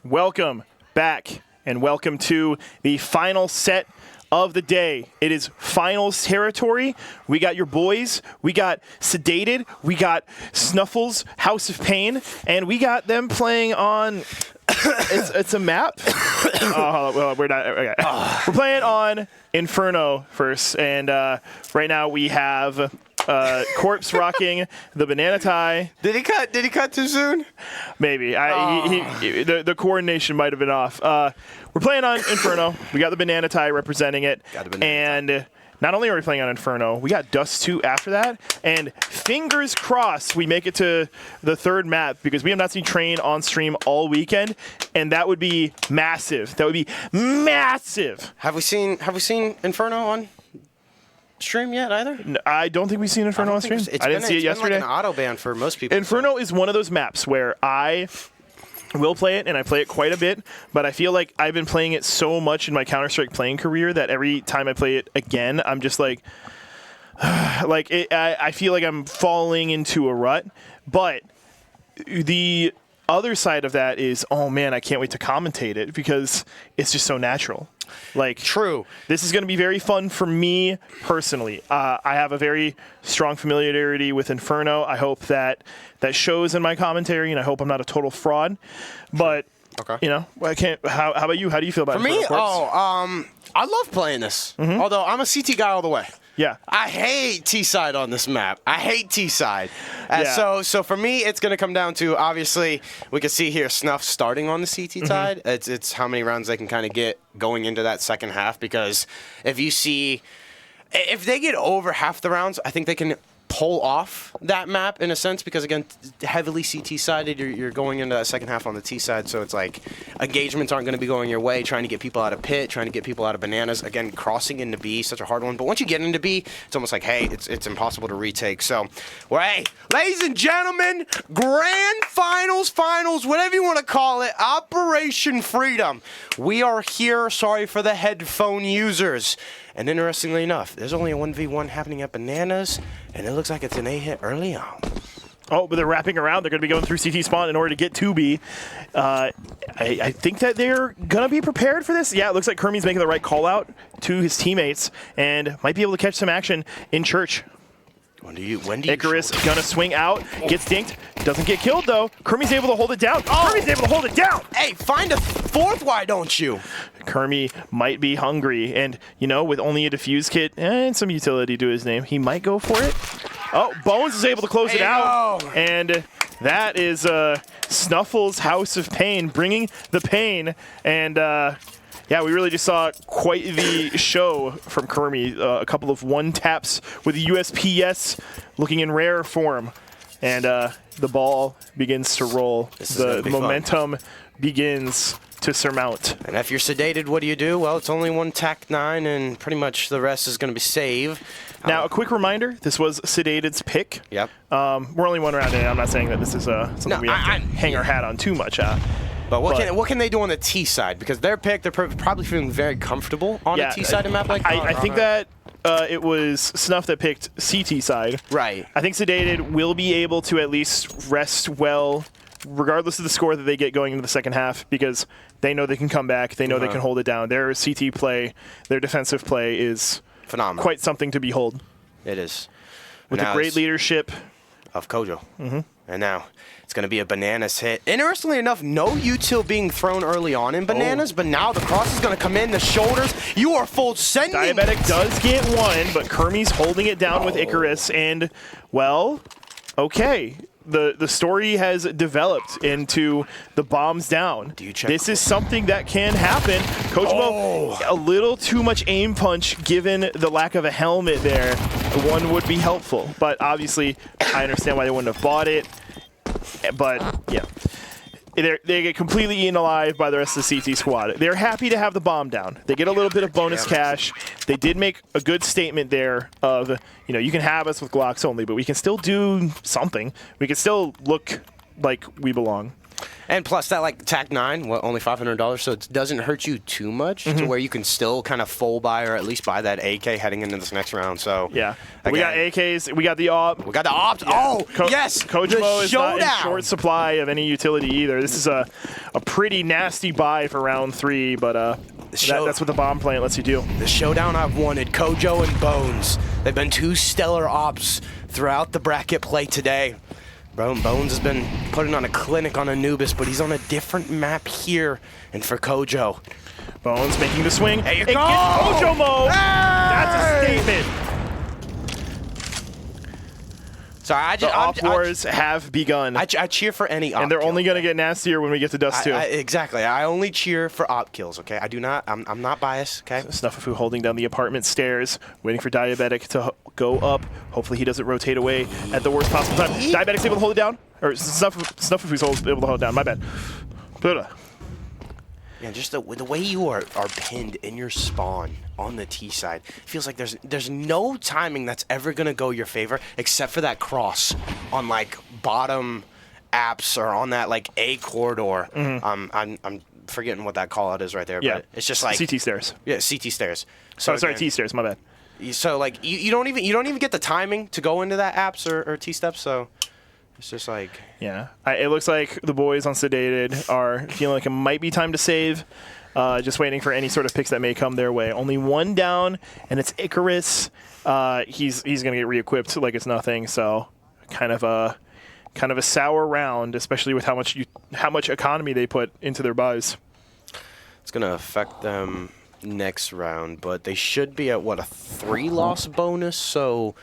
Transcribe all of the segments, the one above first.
Welcome back, and welcome to the final set of the day. It is finals territory. We got your boys, we got Sedated, we got Snuffles, House of Pain, and we got them playing on... it's a map. Well, we're not. Okay. We're playing on Inferno first, and right now we have Corpse rocking the banana tie. Did he cut too soon? Maybe. The coordination might have been off. We're playing on Inferno. We got the banana tie representing it, and not only are we playing on Inferno, we got Dust 2 after that, and fingers crossed we make it to the third map, because we have not seen Train on stream all weekend, and that would be massive. That would be massive. Have we seen Inferno on stream yet either? No, I don't think we've seen Inferno on stream. I didn't see it yesterday. It's been like an auto ban for most people. Inferno is one of those maps where I will play it, and I play it quite a bit, but I feel like I've been playing it so much in my Counter-Strike playing career that every time I play it again, I'm just like, I feel like I'm falling into a rut. But the other side of that is, oh man, I can't wait to commentate it because it's just so natural. Like, true. This is going to be very fun for me personally. I have a very strong familiarity with Inferno. I hope that shows in my commentary, and I hope I'm not a total fraud. But okay, you know, I can't. How about you? How do you feel about Inferno? For me? I love playing this. Although I'm a CT guy all the way. Yeah. I hate T-side on this map. I hate T-side. Yeah. So for me, it's going to come down to, obviously, we can see here Snuff starting on the CT side. It's how many rounds they can kind of get going into that second half, because if they get over half the rounds, I think they can pull off that map in a sense, because again, heavily CT sided, you're going into that second half on the T side, so it's like engagements aren't going to be going your way, trying to get people out of pit, trying to get people out of bananas. Again, crossing into B, such a hard one, but once you get into B, it's almost like, hey, it's impossible to retake. So, well, hey, ladies and gentlemen, grand finals, whatever you want to call it, Operation Freedom. We are here. Sorry for the headphone users. And interestingly enough, there's only a 1v1 happening at Bananas, and it looks like it's an A-hit early on. Oh, but they're wrapping around. They're going to be going through CT spawn in order to get to B. I think that they're going to be prepared for this. Yeah, it looks like Kermie's making the right call out to his teammates and might be able to catch some action in Church. When do you Icarus gonna swing out, gets dinked, doesn't get killed though. Kermie's able to hold it down. Kermie's able to hold it down. Hey, find a fourth, why don't you? Kermie might be hungry, and you know, with only a defuse kit and some utility to his name, he might go for it. Oh, Bones is able to close it out, and that is Snuffles' House of Pain, bringing the pain, and yeah, we really just saw quite the show from Kermie. A couple of one-taps with USPS looking in rare form. And the ball begins to roll. The momentum begins to surmount. And if you're sedated, what do you do? Well, it's only one TAC 9, and pretty much the rest is going to be save. Now, a quick reminder, this was Sedated's pick. Yep. We're only one round in. I'm not saying that this is something we have to hang our hat on too much. But what can they do on the T side? Because their pick, they're probably feeling very comfortable on a T side map like that. I think that it was Snuff that picked CT side. Right. I think Sedated will be able to at least rest well, regardless of the score that they get going into the second half, because they know they can come back. They know they can hold it down. Their CT play, their defensive play is phenomenal. Quite something to behold. It is. With the great leadership of Kojo. And now it's going to be a Bananas hit. Interestingly enough, no util being thrown early on in Bananas, but now the cross is going to come in, the shoulders. You are full sending. Diabetic does get one, but Kermie's holding it down with Icarus, and, well, okay. The story has developed into the bombs down. This is something that can happen. Kojimo, a little too much aim punch given the lack of a helmet there. One would be helpful, but obviously I understand why they wouldn't have bought it. But yeah, they get completely eaten alive by the rest of the CT squad. They're happy to have the bomb down. They get a little bit of bonus cash. They did make a good statement there of, you know, you can have us with Glocks only, but we can still do something. We can still look like we belong. And plus that like TAC 9, what, only $500, so it doesn't hurt you too much to where you can still kind of full buy or at least buy that AK heading into this next round. So yeah, again, we got AKs, we got the AWP. We got the opt. Yeah. Oh, yes. Kojimo is not in short supply of any utility either. This is a pretty nasty buy for round 3, but that's what the bomb plant lets you do. The showdown I've wanted, Kojo and Bones. They've been 2 stellar ops throughout the bracket play today. Bones has been putting on a clinic on Anubis, but he's on a different map here. And for Kojo, Bones making the swing. There you go! Kojo mode! Hey! That's a statement. Sorry, the op wars have begun. I cheer for any op and they're kill. only going to get nastier when we get to Dust 2. Exactly. I only cheer for op kills, okay? I do not, I'm not biased, okay? Snuffles holding down the apartment stairs, waiting for Diabetic to go up. Hopefully he doesn't rotate away at the worst possible time. Diabetic's able to hold it down. Or Snuffles able to hold it down. My bad. Yeah, just the way you are pinned in your spawn on the T side, feels like there's no timing that's ever gonna go your favor except for that cross on like bottom apps or on that like A corridor. I'm forgetting what that call out is right there, but it's just like CT stairs. Yeah, CT stairs. So sorry, T stairs. My bad. So like you don't even get the timing to go into that apps or T steps. So it's just like it looks like the boys on Sedated are feeling like it might be time to save. Just waiting for any sort of picks that may come their way. Only one down, and it's Icarus. He's gonna get re-equipped like it's nothing. So kind of a sour round, especially with how much economy they put into their buys. It's gonna affect them next round, but they should be at what, a 3-loss bonus. So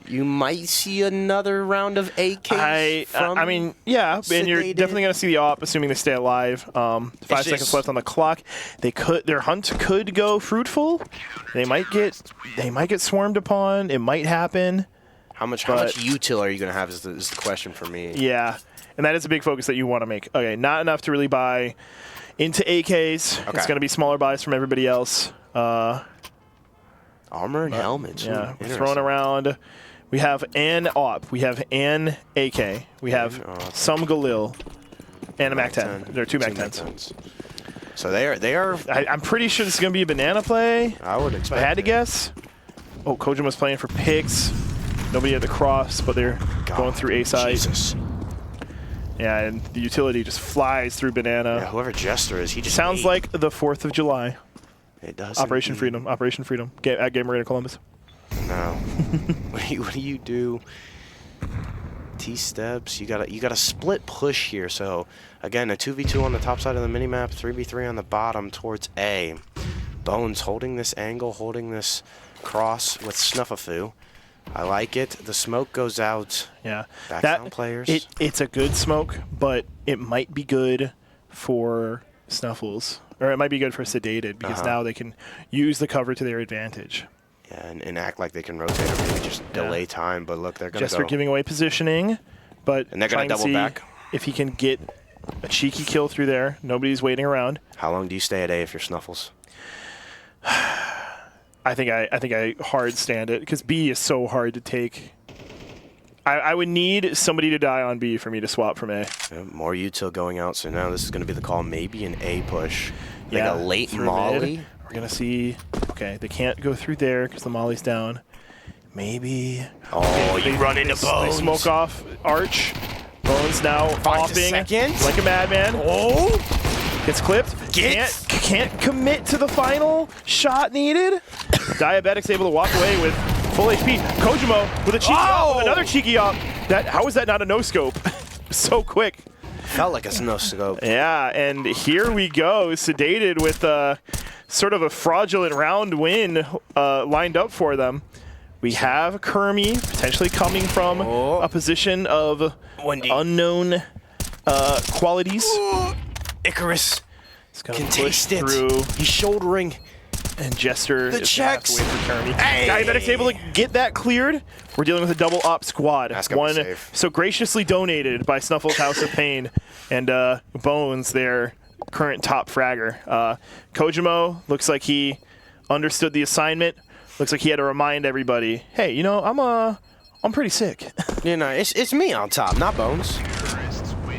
you might see another round of AKs I mean, yeah, Sedated. And you're definitely going to see the AWP, assuming they stay alive. 5 seconds left on the clock. Their hunt could go fruitful. They might get swarmed upon. It might happen. How much util are you going to have is the question for me. Yeah, and that is a big focus that you want to make. Okay, not enough to really buy into AKs. Okay. It's going to be smaller buys from everybody else. Armor and helmets. Yeah, thrown around. We have an AWP, we have an AK, we have some Galil, and a MAC-10. There are 2 MAC-10s. So they are. I'm pretty sure this is going to be a banana play. I would expect. If I had to guess. Oh, Kojima was playing for picks. Nobody at the cross, but they're going through A side. Jesus. Yeah, and the utility just flies through banana. Yeah, whoever Jester is, he just sounds like the 4th of July. It does. Operation Freedom. Operation Freedom. At Game Arena Columbus. No. What do you do? T-steps. You got a split push here. So again, a 2v2 on the top side of the minimap, 3v3 on the bottom towards A. Bones holding this angle, holding this cross with Snuffles. I like it. The smoke goes out. Yeah. Background players. It's a good smoke, but it might be good for Snuffles. Or it might be good for Sedated because now they can use the cover to their advantage. Yeah, and act like they can rotate or maybe just delay time. But look, they're going to Just for giving away positioning, but and they're going to double back. If he can get a cheeky kill through there, nobody's waiting around. How long do you stay at A if you're Snuffles? I think I hard stand it because B is so hard to take. I would need somebody to die on B for me to swap from A. Yeah, more util going out, so now this is going to be the call. Maybe an A push. Like a late molly. Mid. We're going to see. Okay, they can't go through there because the molly's down. Maybe. Oh, you run into Bones. They smoke off Arch. Bones now offing like a madman. Oh! Gets clipped. Can't commit to the final shot needed. Diabetic's able to walk away with full HP. Kojimo with a cheeky op, with another cheeky op. How is that not a no-scope? So quick. Felt like a no-scope. Yeah, and here we go. Sedated with sort of a fraudulent round win lined up for them. We have Kermie potentially coming from a position of unknown qualities. Icarus can taste it. Through. He's shouldering. And Jester the is checks. Away for Kermie. Hey. Diabetic's able to get that cleared. We're dealing with a double op squad. One so graciously donated by Snuffles House of Pain and Bones, their current top fragger. Kojimo looks like he understood the assignment. Looks like he had to remind everybody, hey, you know, I'm pretty sick. You know, it's me on top, not Bones.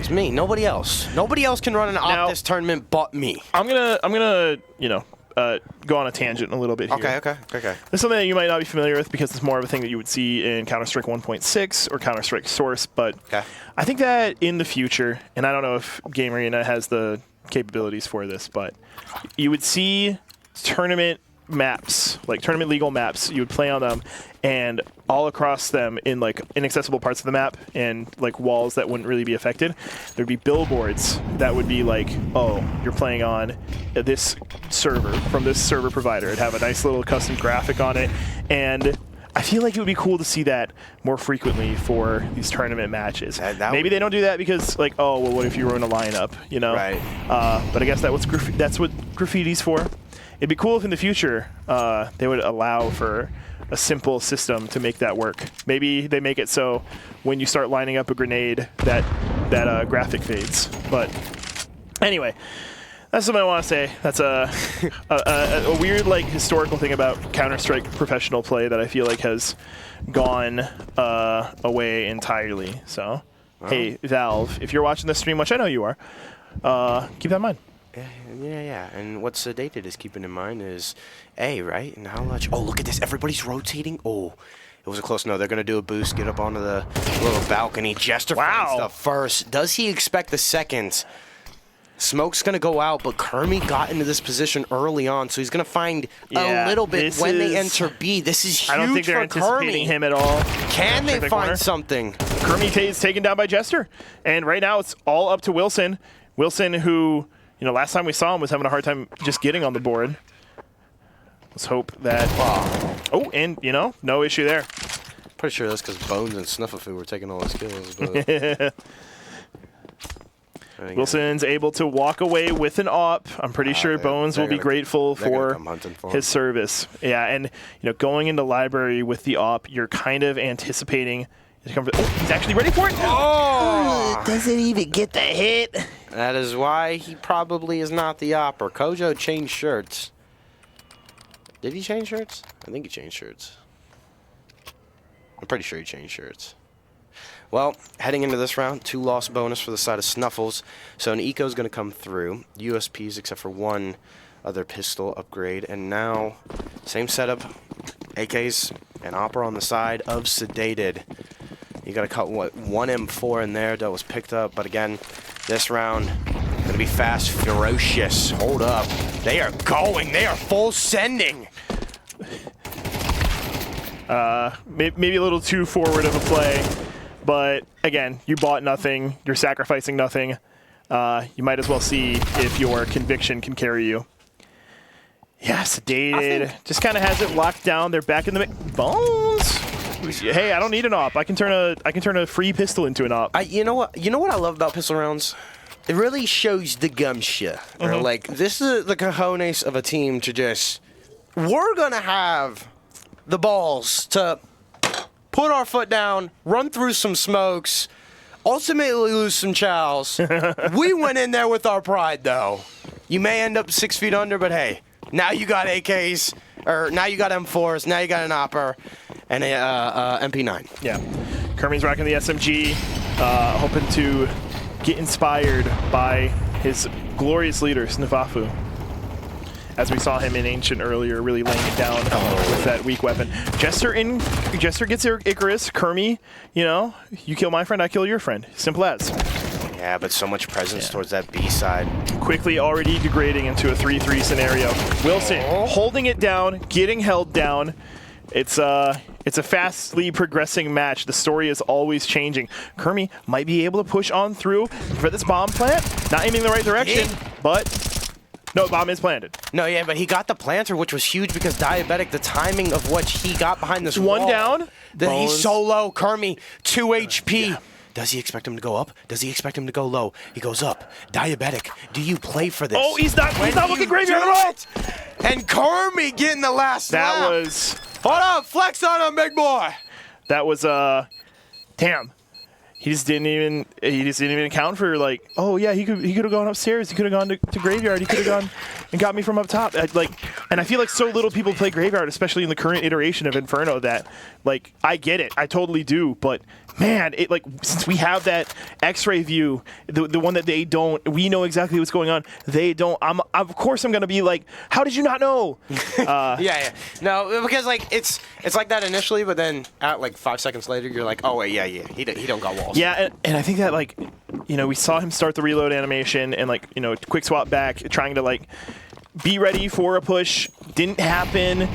It's me. Nobody else. Nobody else can run an op this tournament but me. I'm gonna you know, go on a tangent a little bit here. Okay. This is something that you might not be familiar with because it's more of a thing that you would see in Counter-Strike 1.6 or Counter-Strike Source, but I think that in the future, and I don't know if Game Arena has the capabilities for this, but you would see tournament maps, like tournament legal maps, you would play on them, and all across them in like inaccessible parts of the map and like walls that wouldn't really be affected, there'd be billboards that would be like, oh, you're playing on this server from this server provider. It'd have a nice little custom graphic on it, and I feel like it would be cool to see that more frequently for these tournament matches. Maybe they don't do that because, like, oh, well, what if you ruin a lineup, you know? Right. But I guess that's what graffiti's for. It'd be cool if in the future they would allow for a simple system to make that work. Maybe they make it so when you start lining up a grenade, that graphic fades. But anyway, that's something I want to say. That's a weird, like, historical thing about Counter-Strike professional play that I feel like has gone away entirely. So, hey, Valve, if you're watching this stream, which I know you are, keep that in mind. Yeah. And what Sedated is keeping in mind is A, right? And how much? Oh, look at this. Everybody's rotating. Oh, it was a close no. They're going to do a boost, get up onto the little balcony. Jester finds the first. Does he expect the second? Smoke's going to go out, but Kermie got into this position early on, so he's going to find a little bit when they enter B. This is huge for Kermie. I don't think they're anticipating him at all. Can they find something? Kermie is taken down by Jester, and right now it's all up to Wilson. Wilson, who, you know, last time we saw him was having a hard time just getting on the board. Let's hope that... Oh, and, you know, no issue there. Pretty sure that's because Bones and Snuffles were taking all his kills, but... Wilson's able to walk away with an op. I'm pretty sure Bones will be grateful for his service. Yeah, and, you know, going into library with the op, you're kind of anticipating... Oh, he's actually ready for it. Oh! Doesn't even get the hit. That is why he probably is not the opper. Kojo changed shirts. Did he change shirts? I think he changed shirts. I'm pretty sure he changed shirts. Well, heading into this round, 2 loss bonus for the side of Snuffles. So an eco is going to come through. USPs except for one other pistol upgrade. And now, same setup. AKs and Opera on the side of Sedated. You got to cut, what, 1 M4 in there that was picked up. But again, this round, going to be fast, ferocious. Hold up. They are going. They are full sending. Maybe a little too forward of a play. But again, you bought nothing. You're sacrificing nothing. You might as well see if your conviction can carry you. Yeah, Sedated just kind of has it locked down. They're back in the Bones. Hey, I don't need an op. I can turn a free pistol into an op. You know what? You know what I love about pistol rounds? It really shows the gumption. Or like, this is the cojones of a team to just, we're gonna have the balls to put our foot down, run through some smokes, ultimately lose some chows. We went in there with our pride, though. You may end up 6 feet under, but hey, now you got AKs, or now you got M4s, now you got an Opper, and a MP9. Yeah. Kermie's rocking the SMG, hoping to get inspired by his glorious leader, Snuffles. As we saw him in Ancient earlier, really laying it down with that weak weapon. Jester gets Icarus. Kermie, you know, you kill my friend, I kill your friend. Simple as. Yeah, but so much presence towards that B side. Quickly already degrading into a 3-3 scenario. Wilson holding it down, getting held down. It's a fastly progressing match. The story is always changing. Kermie might be able to push on through for this bomb plant. Not aiming in the right direction, but... No, bomb is planted. No, yeah, but he got the planter, which was huge because Diabetic, the timing of which he got behind this wall. One down. He's so low. Kermie, 2 HP. Yeah. Does he expect him to go up? Does he expect him to go low? He goes up. Diabetic, do you play for this? Oh, he's not looking graveyard at all. And Kermie getting the last lap. That was... Hold up, flex on him, big boy. That was, damn. he just didn't even account for, like, oh yeah, he could have gone upstairs, he could have gone to Graveyard, he could have gone and got me from up top. And I feel like so little people play Graveyard, especially in the current iteration of Inferno, that, like, I get it, I totally do, but man, it, like, since we have that X-ray view, the one that they don't, we know exactly what's going on, they don't. Of course I'm gonna be like, how did you not know? Yeah. No, because like it's like that initially, but then at like 5 seconds later, you're like, oh wait, yeah, he don't got walls. Yeah, and I think that, like, you know, we saw him start the reload animation and, like, you know, quick swap back, trying to, like, be ready for a push. Didn't happen.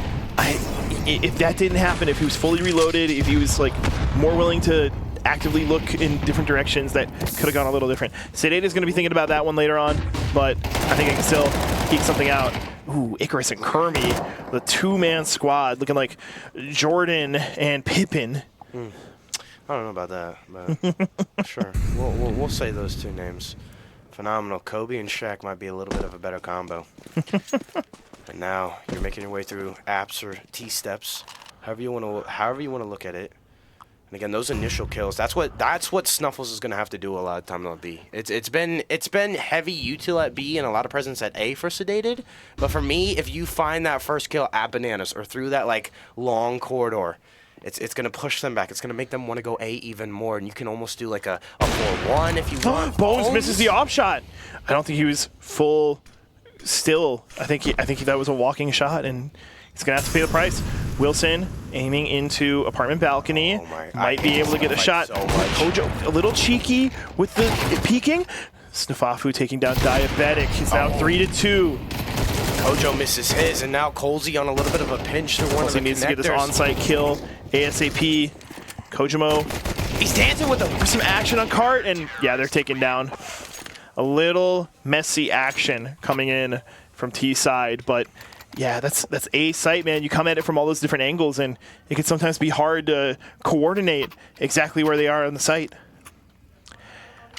If that didn't happen, if he was fully reloaded, if he was, like, more willing to actively look in different directions, that could have gone a little different. Sedated is going to be thinking about that one later on, but I think I can still eke something out. Ooh, Icarus and Kermie, the two-man squad, looking like Jordan and Pippin. I don't know about that, but sure. We'll say those two names. Phenomenal. Kobe and Shaq might be a little bit of a better combo. And now you're making your way through apps or T-steps, however you want to look at it. And again, those initial kills, that's what Snuffles is going to have to do a lot of time on B. It's been heavy util at B and a lot of presence at A for Sedated. But for me, if you find that first kill at Bananas or through that, like, long corridor, it's going to push them back. It's going to make them want to go A even more. And you can almost do like a 4-1 if you want. Bones misses the op shot. I don't think he was full still. I think that was a walking shot, and he's going to have to pay the price. Wilson aiming into apartment balcony. Oh my, might be able to get a shot. So Kojo a little cheeky with the peeking. Snafafu taking down Diabetic. He's now 3-2. Kojo misses his, and now Colsey on a little bit of a pinch to one of the needs to get this connectors. on-site kill ASAP. Kojimo, he's dancing with some action on cart, and yeah, they're taken down. A little messy action coming in from T side, but yeah, that's A site, man. You come at it from all those different angles, and it can sometimes be hard to coordinate exactly where they are on the site.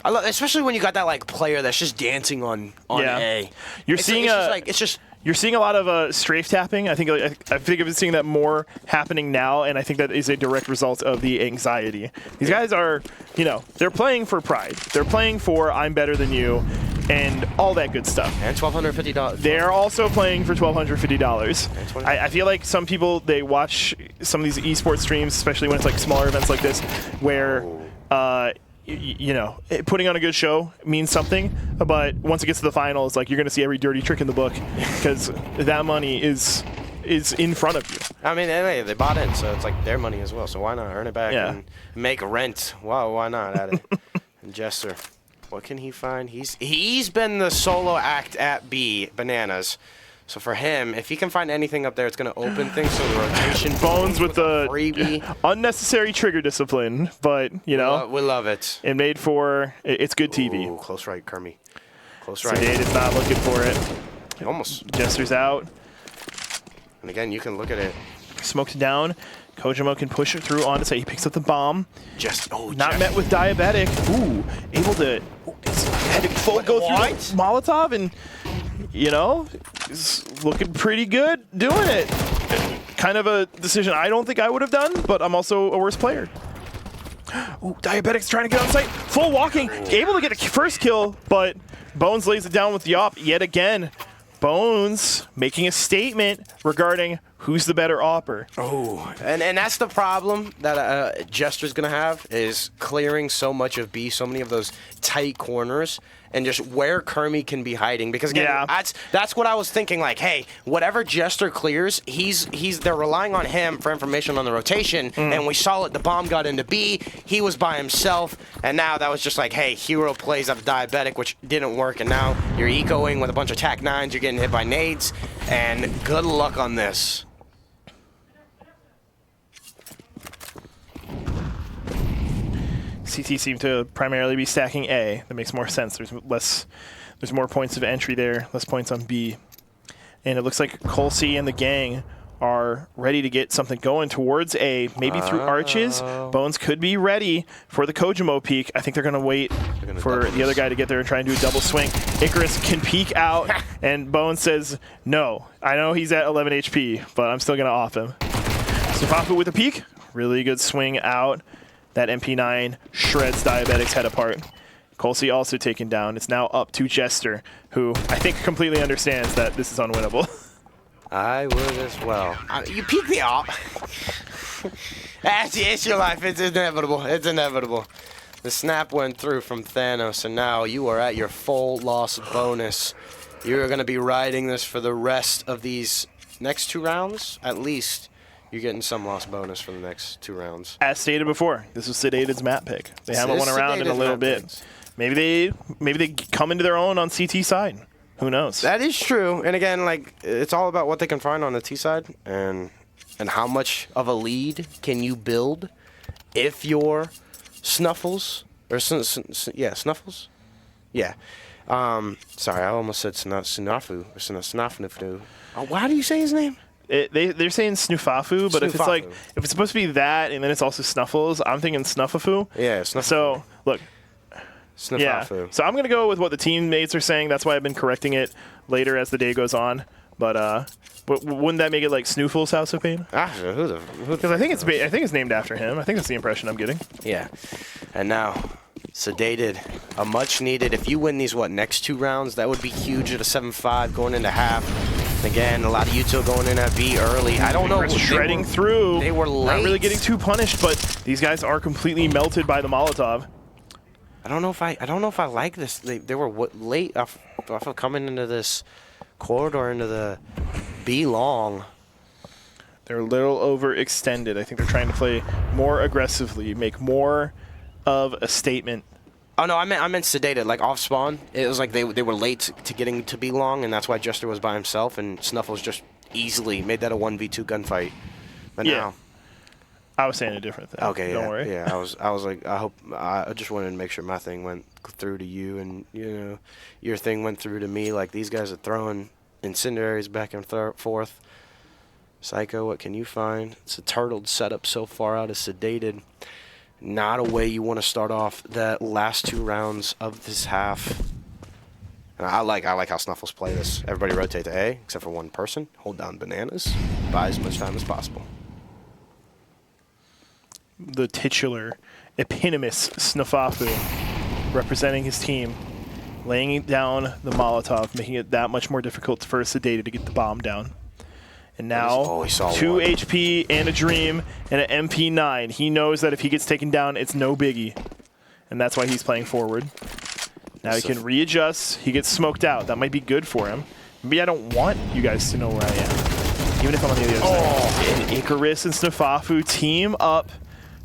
I love, especially when you got that, like, player that's just dancing on A. You're seeing a lot of strafe tapping. I think I've been seeing that more happening now, and I think that is a direct result of the anxiety. These guys are, you know, they're playing for pride. They're playing for I'm better than you, and all that good stuff. And $1,250. They're also playing for $1,250. I feel like some people, they watch some of these esports streams, especially when it's like smaller events like this, where you know, putting on a good show means something, but once it gets to the finals, like, you're going to see every dirty trick in the book, because that money is in front of you. I mean, anyway, they bought in, so it's like their money as well, so why not earn it back and make rent? Wow, why not at it? And Jester, what can he find? He's been the solo act at B, Bananas. So for him, if he can find anything up there, it's going to open things so the rotation. Bones with the unnecessary trigger discipline, but, you know. We love it. It made for, it's good TV. Ooh, close right, Kermie. Close right. Sedated's not looking for it. Almost. Jester's out. And again, you can look at it. Smoked down. Kojimo can push it through onto say he picks up the bomb. Not met with Diabetic. Ooh, able to had to full go through Molotov, and, you know, is looking pretty good doing it. Kind of a decision I don't think I would have done, but I'm also a worse player. Ooh, Diabetic's trying to get on site. Full walking, able to get a first kill, but Bones lays it down with the op yet again. Bones making a statement regarding who's the better opper. Oh, and that's the problem that Jester's going to have, is clearing so much of B, so many of those tight corners, and just where Kermie can be hiding. Because again, that's what I was thinking. Like, hey, whatever Jester clears, they're relying on him for information on the rotation. And we saw it. The bomb got into B. He was by himself, and now that was just like, hey, hero plays out of Diabetic, which didn't work. And now you're ecoing with a bunch of TAC 9s. You're getting hit by nades, and good luck on this. CT seem to primarily be stacking A. That makes more sense. There's more points of entry there, less points on B. And it looks like Colsey and the gang are ready to get something going towards A, maybe through arches. Bones could be ready for the Kojimo peek. I think they're going to wait for the other guy to get there and try and do a double swing. Icarus can peek out, and Bones says, no. I know he's at 11 HP, but I'm still going to off him. Snafafu with a peek. Really good swing out. That MP9 shreds Diabetic's head apart. Colsey also taken down. It's now up to Jester, who I think completely understands that this is unwinnable. I would as well. You peeked me off. It's your life. It's inevitable. It's inevitable. The snap went through from Thanos, and now you are at your full loss bonus. You're going to be riding this for the rest of these next 2 rounds. At least you're getting some loss bonus for the next 2 rounds. As stated before, this was Sedated's map pick. They haven't won around in a little bit. Maybe they come into their own on CT side. Who knows? That is true. And again, like, it's all about what they can find on the T side and how much of a lead can you build if you're Snuffles or Snuffles. Yeah. Sorry, I almost said Snuffle or Snuffle. Why do you say his name? They're saying Snuffafu, but if it's supposed to be that and then it's also Snuffles, I'm thinking Snuffafu. Yeah, Snuffafu. So look. Snuffafu. Yeah. So I'm going to go with what the teammates are saying. That's why I've been correcting it later as the day goes on. But wouldn't that make it like Snuffles House of Pain? Because I think it's named after him. I think that's the impression I'm getting. Yeah. And now, Sedated, a much needed. If you win these next 2 rounds, that would be huge at a 7-5 going into half. Again, a lot of util going in at B early. I don't know. Shredding through. They were late. Not really getting too punished, but these guys are completely melted by the Molotov. I don't know if I like this. They were late off of coming into this corridor into the B long. They're a little overextended. I think they're trying to play more aggressively, make more of a statement. Oh no, I meant Sedated, like off spawn. It was like they were late to getting to B long, and that's why Jester was by himself, and Snuffles just easily made that a 1v2 gunfight. But now. I was saying a different thing. Okay, Don't worry. Yeah, I was like, I just wanted to make sure my thing went through to you, and your thing went through to me. Like, these guys are throwing incendiaries back and forth. Psycho, what can you find? It's a turtled setup so far out of Sedated. Not a way you want to start off the last 2 rounds of this half. And I like how Snuffles play this. Everybody rotate to A, except for one person. Hold down bananas. Buy as much time as possible. The titular, eponymous Snuffafu, representing his team, laying down the Molotov, making it that much more difficult for Sedated to get the bomb down. And now, 2 HP and a Dream and an MP9. He knows that if he gets taken down, it's no biggie. And that's why he's playing forward. Now he can readjust. He gets smoked out. That might be good for him. Maybe I don't want you guys to know where I am, even if I'm on the other side. And Icarus and Snuffafu team up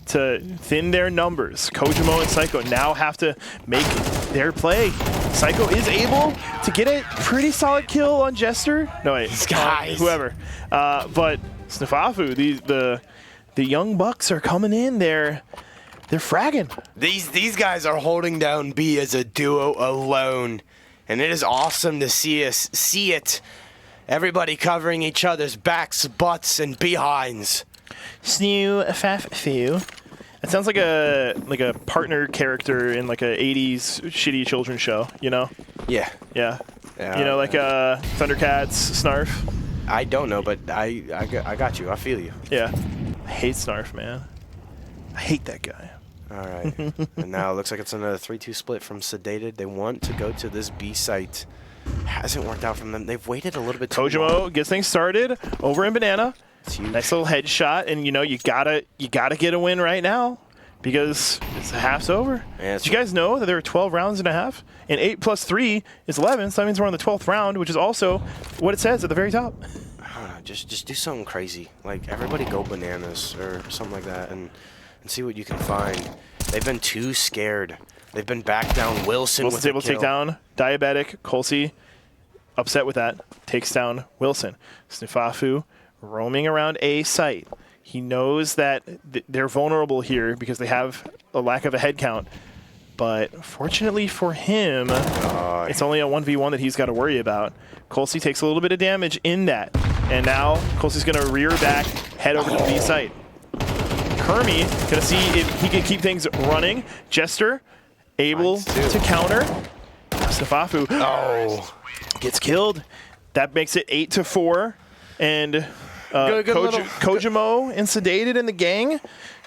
to thin their numbers. Kojimo and Psycho now have to make their play. Psycho is able to get a pretty solid kill on Jester. No, wait. Whoever. But Snuffafu, the young bucks are coming in. They're fragging. These guys are holding down B as a duo alone. And it is awesome to see it. Everybody covering each other's backs, butts, and behinds. Snuffafu. It sounds like a partner character in like a 80s shitty children's show, you know? Yeah. Yeah. You know, like Thundercats, Snarf? I don't know, but I got you. I feel you. Yeah. I hate Snarf, man. I hate that guy. All right. And now it looks like it's another 3-2 split from Sedated. They want to go to this B site. Hasn't worked out from them. They've waited a little bit too long. Kojimo gets things started over in Banana. It's huge. Nice little headshot, and you gotta get a win right now because it's half's over. Yeah, did you guys know that there are 12 rounds and a half? And 8 plus 3 is 11, so that means we're on the 12th round, which is also what it says at the very top. I don't know, just do something crazy. Like, everybody go bananas or something like that and see what you can find. They've been too scared. They've been back down. Wilson's able to take down Diabetic. Colsey, upset with that, takes down Wilson. Snuffafu roaming around A site. He knows that they're vulnerable here because they have a lack of a head count. But fortunately for him, it's only a 1v1 that he's got to worry about. Colsey takes a little bit of damage in that. And now Colsey's going to rear back, head over to the B site. Kermie going to see if he can keep things running. Jester able to counter. Snuffafu gets killed. That makes it 8-4. And Kojimo and Sedated and the gang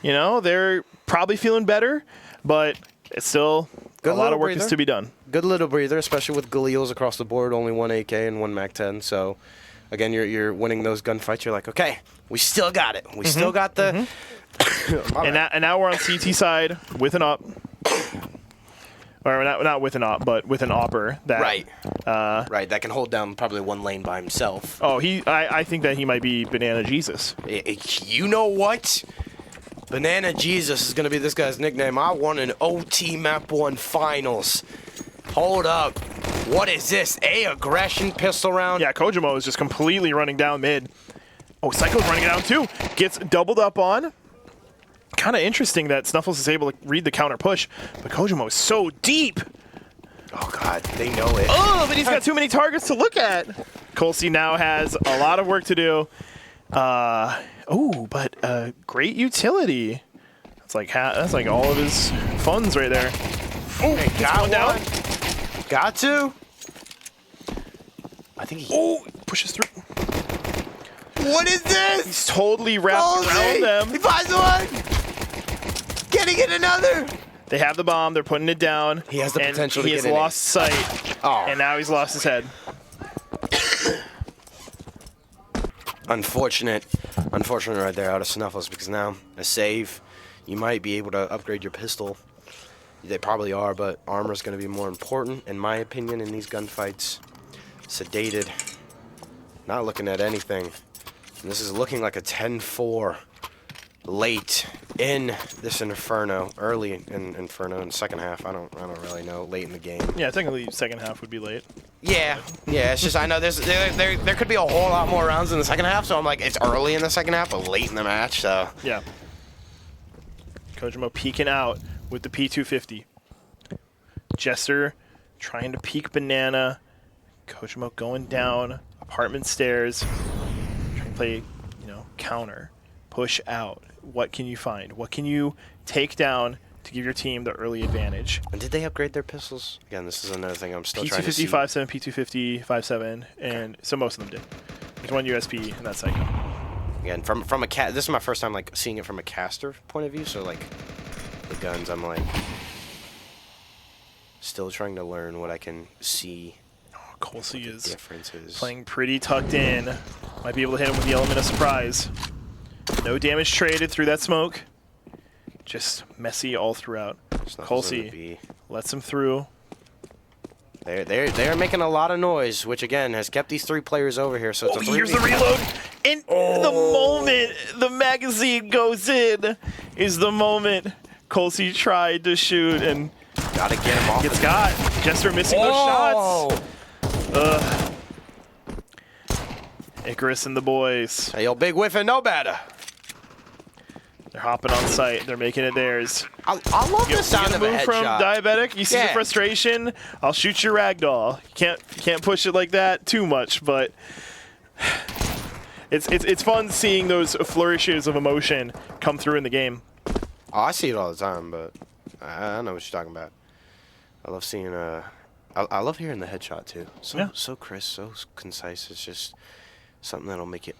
You know, they're probably feeling better, but it's still a lot of work is to be done. Good little breather, especially with Galils across the board, only 1 AK and 1 MAC-10. So, again, you're winning those gunfights. You're like, okay, we still got it. We still got the... and now we're on CT side with an op. Or not with an op, but with an opper. That, right. Right, that can hold down probably 1 lane by himself. Oh, I think that he might be Banana Jesus. You know what? Banana Jesus is going to be this guy's nickname. I won an OT Map 1 finals. Hold up. What is this? Aggression pistol round? Yeah, Kojimo is just completely running down mid. Oh, Psycho's running down too. Gets doubled up on. Kind of interesting that Snuffles is able to read the counter push, but Kojimo is so deep. Oh, God, they know it. Oh, but he's got too many targets to look at. Colsey now has a lot of work to do. But great utility. That's like all of his funds right there. Oh, hey, got one down. Got to. I think he. Oh, pushes through. What is this? He's totally wrapped around them. He finds one. Can he get another? They have the bomb. They're putting it down. He has the potential to get in. He has lost sight. Oh. And now he's lost his head. Unfortunate right there out of Snuffles, because now a save, you might be able to upgrade your pistol. They probably are, but armor's going to be more important, in my opinion, in these gunfights. Sedated, not looking at anything. And this is looking like a 10-4 late in this Inferno, early in Inferno in the second half. I don't really know, late in the game. Yeah, technically second half would be late. Yeah, it's just I know there could be a whole lot more rounds in the second half, so I'm like, it's early in the second half, but late in the match, so. Yeah. Kojimo peeking out with the P250. Jester trying to peek Banana. Kojimo going down apartment stairs. Trying to play, counter. Push out. What can you find? What can you take down to give your team the early advantage? And did they upgrade their pistols? Again, this is another thing I'm still trying to see. P250, 5.7, P250, 5.7, and so most of them did. There's one USP, and that's Psycho. Again, from a this is my first time like seeing it from a caster point of view. So like the guns, I'm like still trying to learn what I can see. Oh, Colsey is differences. Playing pretty tucked in. Might be able to hit him with the element of surprise. No damage traded through that smoke. Just messy all throughout. Colsey lets him through. They're making a lot of noise, which again has kept these 3 players over here. So it's a 3v. Here's the reload, and the moment the magazine goes in is the moment Colsey tried to shoot and gotta get him off. Gets got. Jester missing those shots. Ugh. Icarus and the boys. Hey, yo, big whiff and no better. They're hopping on site. They're making it theirs. I love the sound of a headshot. From Diabetic. You see the frustration. I'll shoot your ragdoll. You can't push it like that too much, but it's fun seeing those flourishes of emotion come through in the game. Oh, I see it all the time, but I know what you're talking about. I love seeing I love hearing the headshot too. So crisp, so concise. It's just something that'll make you.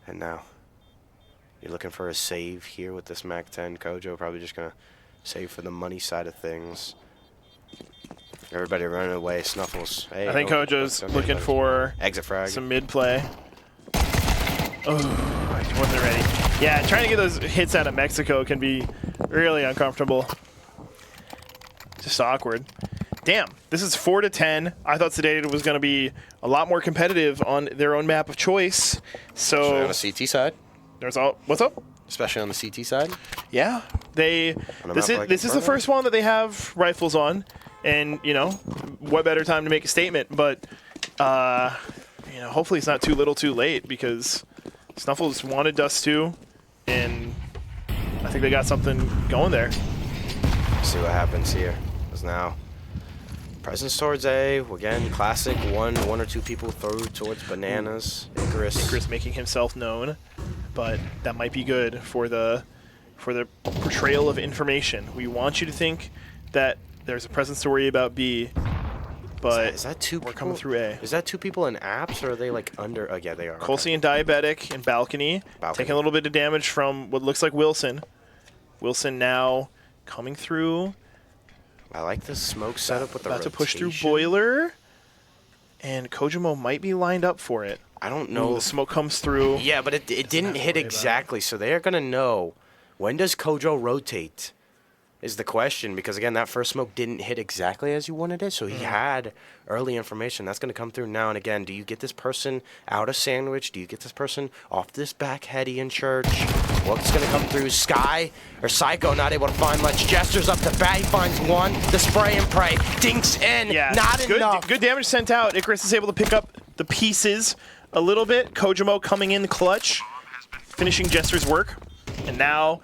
And now. You're looking for a save here with this MAC-10. Kojo probably just going to save for the money side of things. Everybody running away. Snuffles. Hey, I think Kojo's looking for exit frag. Some mid-play. Oh, he wasn't ready. Yeah, trying to get those hits out of Mexico can be really uncomfortable. Just awkward. Damn, this is 4-10. I thought Sedated was going to be a lot more competitive on their own map of choice. So especially on the CT side. What's up? Especially on the CT side. Yeah, this is the first one that they have rifles on, and what better time to make a statement? But hopefully it's not too little, too late, because Snuffles wanted Dust 2, and I think they got something going there. See what happens here. Because now presence towards A. Again, classic one or two people throw towards Bananas. Icarus making himself known. But that might be good for the portrayal of information. We want you to think that there's a presence to worry about B, but is that two we're people? coming through A. Is that 2 people in apps, or are they like under? Oh, yeah, they are. Colsey and Diabetic in balcony, taking a little bit of damage from what looks like Wilson. Wilson now coming through. I like this smoke setup with the About to push through rotation. Boiler. And Kojimo might be lined up for it. I don't know. Ooh, the smoke comes through. Yeah, but it didn't hit exactly, so they're going to know. When does Kojo rotate is the question, because, again, that first smoke didn't hit exactly as you wanted it, so he had early information. That's going to come through now and again. Do you get this person out of sandwich? Do you get this person off this back heady in church? What's going to come through? Sky or Psycho not able to find much. Jester's up the bat. He finds one. The spray and pray. Dinks in. Yeah, not good, enough. Good damage sent out. Icarus is able to pick up the pieces a little bit. Kojimo coming in clutch, finishing Jester's work. And now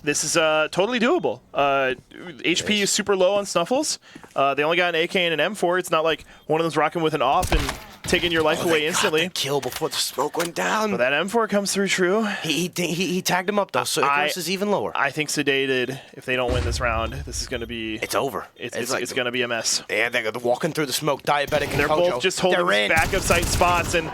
this is totally doable. HP is super low on Snuffles. They only got an AK and an M4. It's not like one of them's rocking with an AWP and taking your life away instantly. Got the kill before the smoke went down. But that M4 comes through true. He tagged him up, though, so Icarus is even lower. I think Sedated, if they don't win this round, this is going to be... It's over. It's going to be a mess. Yeah, they're walking through the smoke. Diabetic and They're Kojo. both just holding backup site spots and...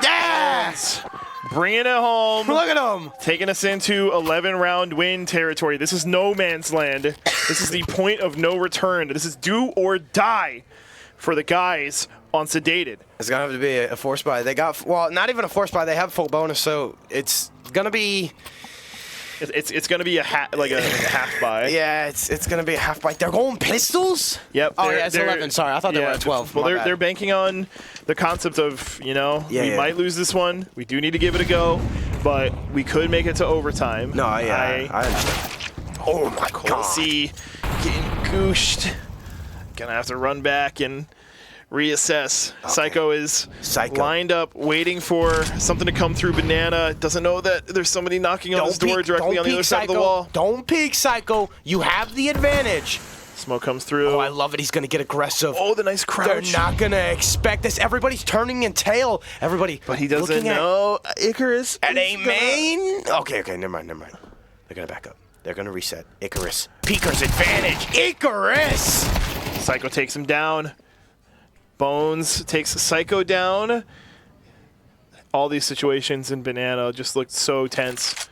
Yes! Bringing it home. Look at them. Taking us into 11-round win territory. This is no man's land. This is the point of no return. This is do or die for the guys on Sedated. It's going to have to be a force buy. They got, well, not even a force buy. They have full bonus, so it's going to be... It's going to be a half buy. Yeah, it's going to be a half buy. They're going pistols? Yep. Oh, yeah, it's 11. Sorry, I thought they were at 12. Well, they're banking on the concept of, we might lose this one. We do need to give it a go, but we could make it to overtime. No, yeah, I understand. Oh, my God. Colsey getting gooshed. Gonna have to run back and reassess. Okay. Psycho is lined up, waiting for something to come through Banana. Doesn't know that there's somebody knocking on his door directly on the other side of the wall. Don't peek, Psycho. You have the advantage. Smoke comes through. Oh, I love it. He's going to get aggressive. Oh, the nice crouch. They're not going to expect this. Everybody's turning in tail. Everybody. But he doesn't know Icarus. At a main. Okay, never mind. They're going to back up. They're going to reset. Icarus. Peeker's advantage. Icarus. Psycho takes him down. Bones takes Psycho down. All these situations in Banana just looked so tense.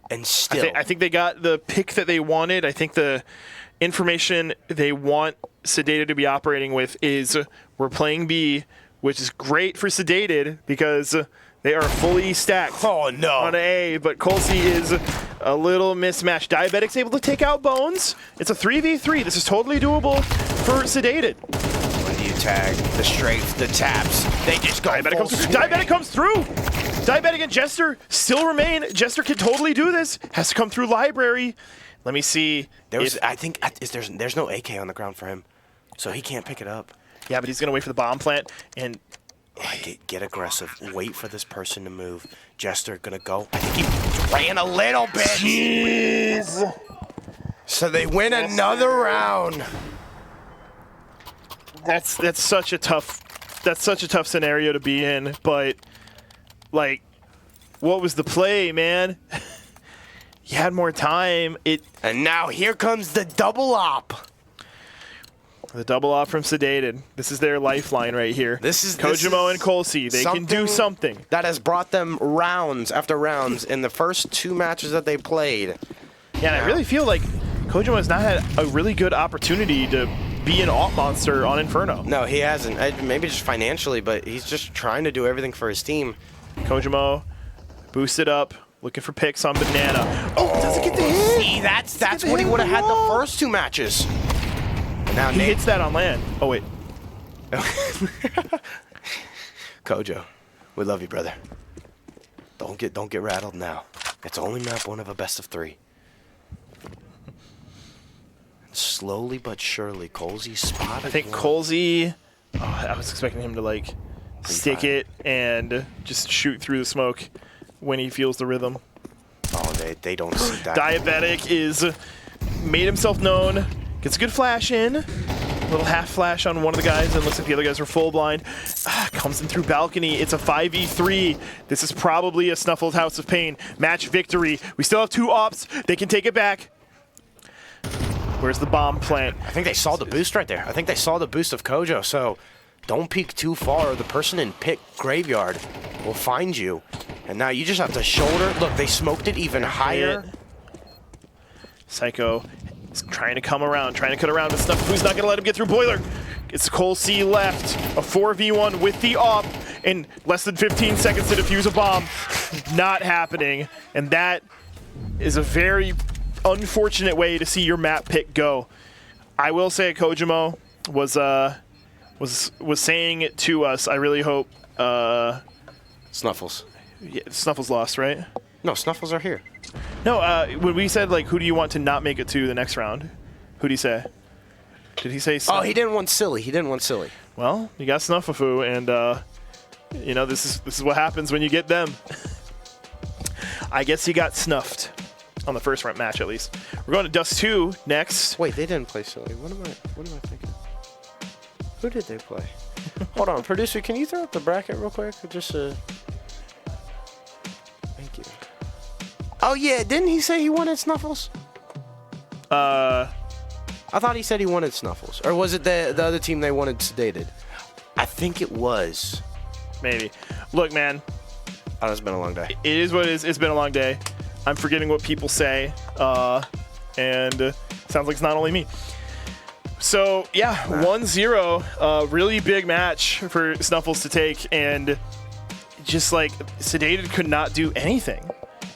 And still. I think they got the pick that they wanted. I think the information they want Sedated to be operating with is we're playing B, which is great for Sedated because they are fully stacked on A, but Colsey is a little mismatched. Diabetic's able to take out Bones. It's a 3v3. This is totally doable for Sedated. When do you tag the strafes, the taps? They just go Diabetic comes through. Diabetic comes through. Diabetic and Jester still remain. Jester can totally do this. Has to come through library. Let me see. I think there's no AK on the ground for him, so he can't pick it up. Yeah, but he's going to wait for the bomb plant and... Get aggressive. Wait for this person to move. Jester gonna go. I think he ran a little bit. Jeez. So they win another round. That's such a tough scenario to be in. But like, what was the play, man? You had more time. And now here comes the double op. The double off from Sedated. This is their lifeline right here. This is Kojimo and Colsey. They can do something. That has brought them rounds after rounds in the first 2 matches that they played. Yeah, and I really feel like Kojimo has not had a really good opportunity to be an AWP monster on Inferno. No, he hasn't. Maybe just financially, but he's just trying to do everything for his team. Kojimo boosted up, looking for picks on Banana. Oh, doesn't get the hit. See, that's what he would have had the first 2 matches. Now he hits that on LAN. Oh, wait. Kojo, we love you, brother. Don't get rattled now. It's only map 1 of a best of 3. And slowly but surely, Colsey spotted. I think Colsey... Oh, I was expecting him to, like, stick it and just shoot through the smoke when he feels the rhythm. Oh, they don't see that. Diabetic is made himself known. Gets a good flash in. A little half flash on one of the guys, and looks like the other guys are full blind. Comes in through balcony. It's a 5v3. This is probably a Snuffles House of Pain. Match victory. We still have 2 ops. They can take it back. Where's the bomb plant? I think they saw the boost right there. I think they saw the boost of Kojo, so don't peek too far. The person in pit graveyard will find you. And now you just have to shoulder. Look, they smoked it even higher. Psycho is trying to come around, trying to cut around, but Snuffles not going to let him get through Boiler. It's Cole C left, a 4v1 with the AWP in less than 15 seconds to defuse a bomb. Not happening, and that is a very unfortunate way to see your map pick go. I will say Kojimo was saying it to us. I really hope Snuffles. Yeah, Snuffles lost, right? No, Snuffles are here. No, when we said, like, who do you want to not make it to the next round? Who'd he say? Did he say Oh, he didn't want Silly. He didn't want Silly. Well, you got Snuffafoo, and, you know, this is what happens when you get them. I guess he got snuffed on the first round match, at least. We're going to Dust 2 next. Wait, they didn't play Silly. What am I thinking? Who did they play? Hold on, producer, can you throw up the bracket real quick? Just thank you. Oh yeah, didn't he say he wanted Snuffles? I thought he said he wanted Snuffles, or was it the other team they wanted Sedated? I think it was. Maybe. Look, man. Oh, it's been a long day. It is what it is. It's been a long day. I'm forgetting what people say, and sounds like it's not only me. So, yeah, 1-0, really big match for Snuffles to take, and just like Sedated could not do anything.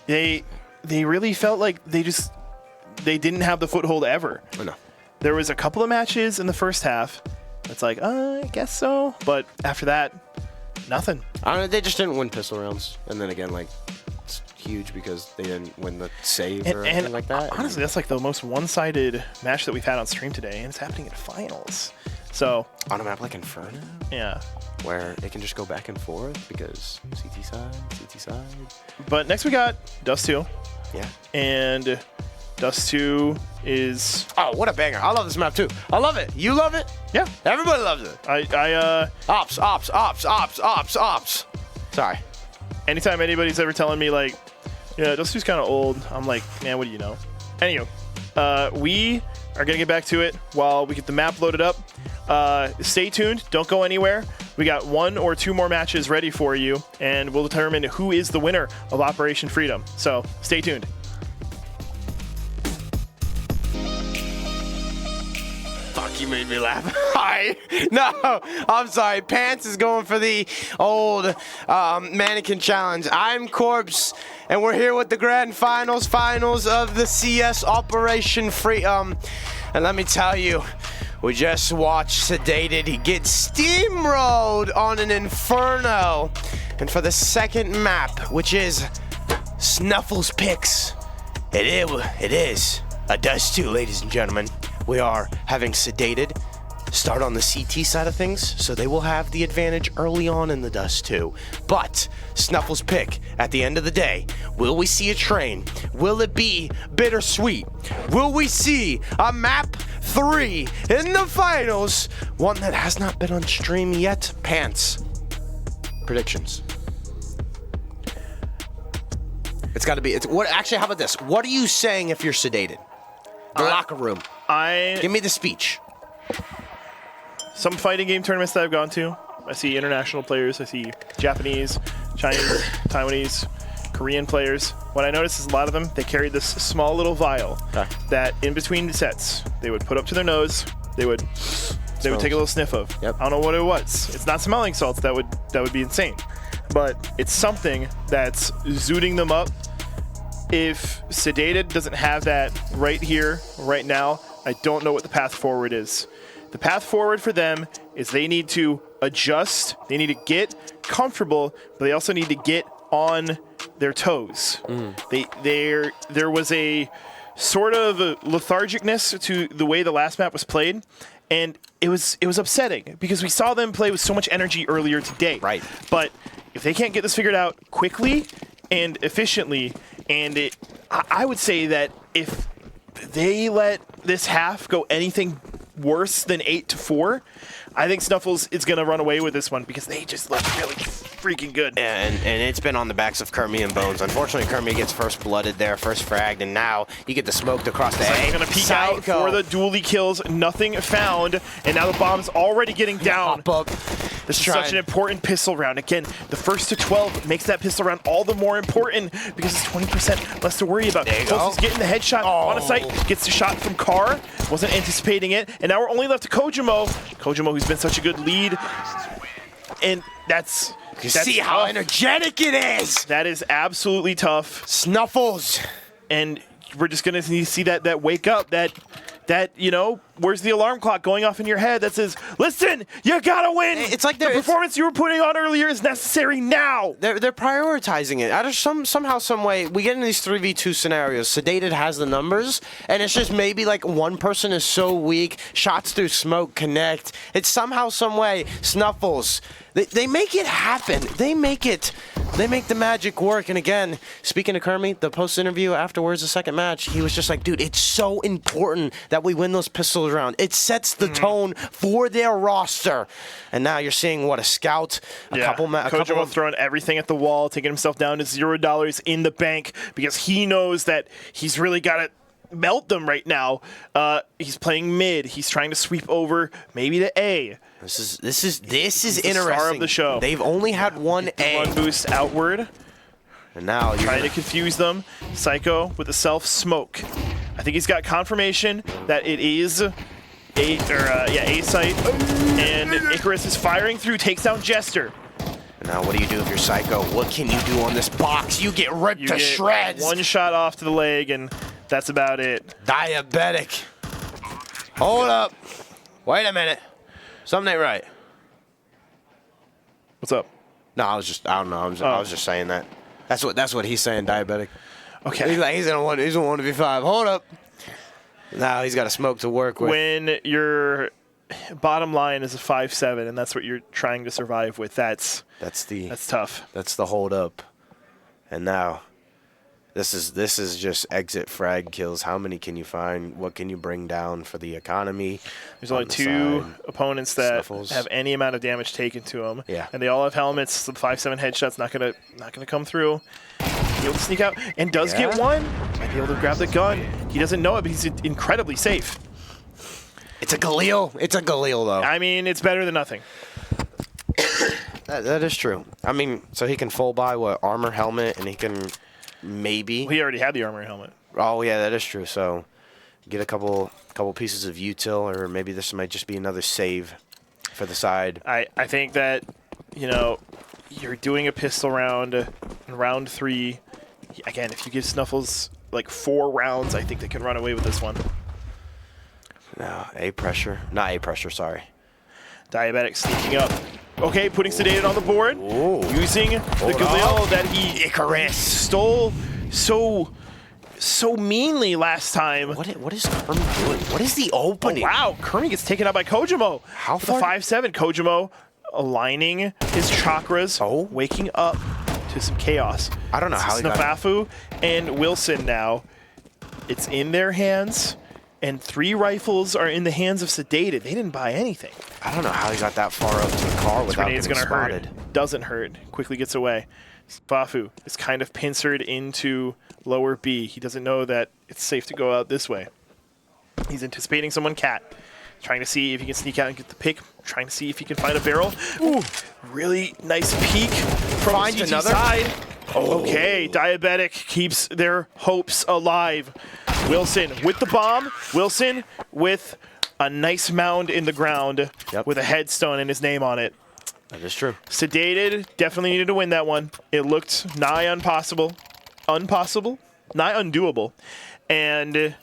They really felt like they didn't have the foothold ever. I know. There was a couple of matches in the first half. It's like, I guess so, but after that, nothing. I don't know, they just didn't win pistol rounds, and then again, like, it's huge because they didn't win the save or anything like that. Honestly, that's like the most one-sided match that we've had on stream today, and it's happening in finals. So on a map like Inferno, yeah, where it can just go back and forth because CT side. But next we got Dust 2. Yeah. And Dust 2 is... Oh, what a banger. I love this map too. I love it. You love it? Yeah. Everybody loves it. Ops. Sorry. Anytime anybody's ever telling me, like, yeah, Dust 2's kind of old, I'm like, man, what do you know? Anywho, we are going to get back to it while we get the map loaded up. Stay tuned. Don't go anywhere. We got 1 or 2 more matches ready for you, and we'll determine who is the winner of Operation Freedom. So stay tuned. Fuck, you made me laugh. Hi. No, I'm sorry. Pants is going for the old mannequin challenge. I'm Corpse, and we're here with the grand finals of the CS Operation Freedom. And let me tell you, we just watched Sedated get steamrolled on an Inferno. And for the second map, which is Snuffles Picks, it is a Dust 2, ladies and gentlemen. We are having Sedated start on the CT side of things, so they will have the advantage early on in the Dust 2. But Snuffles pick, at the end of the day, will we see a train? Will it be bittersweet? Will we see a map 3 in the finals? One that has not been on stream yet. Pants. Predictions. It's got to be. Actually, how about this? What are you saying if you're Sedated? The locker room. Give me the speech. Some fighting game tournaments that I've gone to, I see international players, I see Japanese, Chinese, Taiwanese, Korean players. What I noticed is a lot of them, they carried this small little vial that in between the sets, they would put up to their nose, they would take a little sniff of. Yep. I don't know what it was. It's not smelling salts, that would be insane. But it's something that's zooting them up. If Sedated doesn't have that right here, right now, I don't know what the path forward is. The path forward for them is they need to adjust, they need to get comfortable, but they also need to get on their toes. There was a sort of a lethargicness to the way the last map was played, and it was upsetting because we saw them play with so much energy earlier today. Right. But if they can't get this figured out quickly and efficiently, and I would say that if they let this half go anything worse than 8-4, I think Snuffles is going to run away with this one because they just look really freaking good. And it's been on the backs of Kermie and Bones. Unfortunately, Kermie gets first blooded there, first fragged, and now you get the smoked across the He's going to peek out for the dually kills. Nothing found, and now the bomb's already getting down. Hop up. This is such an important pistol round. Again, the first to 12 makes that pistol round all the more important because it's 20% less to worry about. Close is getting the headshot on a site, gets the shot from Carr, wasn't anticipating it, and now we're only left to Kojimo. Kojimo, who's been such a good lead, and that's see how energetic it is. That is absolutely tough. Snuffles. And we're just gonna see that wake up, that you know, where's the alarm clock going off in your head that says, listen, you gotta win. It's like the performance you were putting on earlier is necessary now. They're prioritizing it. Out of somehow, some way, we get in these 3v2 scenarios. Sedated has the numbers, and it's just maybe like one person is so weak, shots through smoke connect. It's somehow, some way, Snuffles. They make it happen. They make the magic work. And again, speaking of Kermie, the post-interview afterwards, the second match, he was just like, dude, it's so important that we win those pistols round. It sets the tone for their roster. And now you're seeing, what, a scout, a couple Kojimo throwing everything at the wall, taking himself down to $0 in the bank because he knows that he's really got to melt them right now. He's playing mid. He's trying to sweep over maybe to A. This is interesting. Star of the show. They've only had one A. One boost outward. And now you're trying to confuse them. Psycho with the self smoke. I think he's got confirmation that it is A site. And Icarus is firing through, takes down Jester. And now what do you do if you're Psycho? What can you do on this box? You get ripped to shreds. One shot off to the leg, and that's about it. Diabetic. Hold up. Wait a minute. Something ain't right. What's up? No, I don't know. I was just saying that. That's what he's saying, diabetic. Okay. He's like, he's gonna want to be 5. Hold up. Now he's got a smoke to work with. When your bottom line is a 5-7, and that's what you're trying to survive with, that's tough. That's the hold up. And now this is just exit frag kills. How many can you find? What can you bring down for the economy? There's only 2 opponents that have any amount of damage taken to them. Yeah. And they all have helmets. So the 5-7 headshot's not gonna come through. He'll sneak out and does get one. Might be able to grab the gun. He doesn't know it, but he's incredibly safe. It's a Galil. It's a Galil, though. I mean, it's better than nothing. That is true. I mean, so he can full buy what, armor, helmet, and he can maybe. He already had the armor and helmet. Oh yeah, that is true. So get a couple pieces of util, or maybe this might just be another save for the side. I think that, you know, you're doing a pistol round in round 3. Again, if you give Snuffles like 4 rounds, I think they can run away with this one. No, A pressure. Not A pressure, sorry. Diabetic sneaking up. Okay, putting Sedated on the board. Ooh. Using the Galil that he Icarus stole so meanly last time. What is Kermie doing? What is the opening? Oh, wow, Kermie gets taken out by Kojimo. How far? The 5-7. Kojimo aligning his chakras, waking up to some chaos. I don't know how he got Snafafu and Wilson now. It's in their hands. And 3 rifles are in the hands of Sedated. They didn't buy anything. I don't know how he got that far up to the car without getting spotted. Hurt. Doesn't hurt. Quickly gets away. Fafu is kind of pincered into lower B. He doesn't know that it's safe to go out this way. He's anticipating someone cat. Trying to see if he can sneak out and get the pick. Trying to see if he can find a barrel. Ooh, really nice peek from the CT side. Okay, Diabetic keeps their hopes alive. Wilson with the bomb. Wilson with a nice mound in the ground with a headstone and his name on it. That is true. Sedated definitely needed to win that one. It looked nigh impossible. Nigh undoable. And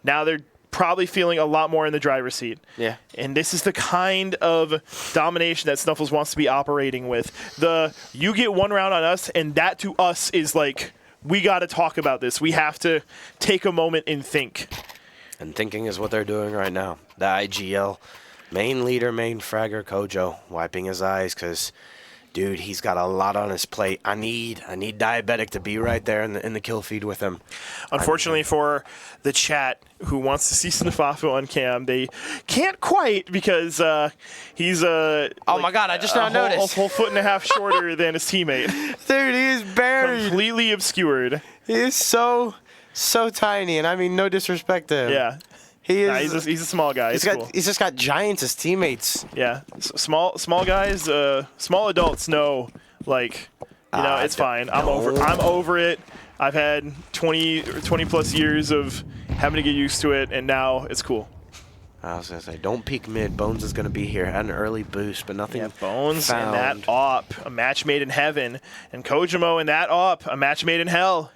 now they're probably feeling a lot more in the driver's seat. Yeah. And this is the kind of domination that Snuffles wants to be operating with. You get 1 round on us, and that to us is like, we got to talk about this. We have to take a moment and think. And thinking is what they're doing right now. The IGL main leader, main fragger, Kojo, wiping his eyes because, dude, he's got a lot on his plate. I need Diabetic to be right there in the kill feed with him. Unfortunately for the chat who wants to see Snafafu on cam, they can't quite because he's oh my God, I just now noticed. A whole 1.5 foot shorter than his teammate. Dude, he is buried. Completely obscured. He is so tiny, and I mean no disrespect to him. Yeah. He is. Nah, he's a small guy. He's just got giants as teammates. Yeah, small guys, small adults know, like, you know, it's fine. I'm over it. I've had 20 plus years of having to get used to it, and now it's cool. I was gonna say, don't peek mid. Bones is gonna be here. Had an early boost, but nothing. Yeah, Bones found. and that AWP, a match made in heaven, and Kojimo and that AWP, a match made in hell.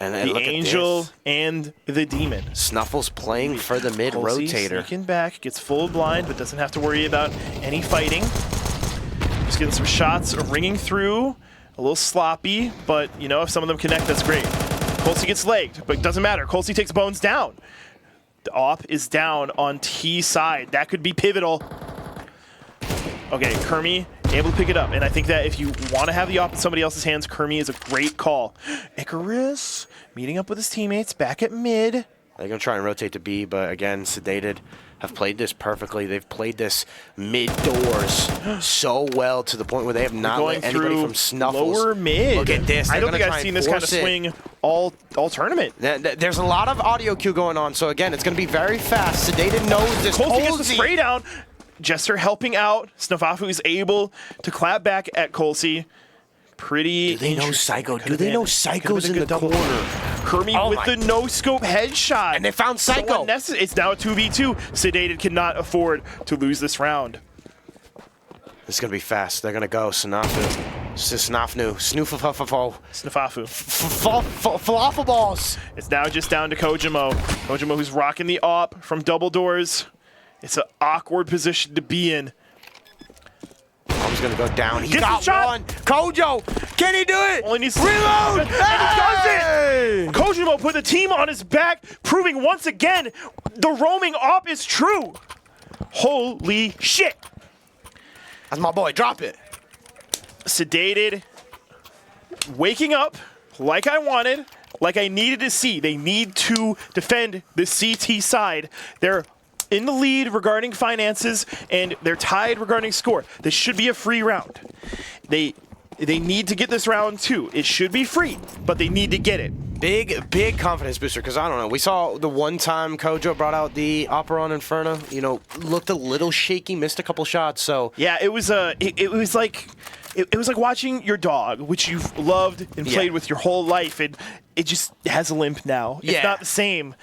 And the angel and the demon. Snuffles playing for the mid Colsey rotator. Sneaking back, gets full blind, but doesn't have to worry about any fighting. Just getting some shots ringing through. A little sloppy, but you know, if some of them connect, that's great. Colsey gets legged, but it doesn't matter. Colsey takes Bones down. The AWP is down on T side. That could be pivotal. Okay, Kermi able to pick it up, and I think that if you want to have the AWP in somebody else's hands, Kermi is a great call. Icarus meeting up with his teammates back at mid. They're going to try and rotate to B, but again, Sedated have played this perfectly. They've played this mid doors so well to the point where they have not let anybody from Snuffles. Lower mid. Look at this. I don't think I've seen this kind of swing all tournament. There's a lot of audio cue going on, so again, it's going to be very fast. Sedated knows this. Colsey gets the spray down. Jester helping out. Snufafu is able to clap back at Colsey. Pretty. Do they know Psycho? Do they know Psycho's in the corner? Kermi with the no-scope headshot. And they found Psycho. So it's now a 2v2. Sedated cannot afford to lose this round. It's going to be fast. They're going to go. Snufafu. Snufafu. Falafel balls. It's now just down to Kojimo. Kojimo who's rocking the AWP from double doors. It's an awkward position to be in. He's going to go down. He Gets got the shot. one. Kojo, can he do it? Only needs to reload. And he does it. Kojimo put the team on his back, proving once again the roaming AWP is true. Holy shit. That's my boy. Drop it. Sedated, waking up like I wanted, like I needed to see. They need to defend the CT side. They're in the lead regarding finances, and they're tied regarding score. This should be a free round. They need to get this round too. It should be free, but they need to get it. Big confidence booster, because I don't know. We saw the one time Kojo brought out the Operon Inferno, you know, looked a little shaky, missed a couple shots, so. Yeah, it was like watching your dog, which you've loved and played with your whole life, and it just has a limp now. It's not the same,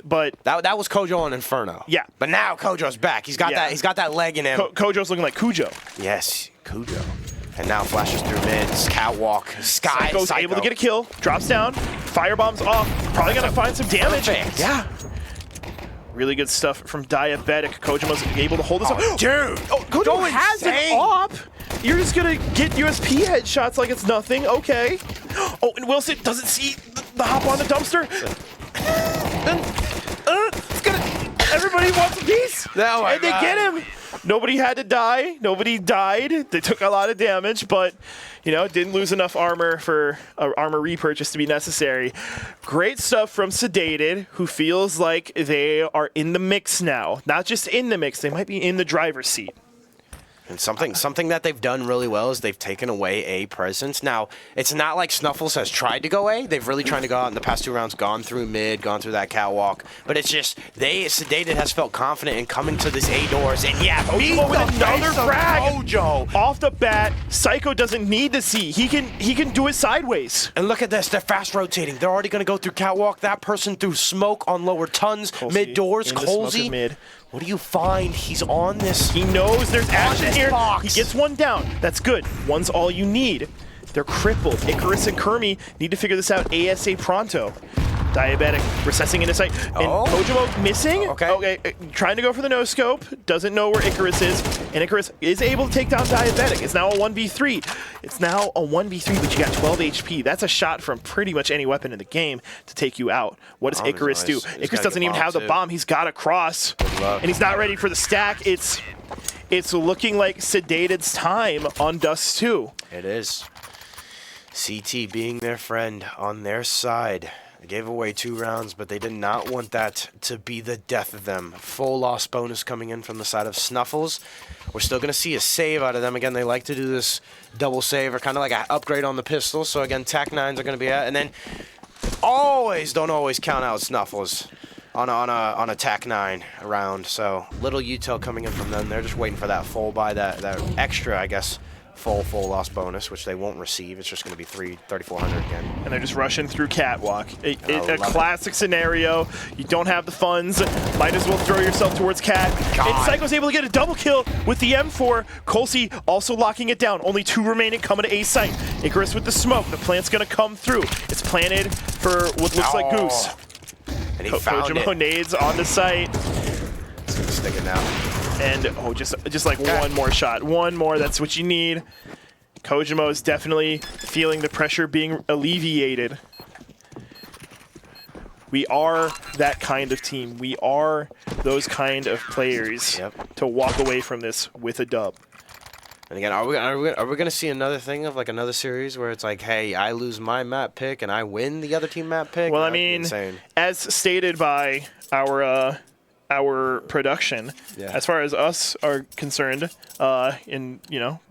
but that was Kojo on Inferno. Yeah, but now Kojo's back. He's got that. He's got that leg in him. Kojo's looking like Cujo. Yes, Cujo. And now flashes through mid, catwalk, Sky. Psycho's able to get a kill, drops down, firebombs off. Probably gonna find some damage. Perfect. Yeah. Really good stuff from Diabetic. Kojimo's able to hold this up. Dude! Kojo has an AWP. You're just gonna get USP headshots like it's nothing. Okay. Oh, and Wilson doesn't see the hop on the dumpster. It's gonna. Everybody wants a piece. Oh my and they God. get him. Nobody had to die. Nobody died. They took a lot of damage, but you know, didn't lose enough armor for an armor repurchase to be necessary. Great stuff from Sedated, who feels like they are in the mix now. Not just in the mix, they might be in the driver's seat. And something that they've done really well is they've taken away A presence. Now, it's not like Snuffles has tried to go A. They've really tried to go out in the past 2 rounds, gone through mid, gone through that catwalk. But it's just, Sedated has felt confident in coming to this A doors. And yeah, Kojimo with another frag. Kojo. Off the bat, Psycho doesn't need to see. He can do it sideways. And look at this, they're fast rotating. They're already going to go through catwalk. That person through smoke on lower tons, mid doors, Colsey. Mid. What do you find? He's on this. He knows there's action here. Box. He gets one down. That's good. One's all you need. They're crippled. Icarus and Kermi need to figure this out ASA pronto. Diabetic recessing into sight. And Kojimo missing. Okay. Trying to go for the no-scope. Doesn't know where Icarus is. And Icarus is able to take down Diabetic. It's now a 1v3. It's now a 1v3, but you got 12 HP. That's a shot from pretty much any weapon in the game to take you out. What does Icarus do? Icarus doesn't even have the bomb. He's got a cross. And he's not ready for the stack. It's looking like Sedated's time on Dust 2. It is. CT being their friend on their side. They gave away 2 rounds, but they did not want that to be the death of them. Full loss bonus coming in from the side of Snuffles. We're still going to see a save out of them. Again, they like to do this double save or kind of like an upgrade on the pistol. So again, TAC 9s are going to be out. And then don't always count out Snuffles. on a TAC 9 round. So little util coming in from them. They're just waiting for that full buy, that extra, I guess, full loss bonus, which they won't receive. It's just going to be 3,400 again. And they're just rushing through Catwalk. A classic scenario. You don't have the funds. Might as well throw yourself towards Cat. And Psycho's able to get a double kill with the M4. Colsey also locking it down. Only 2 remaining coming to A site. Icarus with the smoke. The plant's going to come through. It's planted for what looks like Goose. And he found Kojimo nades on the site. It's going to stick it now. And just like one more shot. One more, that's what you need. Kojimo is definitely feeling the pressure being alleviated. We are that kind of team. We are those kind of players to walk away from this with a dub. And again, are we going to see another thing of like another series where it's like, hey, I lose my map pick and I win the other team map pick? Well, I mean, as stated by our production, as far as us are concerned, and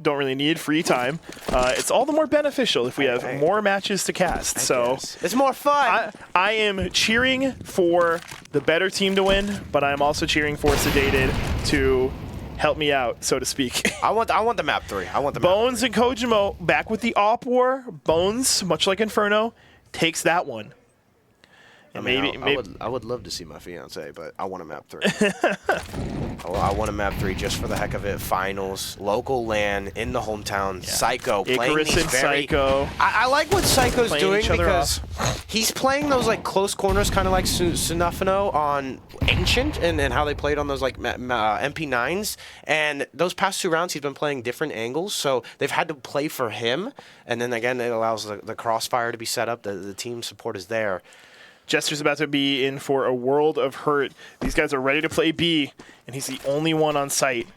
don't really need free time, it's all the more beneficial if we have more matches to cast. So it's more fun. I am cheering for the better team to win, but I'm also cheering for Sedated to help me out, so to speak. I want the map 3. I want the Bones and Kojimo back with the op war. Bones, much like Inferno, takes that one. And I would love to see my fiance, but I want a map 3. I want a map 3 just for the heck of it. Finals, local LAN in the hometown. Psycho playing Icarus and Psycho. I like what Psycho's doing because he's playing those like close corners, kind of like Snuffles on Ancient and how they played on those like MP9s. And those past 2 rounds, he's been playing different angles, so they've had to play for him. And then again, it allows the crossfire to be set up. The team support is there. Jester's about to be in for a world of hurt. These guys are ready to play B, and he's the only one on site.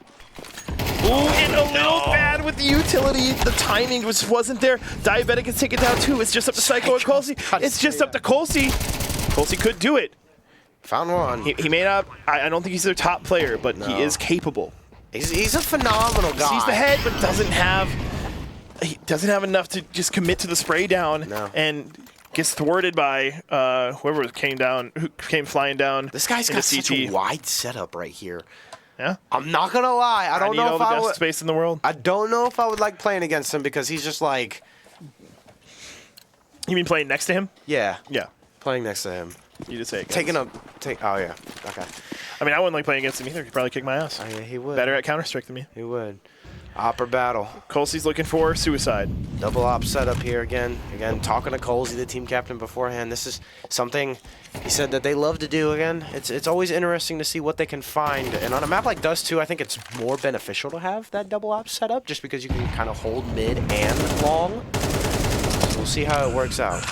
Ooh, and a little bad with the utility. The timing wasn't there. Diabetic can take it down too. It's just up to Psycho and Colsey. It's just up to Colsey. Colsey could do it. Found one. He may not. I don't think he's their top player, but he is capable. He's a phenomenal guy. Sees the head, but doesn't have enough to just commit to the spray down. And gets thwarted by whoever came flying down. This guy's got such a wide setup right here. Yeah. I'm not gonna lie. I don't know if I would. Space in the world. I don't know if I would like playing against him because he's just like. You mean playing next to him? Yeah. Yeah. Playing next to him. You just say Oh yeah. Okay. I mean, I wouldn't like playing against him either. He'd probably kick my ass. Oh yeah, he would. Better at Counter-Strike than me. He would. Opera battle. Colsey's looking for suicide. Double op setup here again. Again, talking to Colsey, the team captain beforehand. This is something he said that they love to do again. It's always interesting to see what they can find. And on a map like Dust 2, I think it's more beneficial to have that double op setup just because you can kind of hold mid and long. So we'll see how it works out.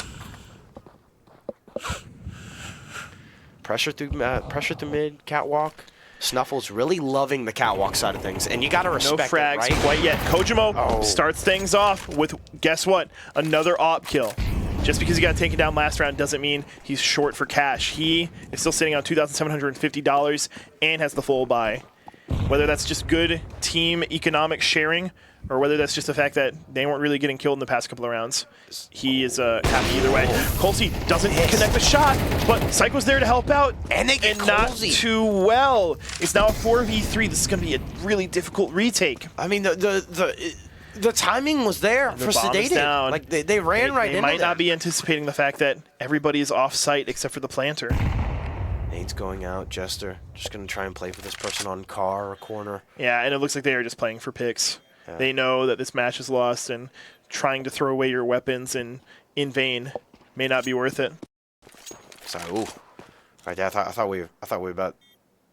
Pressure through mid, catwalk. Snuffles really loving the catwalk side of things, and you got to respect no frags it, right? quite yet. Kojimo starts things off with, guess what? Another op kill. Just because he got taken down last round doesn't mean he's short for cash. He is still sitting on $2,750 and has the full buy. Whether that's just good team economic sharing or whether that's just the fact that they weren't really getting killed in the past couple of rounds, he is happy either way. Colsey doesn't connect the shot, but Psycho's there to help out, and they get not too well. It's now a 4v3. This is going to be a really difficult retake. I mean, the timing was there for Sedated. Like they ran right into They might not be anticipating the fact that everybody is off site except for the planter. Nate's going out. Jester just going to try and play for this person on car or corner. Yeah, and it looks like they are just playing for picks. Yeah. They know that this match is lost, and trying to throw away your weapons in vain may not be worth it. Sorry, ooh. Right there, I thought we were about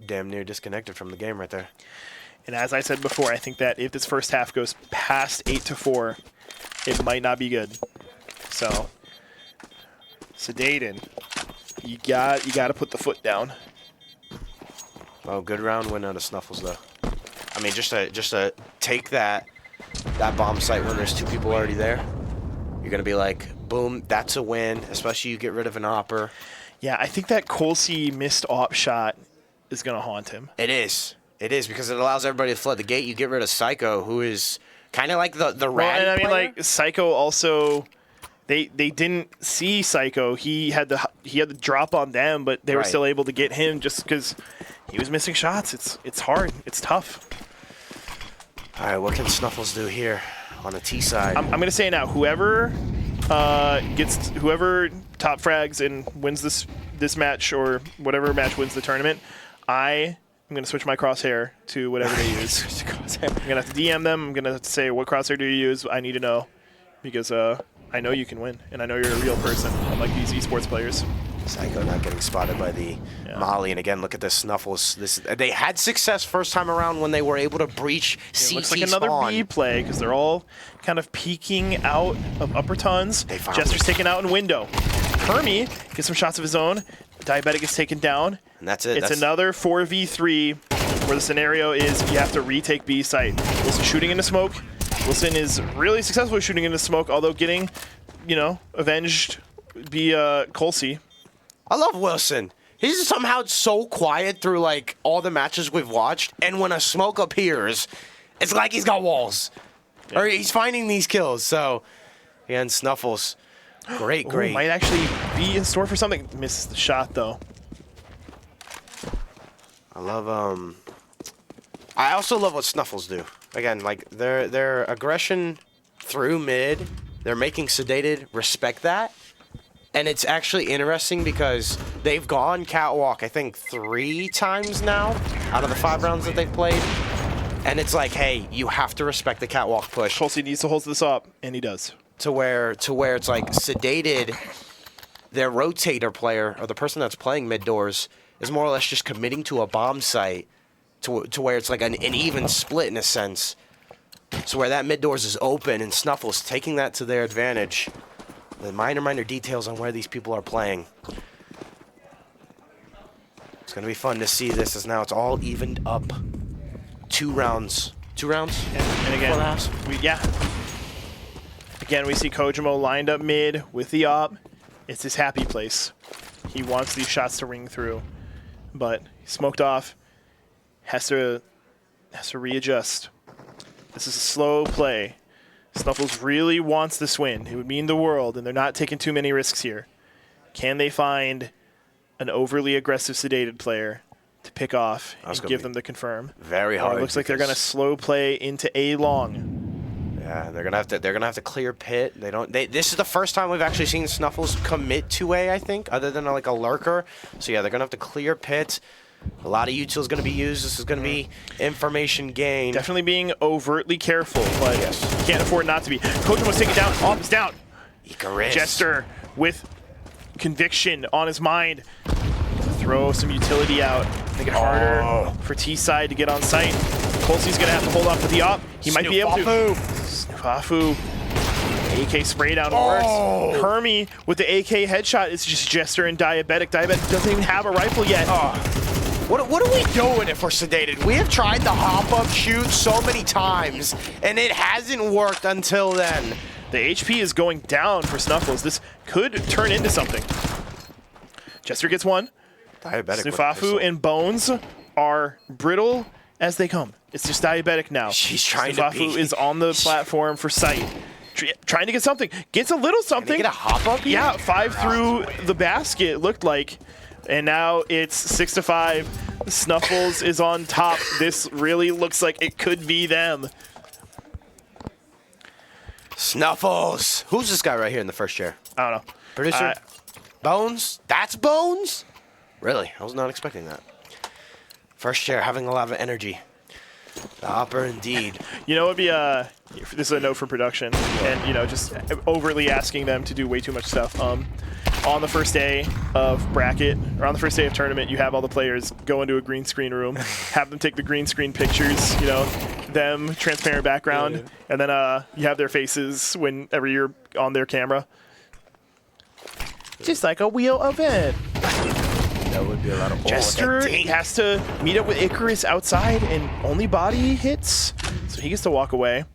damn near disconnected from the game right there. And as I said before, I think that if this first half goes past 8-4, it might not be good. So, Sedated, you got to put the foot down. Well, good round win out of Snuffles though. I mean, just to take that bomb site when there's 2 people already there, you're gonna be like, boom, that's a win. Especially you get rid of an opper. Yeah, I think that Colsey missed op shot is gonna haunt him. It is. It is because it allows everybody to flood the gate. You get rid of Psycho, who is kind of like the rat. And I mean, like Psycho also they didn't see Psycho. He had the drop on them, but they were still able to get him just because he was missing shots. It's hard. It's tough. All right, what can Snuffles do here on the T side? I'm gonna say now, whoever top frags and wins this match, or whatever match wins the tournament, I'm gonna switch my crosshair to whatever they use. I'm gonna have to DM them. I'm gonna have to say, what crosshair do you use? I need to know, because I know you can win, and I know you're a real person, unlike these esports players. Psycho not getting spotted by the Molly, and again, look at the Snuffles. They had success first time around when they were able to breach CT Looks like another spawn. B play, because they're all kind of peeking out of upper tons. Jester's taken out in window. Hermie gets some shots of his own. Diabetic is taken down. And that's it. It's another 4v3 where the scenario is you have to retake B site. Wilson shooting into smoke. Wilson is really successfully shooting into smoke, although getting, avenged via Colsey. I love Wilson. He's somehow so quiet through like all the matches we've watched, and when a smoke appears, it's like he's got walls. Or he's finding these kills. So, again, Snuffles. Great. Might actually be in store for something. Misses the shot, though. I love, I also love what Snuffles do. Again, like, their aggression through mid, they're making Sedated respect that. And it's actually interesting because they've gone catwalk, I think, 3 times now out of the 5 rounds that they've played. And it's like, hey, you have to respect the catwalk push. Colsey needs to hold this up, and he does. To where it's like Sedated, their rotator player, or the person that's playing mid doors, is more or less just committing to a bomb site to where it's like an even split in a sense. So where that mid doors is open and Snuffles taking that to their advantage. The minor details on where these people are playing. It's going to be fun to see this, as now it's all evened up. 2 rounds. 2 rounds? And again, Again, we see Kojimo lined up mid with the op. It's his happy place. He wants these shots to ring through. But he's smoked off. Has to readjust. This is a slow play. Snuffles really wants this win. It would mean the world, and they're not taking too many risks here. Can they find an overly aggressive Sedated player to pick off and give them the confirm? Very hard. It looks like they're going to slow play into A long. Yeah, they're gonna have to clear pit. This is the first time we've actually seen Snuffles commit to A, I think, other than like a lurker. So yeah, they're gonna have to clear pit. A lot of util is going to be used. This is going to be information gain. Definitely being overtly careful, but can't afford not to be. Kojimo's taken down. Op is down. Icarus. Jester with conviction on his mind. Throw some utility out. Make it harder for T-side to get on site. Colsey's going to have to hold off with the op. He might be able to. Snufafu. AK spray down works. Hermie with the AK headshot. It's just Jester and Diabetic. Diabetic doesn't even have a rifle yet. What are we doing if we're Sedated? We have tried the hop-up shoot so many times, and it hasn't worked until then. The HP is going down for Snuffles. This could turn into something. Jester gets one. Diabetic. Snufafu and Bones are brittle as they come. It's just Diabetic now. She's trying Snufafu to be. is on the platform for sight. Trying to get something. Gets a little something. Can they get a hop-up? Yeah, 5 through the basket, it looked like. And now it's 6-5. Snuffles is on top. This really looks like it could be them. Snuffles. Who's this guy right here in the first chair? I don't know. Producer? Bones? That's Bones? Really? I was not expecting that. First chair, having a lot of energy. The hopper, indeed. You know, it'd be this is a note from production, and just overtly asking them to do way too much stuff. On the first day of bracket, or on the first day of tournament, you have all the players go into a green screen room, have them take the green screen pictures, them, transparent background, and then you have their faces whenever you're on their camera. Just like a wheel event. That would be a lot of Jester has to meet up with Icarus outside, and only body hits, so he gets to walk away.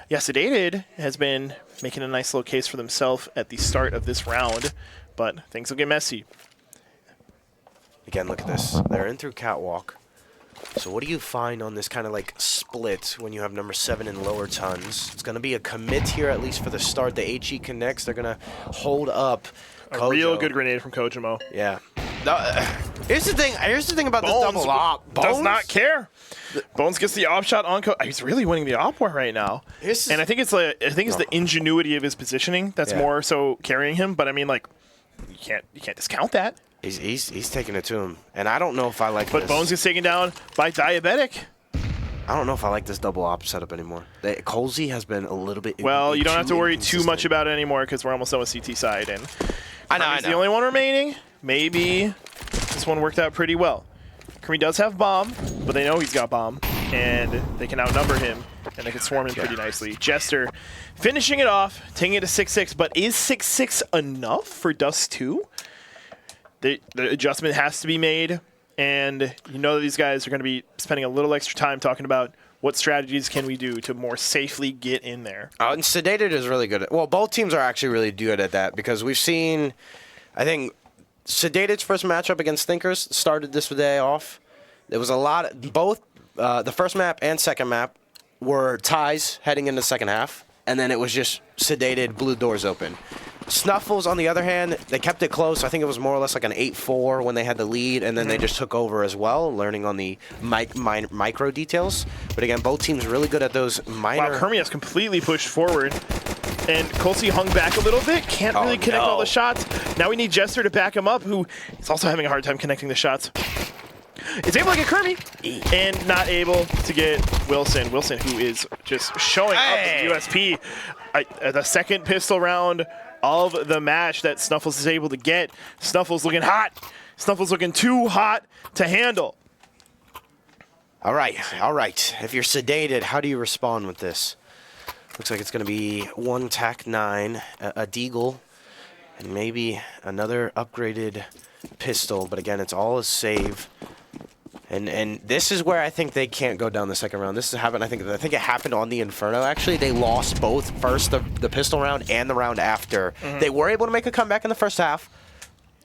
Yeah, Sedated has been making a nice little case for themselves at the start of this round, but things will get messy. Again, look at this. They're in through catwalk. So what do you find on this kind of like split when you have number 7 in lower tons? It's going to be a commit here, at least for the start. The HE connects. They're going to hold up A real good grenade from Kojimo. Yeah. Here's the thing about this Bones double op. does not care. Bones gets the op shot on. He's really winning the op war right now. And I think it's the ingenuity of his positioning that's more so carrying him. But I mean, like, you can't discount that. He's taking it to him, and I don't know if I like this. But Bones gets taken down by Diabetic. I don't know if I like this double op setup anymore. Colsey has been a little bit. Well, you don't have to worry too much about it anymore because we're almost done with CT side, and I know. the only one remaining. Maybe this one worked out pretty well. Kermie does have bomb, but they know he's got bomb, and they can outnumber him, and they can swarm him pretty nicely. Jester finishing it off, taking it to 6-6, but is 6-6 enough for Dust 2? The adjustment has to be made, and you know that these guys are going to be spending a little extra time talking about what strategies can we do to more safely get in there. And Sedated is really good well, both teams are actually really good at that because we've seen, I think, Sedated's first matchup against Thinkers started this day off. There was a lot, both the first map and second map were ties heading into the second half, and then it was just Sedated, blew doors open. Snuffles, on the other hand, they kept it close. I think it was more or less like an 8-4 when they had the lead, and then they just took over as well, learning on the micro details. But again, both teams really good at those minor... Wow, Kermie has completely pushed forward, and Colsey hung back a little bit. Can't really connect all the shots. Now we need Jester to back him up, who is also having a hard time connecting the shots. Is able to get Kermie, and not able to get Wilson. Wilson, who is just showing up in USP. The second pistol round of the match that Snuffles is able to get. Snuffles looking hot. Snuffles looking too hot to handle. All right. If you're Sedated, how do you respond with this? Looks like it's going to be one TAC-9, a Deagle, and maybe another upgraded pistol. But again, it's all a save. And this is where I think they can't go down the second round. This happened. I think it happened on the Inferno. Actually, they lost both first the pistol round and the round after. They were able to make a comeback in the first half,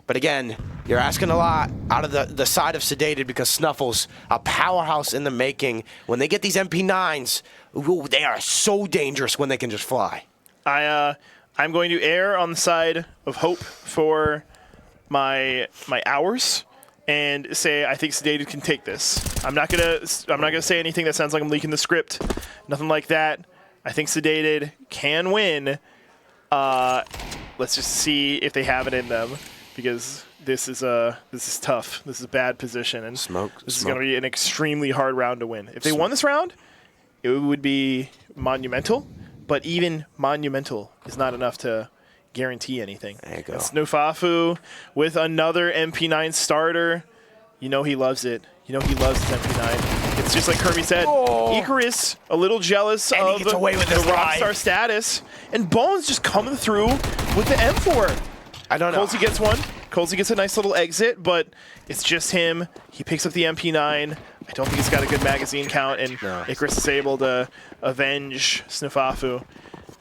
but again, you're asking a lot out of the side of Sedated because Snuffles, a powerhouse in the making. When they get these MP9s, ooh, they are so dangerous when they can just fly. I'm going to err on the side of hope for my hours. And say I think Sedated can take this. I'm not gonna say anything that sounds like I'm leaking the script. Nothing like that. I think Sedated can win. Let's just see if they have it in them, because this is tough. This is a bad position, and this is gonna be an extremely hard round to win. If they won this round, it would be monumental. But even monumental is not enough to guarantee anything. There you go. Snufafu with another MP9 starter. You know he loves it. You know he loves his MP9. It's just like Kermie said. Icarus a little jealous of the Rockstar status, and Bones just coming through with the M4. I don't know. Colsey gets one. Colsey gets a nice little exit, but it's just him. He picks up the MP9. I don't think he's got a good magazine count, and Icarus is able to avenge Snufafu.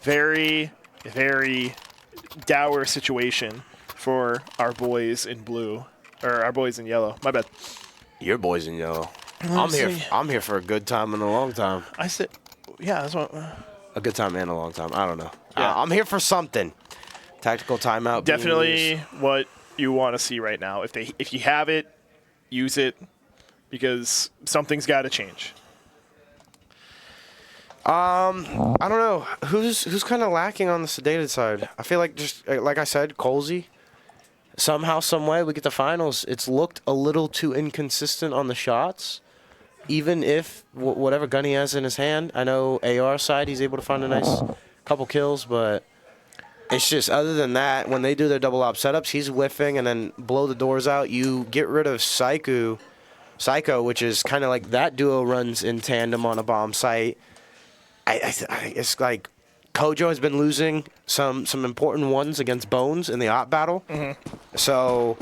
Very, very dour situation for our boys in blue, or our boys in yellow. My bad. Your boys in yellow. I'm here for a good time and a long time. I said, yeah, that's what. A good time and a long time. I don't know. Yeah. I'm here for something. Tactical timeout. Definitely what you want to see right now. If you have it, use it, because something's got to change. I don't know. Who's kind of lacking on the Sedated side? I feel like, just like I said, Colsey. Somehow, some way, we get the finals. It's looked a little too inconsistent on the shots. Even if whatever gun he has in his hand, I know AR side, he's able to find a nice couple kills, but it's just, other than that, when they do their double op setups, he's whiffing and then blow the doors out. You get rid of Psycho, which is kind of like that duo runs in tandem on a bomb site. It's like Kojo has been losing some important ones against Bones in the op battle. So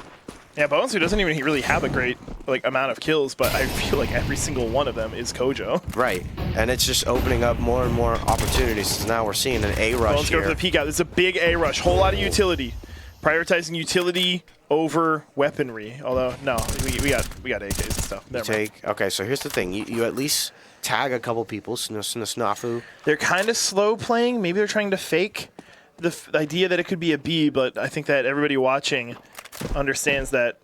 yeah, Bones, who doesn't even really have a great amount of kills, but I feel like every single one of them is Kojo. Right, and it's just opening up more and more opportunities. So now we're seeing an A rush Bones here. go for the peek out. This is a big A rush. Whole lot of utility. prioritizing utility over weaponry. Although, no, we got AKs and stuff. Never mind. Okay, so here's the thing. You at least tag a couple people, Snafu. They're kind of slow playing. Maybe they're trying to fake the idea that it could be a B, but I think that everybody watching understands that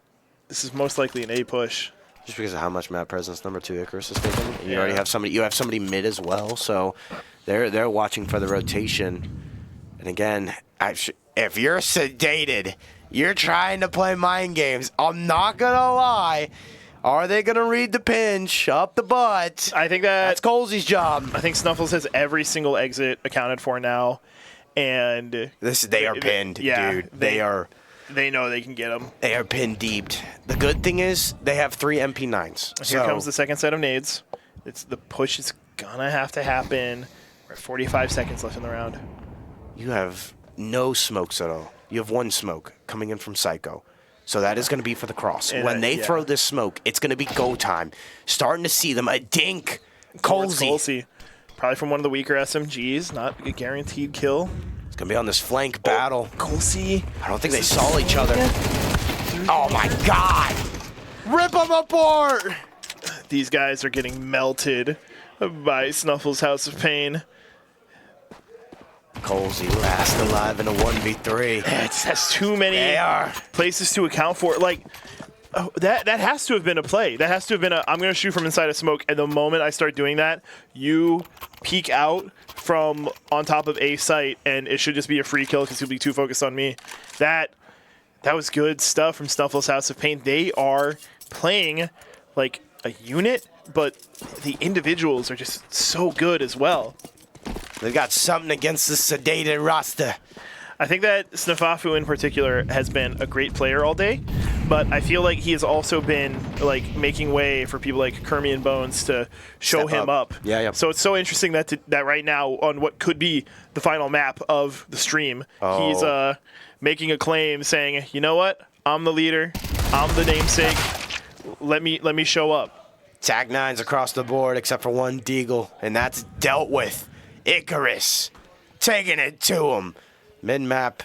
this is most likely an A push. Just because of how much map presence number 2 Icarus is taking. You already have somebody. You have somebody mid as well, so they're watching for the rotation. And again, if you're sedated, you're trying to play mind games. I'm not gonna lie. Are they gonna read the pinch up the butt? I think that's Colsey's job. I think Snuffles has every single exit accounted for now, and they are pinned, dude. They know they can get them. They are pinned deep. The good thing is they have 3 MP9s. Here comes the second set of nades. The push is gonna have to happen. We're at 45 seconds left in the round. You have no smokes at all. You have 1 smoke coming in from Psycho. So that is going to be for the cross. And when they throw this smoke, it's going to be go time. Starting to see them. A dink. Colsey. Probably from one of the weaker SMGs. Not a guaranteed kill. It's going to be on this flank battle. Colsey. I don't think they saw each other. Oh, my God. Rip them apart. These guys are getting melted by Snuffles' House of Pain. Colsey last alive in a 1v3. It just has too many places to account for. Like, that has to have been a play. That has to have been I'm going to shoot from inside a smoke, and the moment I start doing that, you peek out from on top of a site, and it should just be a free kill because you'll be too focused on me. That was good stuff from Snuffles' House of Pain. They are playing like a unit, but the individuals are just so good as well. They've got something against the sedated roster. I think that Snafafu in particular has been a great player all day, but I feel like he has also been like making way for people like Kermi and Bones to show him up. Yeah. So it's so interesting that that right now on what could be the final map of the stream, he's making a claim saying, you know what? I'm the leader. I'm the namesake. Let me show up. Tag 9s across the board except for 1 Deagle, and that's dealt with. Icarus taking it to him. Mid-map,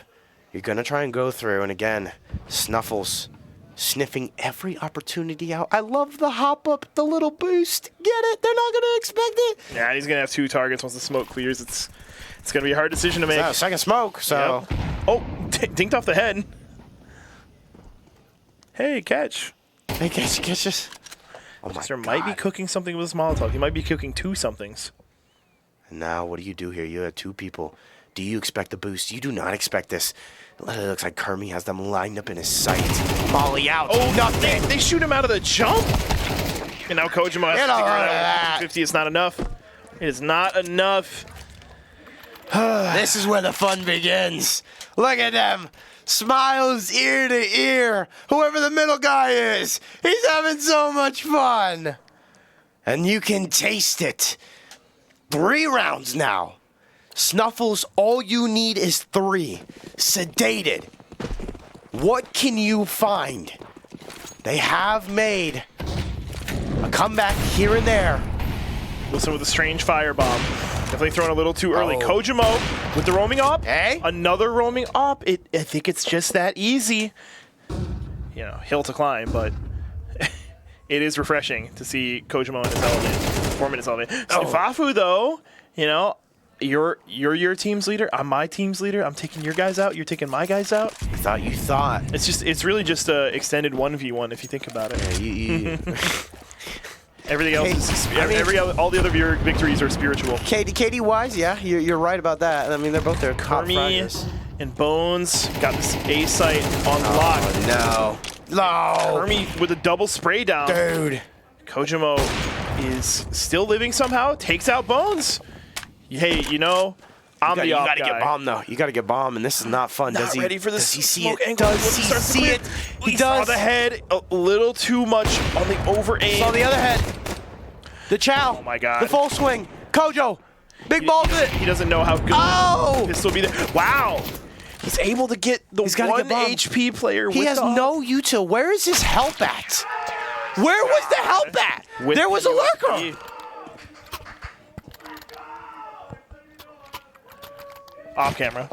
you're going to try and go through. And again, Snuffles sniffing every opportunity out. I love the hop up, the little boost. Get it? They're not going to expect it. Yeah, he's going to have 2 targets once the smoke clears. It's going to be a hard decision to make. Second smoke, so. Yep. Oh, dinked off the head. Hey, catch. Hey, catch us. Oh my Jester God. might be cooking something with his Molotov. He might be cooking 2 somethings. Now, what do you do here? You have 2 people. Do you expect the boost? You do not expect this. It looks like Kermi has them lined up in his sights. Molly out. Oh, nothing. They shoot him out of the jump. And now Kojima has to figure it out. 50 is not enough. It is not enough. This is where the fun begins. Look at them. Smiles ear to ear. Whoever the middle guy is, he's having so much fun. And you can taste it. 3 rounds now. Snuffles, all you need is 3. Sedated. What can you find? They have made a comeback here and there. Wilson with a strange firebomb. Definitely thrown a little too early. Kojima with the roaming op. Hey? Another roaming op. I think it's just that easy. You know, hill to climb, but it is refreshing to see Kojima in his element. 4 minutes element. Snafafu, though, you know, you're your team's leader. I'm my team's leader. I'm taking your guys out. You're taking my guys out. You thought. It's really just a extended 1v1 if you think about it. Yeah, Everything else is all the other victories are spiritual. KD wise, yeah, you're right about that. I mean, they're both their top fragments. And Bones got this A site on lock. No. Kermi with a double spray down. Dude. Kojima is still living somehow. Takes out Bones. Hey, you know, I'm the op guy. You gotta get bomb though. You gotta get bomb, and this is not fun. Not ready for this. Does he see smoke it? angle. Does he see it? He saw does. the head a little too much on the over aim. Saw the other head. The chow. Oh my God. The full swing. Kojo. Big ball to it. He doesn't know how good this will be there. Wow. He's able to get the 1 HP player. He has no util. Where is his help at? Where was the help at? There was a lurker. Off camera.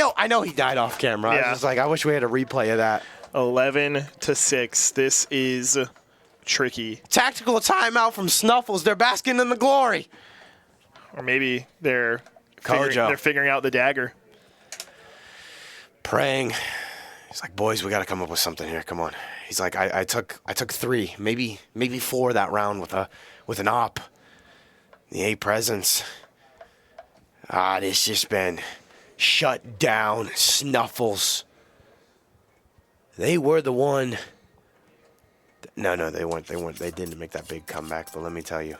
I know he died off camera. I was just like, I wish we had a replay of that. 11-6. This is tricky. Tactical timeout from Snuffles. They're basking in the glory. Or maybe they're Kojo. figuring out the dagger. Praying. He's like, boys, we got to come up with something here. Come on. He's like, I took 3, maybe 4 that round with an op. The 8 presence. This just been shut down. Snuffles. They were the one. No, they weren't. They didn't make that big comeback. But let me tell you,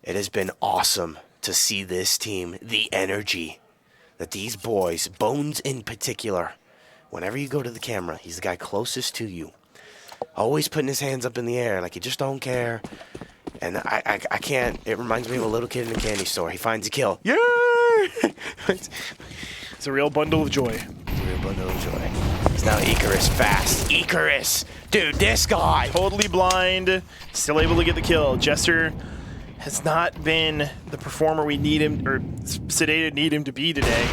it has been awesome to see this team, the energy that these boys, Bones in particular, whenever you go to the camera, he's the guy closest to you, always putting his hands up in the air like he just don't care. And I can't. It reminds me of a little kid in a candy store. He finds a kill. Yeah. It's a real bundle of joy. Real bundle of joy. It's now Icarus fast. Icarus, dude, this guy. Totally blind, still able to get the kill. Jester has not been the performer we need him, or Sedated need him to be today,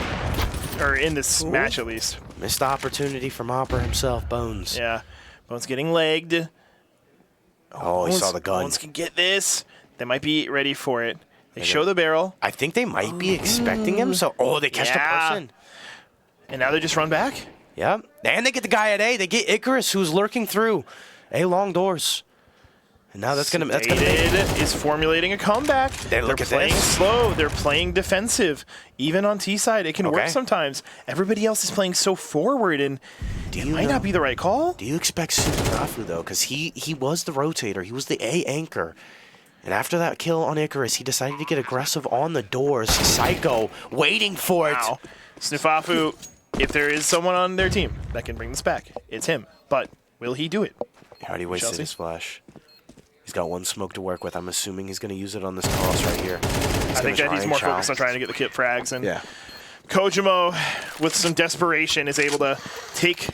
or in this match at least. Missed opportunity from Hopper himself, Bones. Yeah, Bones getting legged. Oh, he saw the gun. Bones can get this. They might be ready for it. They show the barrel. I think they might be expecting him. So, they catch the person. And now they just run back. Yep. And they get the guy at A. They get Icarus, who's lurking through A long doors. And now that's gonna Sedated is formulating a comeback. They're playing slow. They're playing defensive. Even on T side, it can work sometimes. Everybody else is playing so forward, and it might not be the right call. Do you expect Snuffles though? Because he was the rotator. He was the A anchor. And after that kill on Icarus, he decided to get aggressive on the doors. Psycho, waiting for it. Snuffles, if there is someone on their team that can bring this back, it's him. But will he do it? He already wasted his flash. He's got 1 smoke to work with. I'm assuming he's going to use it on this toss right here. I think that he's more focused on trying to get the kit frags. And Kojimo, with some desperation, is able to take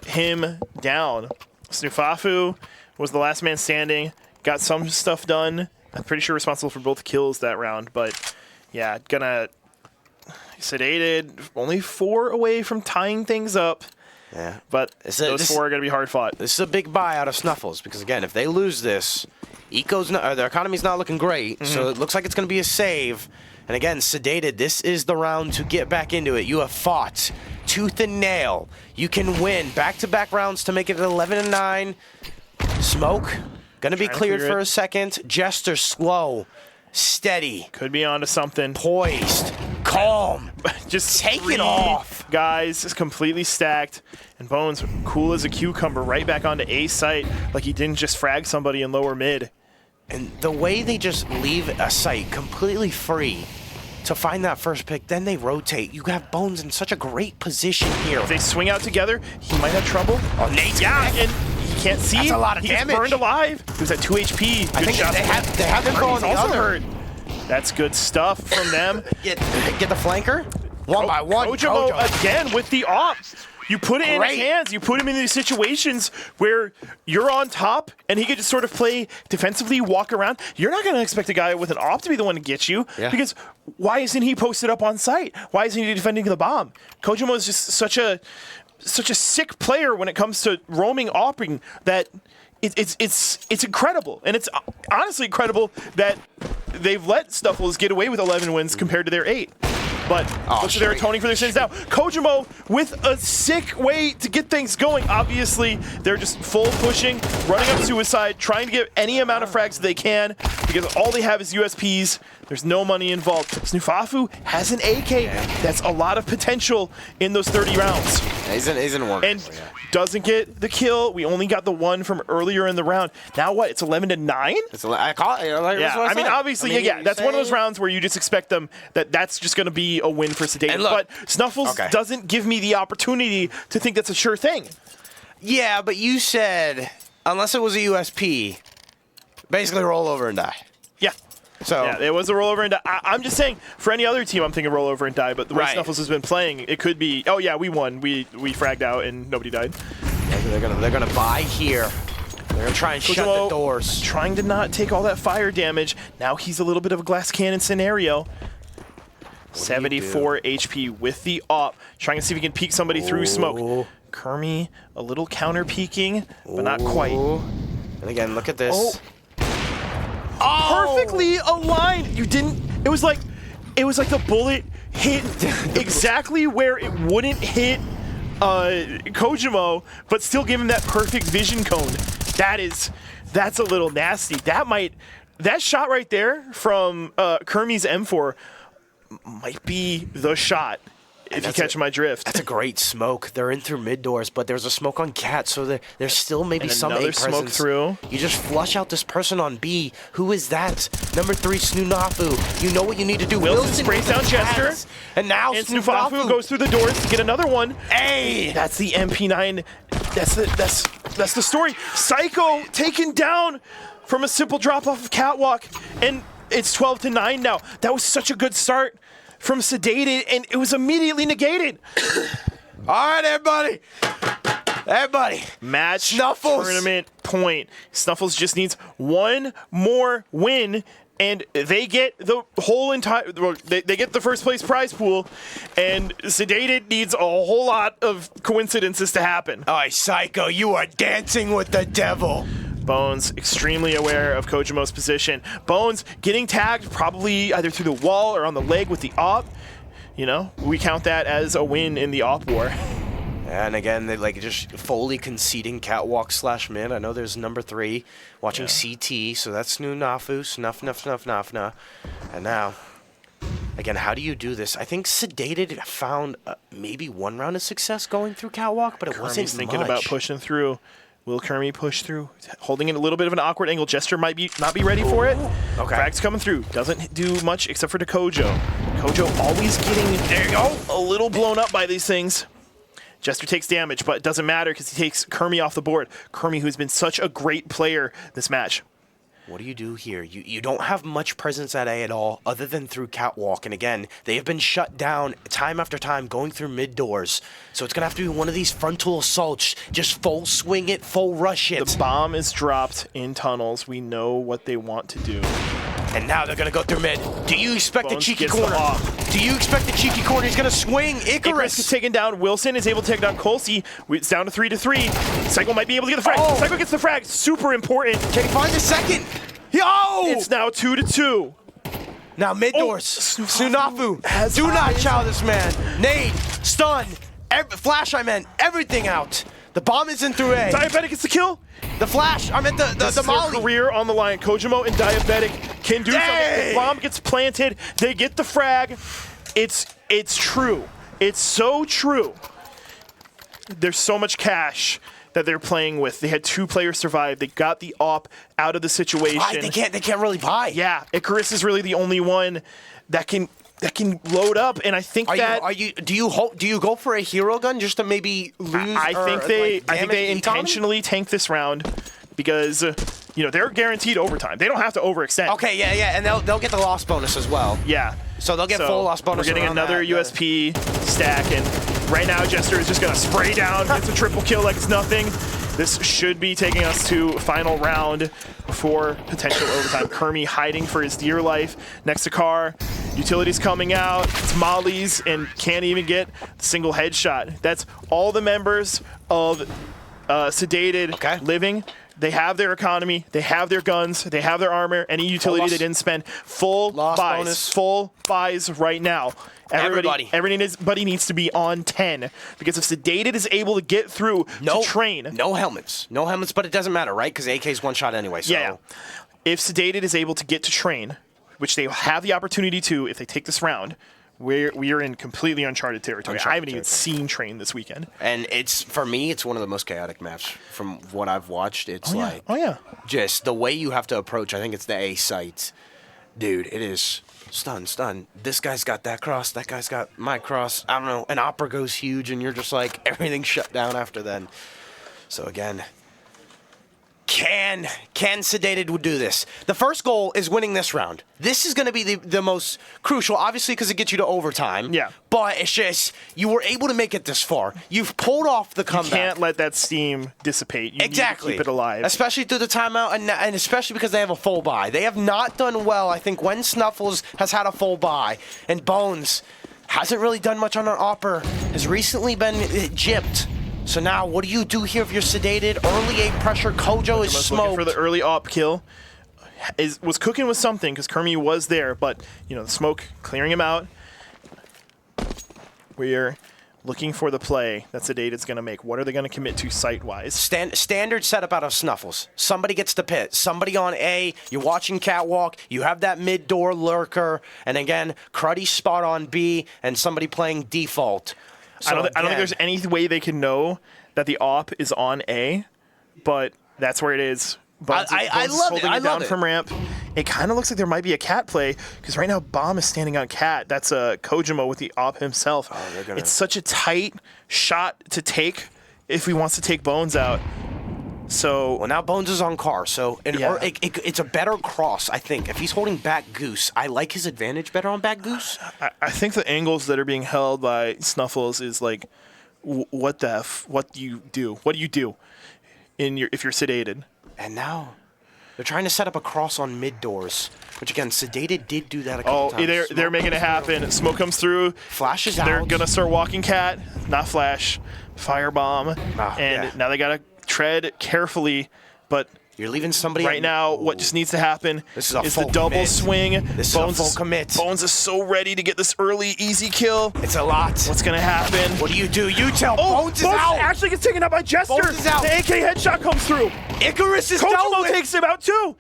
him down. Snuffles was the last man standing. Got some stuff done. I'm pretty sure responsible for both kills that round. But, yeah, gonna... Sedated, only 4 away from tying things up. Yeah. But those 4 are going to be hard fought. This is a big buy out of Snuffles because, again, if they lose this, their economy's not looking great, so it looks like it's going to be a save. And, again, Sedated, this is the round to get back into it. You have fought tooth and nail. You can win back-to-back rounds to make it 11-9. Smoke, going to be cleared for a second. Jester, slow, steady. Could be onto something. Poised. Calm. Just take it off. Guys, just completely stacked. And Bones, cool as a cucumber, right back onto A site like he didn't just frag somebody in lower mid. And the way they just leave a site completely free to find that first pick, then they rotate. You have Bones in such a great position here. If they swing out together, he might have trouble. Oh, Nate's and he can't see. That's a lot of damage. He's burned alive. He was at 2 HP. I think they have him on the other. Hurt. That's good stuff from them. Get the flanker. One by one. Kojimo again with the op. You put it in his hands. You put him in these situations where you're on top and he could just sort of play defensively, walk around. You're not going to expect a guy with an op to be the one to get you because why isn't he posted up on site? Why isn't he defending the bomb? Kojimo is just such a sick player when it comes to roaming opping that it's incredible. And it's honestly incredible that they've let Snuffles get away with 11 wins compared to their 8. But looks like they're atoning for their sins now. Kojimo with a sick way to get things going. Obviously, they're just full pushing, running up suicide, trying to get any amount of frags that they can because all they have is USPs. There's no money involved. Snuffles has an AK. That's a lot of potential in those 30 rounds. He's in one. And doesn't get the kill. We only got the 1 from earlier in the round. Now what? It's 11-9? I call it. I mean, obviously, that's one of those rounds where you just expect them that's just going to be a win for Sedated. But Snuffles doesn't give me the opportunity to think that's a sure thing. Yeah, but you said, unless it was a USP, basically roll over and die. Yeah. So yeah, it was a rollover and die. I'm just saying, for any other team, I'm thinking rollover and die. But the way Snuffles has been playing, it could be. Oh yeah, we won. We fragged out and nobody died. They're gonna buy here. They're gonna try and shut the doors. Trying to not take all that fire damage. Now he's a little bit of a glass cannon scenario. 74 HP with the AWP. Trying to see if he can peek somebody through smoke. Kermy a little counter peeking, but not quite. And again, look at this. Perfectly aligned. You didn't. It was like the bullet hit exactly where it wouldn't hit Kojimo, but still give him that perfect vision cone. That's a little nasty. That shot right there from Kermy's M4 might be the shot. If you catch my drift. That's a great smoke. They're in through mid doors, but there's a smoke on Cat, so there's still maybe some A presence. Smoke through. You just flush out this person on B. Who is that? Number 3, Snuffles. You know what you need to do. Wilson sprays down Jester. And now Snuffles goes through the doors to get another one. Hey! That's the MP9. That's the story. Psycho taken down from a simple drop off of Catwalk, and it's 12-9 now. That was such a good start from Sedated, and it was immediately negated. All right, everybody. Match Snuffles. Tournament point. Snuffles just needs one more win, and they get the whole entire. They get the first place prize pool, and Sedated needs a whole lot of coincidences to happen. All right, Psycho, you are dancing with the devil. Bones extremely aware of Kojimo's position. Bones getting tagged probably either through the wall or on the leg with the AWP. You know, we count that as a win in the AWP war. And again, they just fully conceding Catwalk / mid. I know there's number 3 watching CT, so that's Snuffles, Snuff. And now, again, how do you do this? I think Sedated found maybe one round of success going through Catwalk, but it wasn't thinking much. about pushing through. Will Kermy push through? Holding it a little bit of an awkward angle. Jester might not be ready for it. Okay. Frag's coming through. Doesn't do much except for to Kojo. Kojo always getting, there you go, a little blown up by these things. Jester takes damage, but it doesn't matter because he takes Kermy off the board. Kermy, who's been such a great player this match. What do you do here? You don't have much presence at A at all, other than through Catwalk. And again, they have been shut down time after time, going through mid doors. So it's going to have to be one of these frontal assaults. Just full swing it, full rush it. The bomb is dropped in tunnels. We know what they want to do. And now they're going to go through mid. Do you expect Bones the cheeky gets corner? the off. Do you expect the cheeky corner? He's going to swing. Icarus is taken down. Wilson is able to take down Colsey. It's down to 3-3. Psycho might be able to get the frag. Psycho gets the frag. Super important. Can he find the second? Yo! It's now 2-2. Now mid doors. Snuffles. Do not chow this man. Nade, stun, flash. I meant everything out. The bomb isn't through A. Diabetic gets the kill. The flash. I meant the molly. Their career on the line. Kojimo and Diabetic can do something. The bomb gets planted. They get the frag. It's true. It's so true. There's so much cash that they're playing with. They had 2 players survive. They got the AWP out of the situation. Right, they can't really buy. Yeah, Icarus is really the only one that can load up, and I think do you go for a hero gun just to maybe lose? I think they intentionally tank this round because they're guaranteed overtime. They don't have to overextend. Okay, yeah, and they'll get the loss bonus as well. Yeah. So they'll get full loss bonus. We're getting another USP stack, and right now Jester is just gonna spray down, gets a triple kill like it's nothing. This should be taking us to final round for potential overtime. Kermy hiding for his dear life next to Car. Utilities coming out. It's Molly's and can't even get the single headshot. That's all the members of Sedated living. They have their economy, they have their guns, they have their armor, any utility they didn't spend. Full buys right now. Everybody needs to be on 10 because if Sedated is able to get through to train. No helmets, but it doesn't matter, right? Because AK's one shot anyway. So. Yeah. If Sedated is able to get to train, which they have the opportunity to if they take this round, we are in completely uncharted territory. I haven't even seen train this weekend. And for me, it's one of the most chaotic maps from what I've watched. It's just the way you have to approach. I think it's the A site. Dude, it is stun. This guy's got that cross. That guy's got my cross. I don't know. An opera goes huge, and you're just like, everything's shut down after then. So again, Can Sedated do this? The first goal is winning this round. This is going to be the most crucial, obviously, because it gets you to overtime. Yeah. But it's just, you were able to make it this far. You've pulled off the comeback. You can't let that steam dissipate. You Exactly. need to keep it alive. Especially through the timeout, and especially because they have a full buy. They have not done well, I think, when Snuffles has had a full buy. And Bones hasn't really done much on an Opper, has recently been gypped. So now, what do you do here if you're Sedated? Early A pressure, Kojo is smoked. Looking for the early op kill. Was cooking with something because Kermi was there, but the smoke clearing him out. We're looking for the play that Sedated's going to make. What are they going to commit to site-wise? Standard setup out of Snuffles. Somebody gets the pit. Somebody on A. You're watching Catwalk. You have that mid-door lurker. And again, Cruddy spot on B, and somebody playing default. So I don't think there's any way they can know that the op is on A, but that's where it is. Bones I is love holding it. it down from ramp. It kind of looks like there might be a cat play because right now Bomb is standing on cat. That's Kojima with the op himself. It's such a tight shot to take if he wants to take Bones out. So well, now Bones is on car, so it's a better cross, I think. If he's holding back Goose, I like his advantage better on back Goose. I think the angles that are being held by Snuffles is like, what do you do? What do you do if you're Sedated? And now they're trying to set up a cross on mid doors, which again, Sedated did do that a couple times. They're making it happen. Smoke comes through. Flash is out. They're gonna start walking cat, not flash, firebomb, now they gotta tread carefully, but you're leaving somebody right now. What just needs to happen is the double swing. This is a full commit. Bones is so ready to get this early easy kill. It's a lot. What's gonna happen? What do? You tell. Bones is out. Actually gets taken out by Jester. Bones is out. The AK headshot comes through. Icarus is dealt with. takes him out too.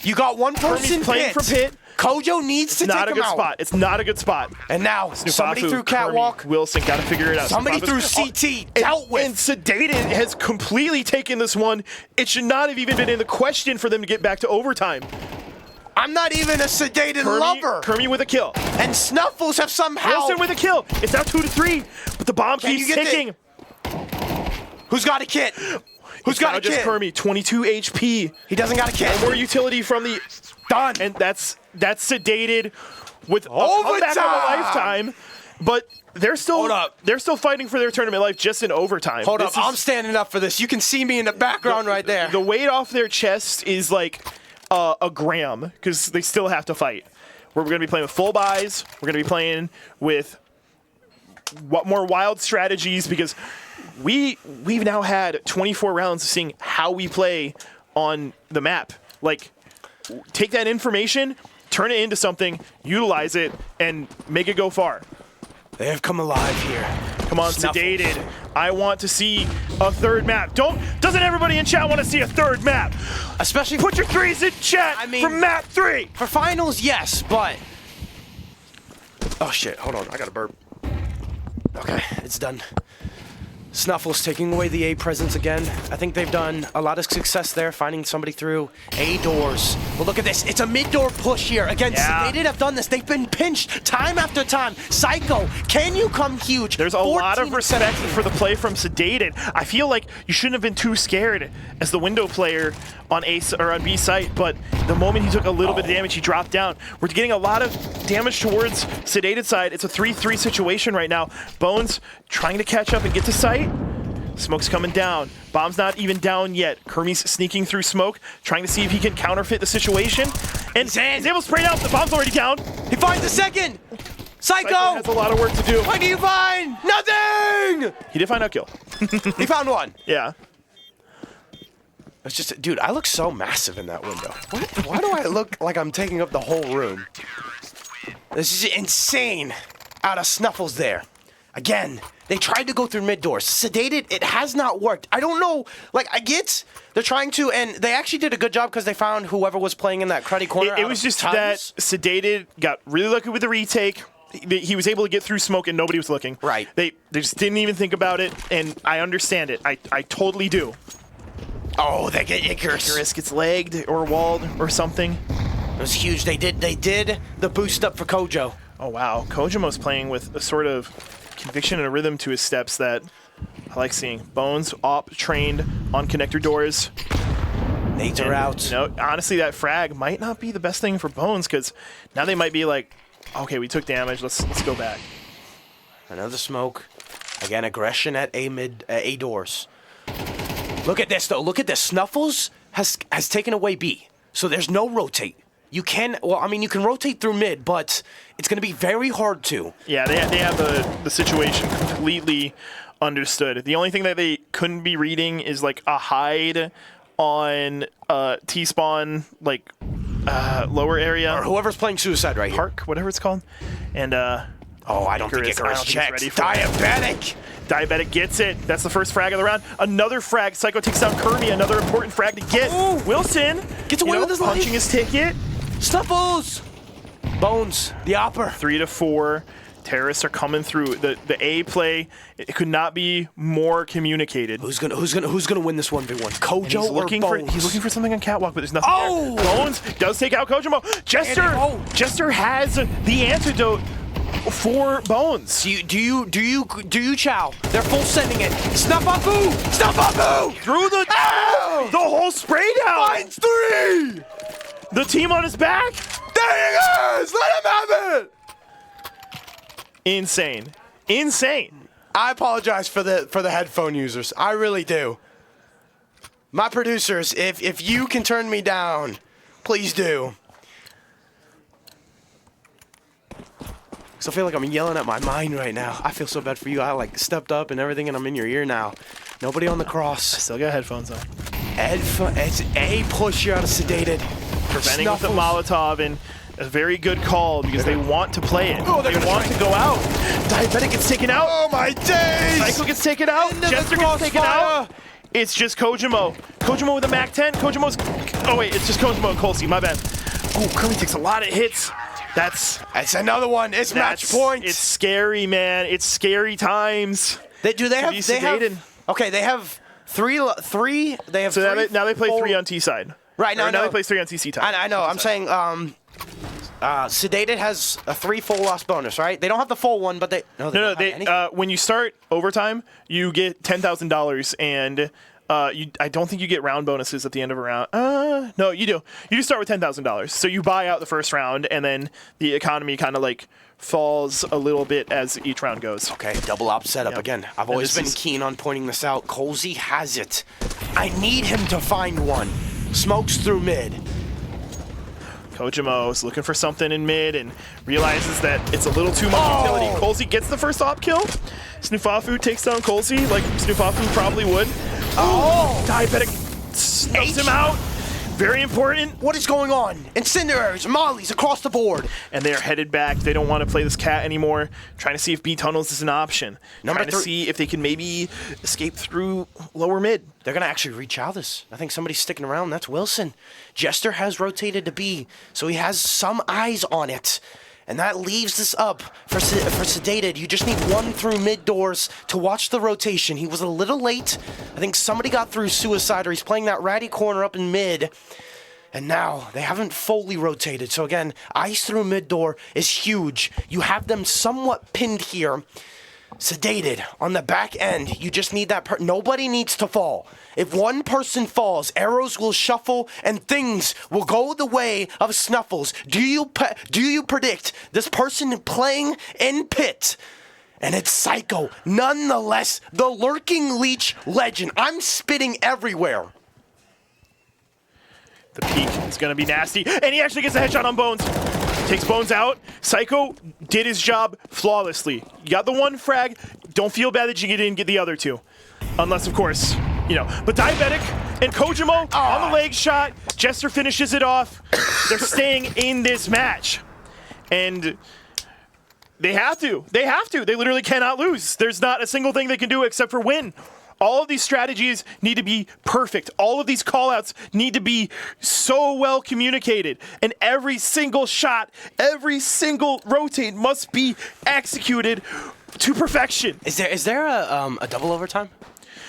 You got one person playing for pit. Kojo needs to take him out. Not a good spot. It's not a good spot. And now, somebody through Catwalk. Wilson got to figure it out. Somebody through CT. Dealt with. And Sedated has completely taken this one. It should not have even been in the question for them to get back to overtime. I'm not even a Sedated lover. Kermi with a kill. And Snuffles have somehow. Wilson with a kill. It's now 2-3, but the bomb keeps ticking. Who's got a kit? Who's got a kit? Just Kermi, 22 HP. He doesn't got a kit. No more utility from the... Done. And that's Sedated with a comeback of a lifetime, but they're still fighting for their tournament life just in overtime. Hold up, I'm standing up for this. You can see me in the background right there. The weight off their chest is like a gram because they still have to fight. We're going to be playing with full buys. We're going to be playing with more wild strategies because we've now had 24 rounds of seeing how we play on the map. Like, take that information, turn it into something, utilize it, and make it go far. They have come alive here. Come on, Snuffles. Sedated. I want to see a third map. Doesn't everybody in chat want to see a third map? Especially put your threes in chat for map 3. For finals, yes, but oh shit, hold on, I got a burp. Okay, it's done. Snuffles taking away the A presence again. I think they've done a lot of success there, finding somebody through A doors. Well, look at this. It's a mid-door push here. Again, Sedated have done this. They've been pinched time after time. Psycho, can you come huge? There's a lot of respect for the play from Sedated. I feel like you shouldn't have been too scared as the window player on A or on B site, but the moment he took a little bit of damage, he dropped down. We're getting a lot of damage towards Sedated side. It's a 3-3 situation right now. Bones trying to catch up and get to site. Smoke's coming down. Bomb's not even down yet. Kermi's sneaking through smoke, trying to see if he can counterfeit the situation. And he's able to spray it out. The bomb's already down. He finds the second. Psycho has a lot of work to do. What do you find? Nothing! He did find a kill. He found one. Yeah. It's just, dude, I look so massive in that window. Why do I look like I'm taking up the whole room? This is insane. Out of Snuffles there. Again, they tried to go through mid doors. Sedated, it has not worked. I don't know. Like, I get they're trying to, and they actually did a good job because they found whoever was playing in that cruddy corner. It was just that Sedated got really lucky with the retake. He was able to get through smoke and nobody was looking. Right. They just didn't even think about it, and I understand it. I totally do. Oh, they get Icarus. Icarus gets legged or walled or something. It was huge. They did the boost up for Kojo. Oh, wow. Kojomo's playing with a sort of conviction and a rhythm to his steps that I like seeing. Bones, op, trained on connector doors. Nades are out. You know, honestly, that frag might not be the best thing for Bones because now they might be like, okay, we took damage. Let's go back. Another smoke. Again, aggression at A doors. Look at this though. Look at this. Snuffles has taken away B, so there's no rotate. You can, well, I mean, you can rotate through mid, but it's going to be very hard to. Yeah, they have the situation completely understood. The only thing that they couldn't be reading is like a hide on T-spawn, like lower area. Or whoever's playing Suicide right here. Park, whatever it's called. And oh, I don't think Icarus checked. Diabetic! Diabetic gets it. That's the first frag of the round. Another frag. Psycho takes down Kirby. Another important frag to get. Ooh. Wilson gets away with his life. Punching his ticket. Snuffles! Bones, the opper. 3 to 4. Terrorists are coming through. The A play, it could not be more communicated. Who's gonna win this 1v1? Kojo or Bones? He's looking for something on Catwalk, but there's nothing there. Bones does take out Kojimo. Jester has the antidote for Bones. Do you chow? They're full sending it. Snuffle! Through the whole spray down. Finds 3. The team on his back. There he is. Let him have it. Insane. I apologize for the headphone users. I really do. My producers, if you can turn me down, please do. Because I feel like I'm yelling at my mind right now. I feel so bad for you. I like stepped up and everything, and I'm in your ear now. Nobody on the cross. Still got headphones on. It's a push you out of Sedated. Preventing with the Molotov, and a very good call because they want to play it. Oh, they want to go out. Diabetic gets taken out. Oh my days! Psycho gets taken out. Jester gets taken out. It's just Kojimo. Kojimo with a Mac 10. Kojimo's. Oh wait, it's just Kojimo and Colsey. My bad. Ooh, Kirby takes a lot of hits. That's another one. It's match point. It's scary, man. It's scary times. They have. Okay, they have three. They have. So now they play 3 on T side. Right now they play 3 on TC time. I know. I'm saying. Sedated has a 3 full loss bonus, right? They don't have the full one, but they when you start overtime, you get $10,000, and I don't think you get round bonuses at the end of a round. No, you do. You start with $10,000, so you buy out the first round, and then the economy kind of like falls a little bit as each round goes. Okay, double op setup again. I've always been keen on pointing this out. Colsey has it. I need him to find one. Smokes through mid. Kojimo is looking for something in mid and realizes that it's a little too much utility. Colsey gets the first op kill. Snufafu takes down Colsey like Snufafu probably would. Diabetic snuffs him out. Very important. What is going on? Incendiaries, mollies across the board. And they're headed back. They don't want to play this cat anymore. Trying to see if B tunnels is an option. Trying to see if they can maybe escape through lower mid. They're going to actually reach out this. I think somebody's sticking around. That's Wilson. Jester has rotated to B, so he has some eyes on it. And that leaves this up for Sedated. You just need 1 through mid doors to watch the rotation. He was a little late. I think somebody got through Suicide, or he's playing that ratty corner up in mid. And now they haven't fully rotated. So again, ice through mid door is huge. You have them somewhat pinned here. Sedated on the back end. You just need that. Nobody needs to fall. If one person falls, arrows will shuffle and things will go the way of Snuffles. Do you predict this person playing in pit? And it's Psycho, nonetheless, the lurking leech legend. I'm spitting everywhere. The peek is going to be nasty, and he actually gets a headshot on Bones. Takes Bones out. Psycho did his job flawlessly. You got the 1 frag. Don't feel bad that you didn't get the other 2. Unless, of course, But Diabetic and Kojimo on the leg shot. Jester finishes it off. They're staying in this match. And they have to. They literally cannot lose. There's not a single thing they can do except for win. All of these strategies need to be perfect. All of these callouts need to be so well communicated. And every single shot, every single rotate must be executed to perfection. Is there a double overtime?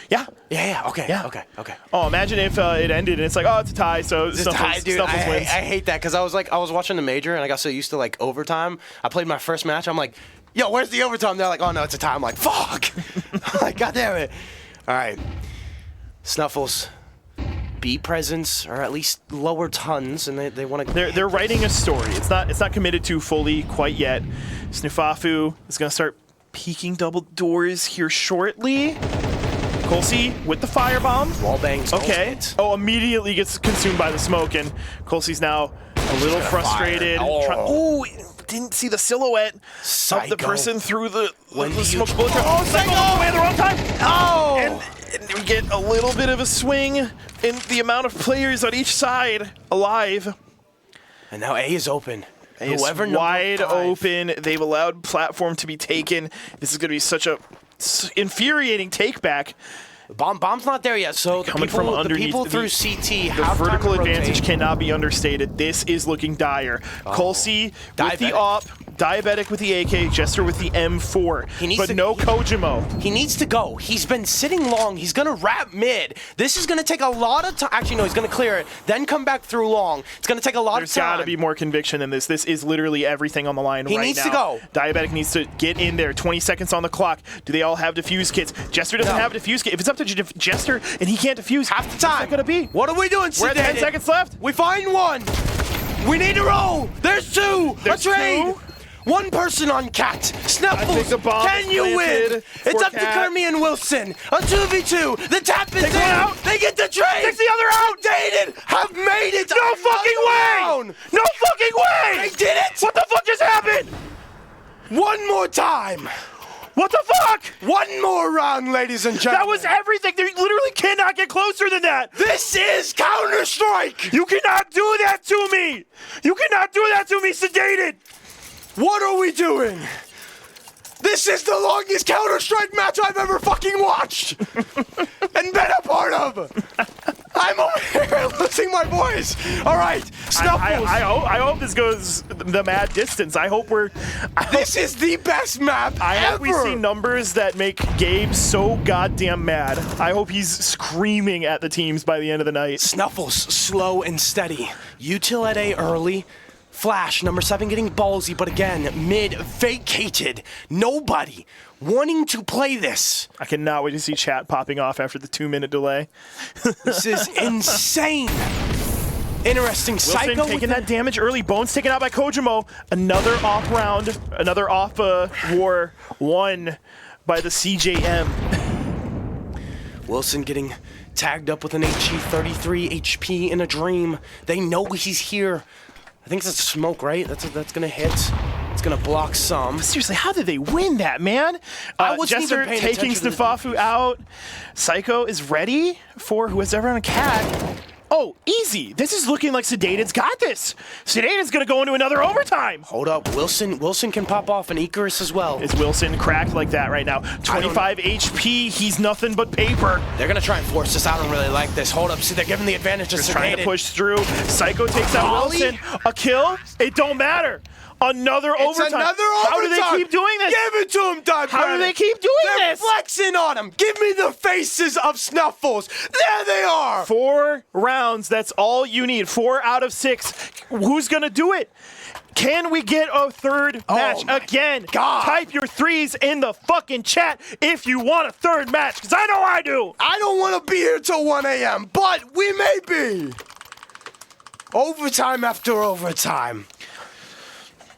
Yeah. Okay. Oh, imagine if it ended and it's like, it's a tie, so Snuffles wins. I hate that because I was watching the major and I got so used to like overtime. I played my first match. I'm like, yo, where's the overtime? They're like, oh no, it's a tie. I'm like, fuck. I'm like, God damn it. All right, Snuffles, B presence, or at least lower tons, and they want to. They're writing a story. It's not committed to fully quite yet. Snuffles is going to start peeking double doors here shortly. Colsey with the firebomb. Wall bangs. Okay. Oh, immediately gets consumed by the smoke, and Colsey's now a little frustrated. Oh, didn't see the silhouette of the person through the smoke bullet. Oh, Psycho! All the way at the wrong time. Oh! And we get a little bit of a swing in the amount of players on each side alive. And now A is open. Whoever wide open. They've allowed platform to be taken. This is going to be such a infuriating take back. Bomb's not there yet, so coming from underneath, the people through CT, the vertical advantage cannot be understated. This is looking dire. Colsey with the op, Diabetic with the AK, Jester with the M4, but no Kojimo. He needs to go. He's been sitting long. He's going to wrap mid. This is going to take a lot of time. Actually, no, he's going to clear it, then come back through long. It's going to take a lot of time. There's got to be more conviction in this. This is literally everything on the line right now. He needs to go. Diabetic needs to get in there. 20 seconds on the clock. Do they all have defuse kits? Jester doesn't have a defuse kit. If it's up to Jester and he can't defuse, half the time. What's that going to be? What are we doing, We're at 10 seconds left. We find one. We need to roll. There's two. There's a trade. two. One person on Cat. Snuffles, can you win? It's up to Kermie and Wilson. A 2v2. The tap is in. Out. They get the trade. Takes the other out. Sedated have made it. No fucking way. Round. No fucking way. They did it. What the fuck just happened? One more time. What the fuck? One more round, ladies and gentlemen. That was everything. They literally cannot get closer than that. This is Counter-Strike. You cannot do that to me. You cannot do that to me, Sedated. What are we doing? This is the longest Counter-Strike match I've ever fucking watched and been a part of. I'm over here losing my voice. All right, Snuffles. I hope this goes the mad distance. I hope we're... This is the best map ever. Hope we see numbers that make Gabe so goddamn mad. I hope he's screaming at the teams by the end of the night. Snuffles, slow and steady. Util at A early. Flash, number 7 getting ballsy, but again, mid vacated. Nobody wanting to play this. I cannot wait to see chat popping off after the 2-minute delay. This is insane. Interesting. Wilson Psycho taking that damage early. Bones taken out by Kojimo. Another off round. Another off war won by the CJM. Wilson getting tagged up with an HE 33 HP in a dream. They know he's here. I think that's smoke, right? That's gonna hit. It's gonna block some. Seriously, how did they win that, man? Jester taking Snuffles out. Psycho is ready for who's ever on a cat. Oh, easy. This is looking like Sedated's got this. Sedated's going to go into another overtime. Hold up. Wilson can pop off an Icarus as well. Is Wilson cracked like that right now? 25 HP. He's nothing but paper. They're going to try and force this. I don't really like this. Hold up. See, they're giving the advantage to Sedated. Trying to push through. Psycho takes out Wilson. A kill? It don't matter. Another overtime. How do they keep doing this? Give it to him, Doug. How do they keep doing They're this? Flexing on him. Give me the faces of Snuffles. There they are. 4 rounds. That's all you need. 4 out of 6. Who's going to do it? Can we get a third match again? God. Type your 3s in the fucking chat if you want a third match, because I know I do. I don't want to be here till 1 a.m., but we may be. Overtime after overtime.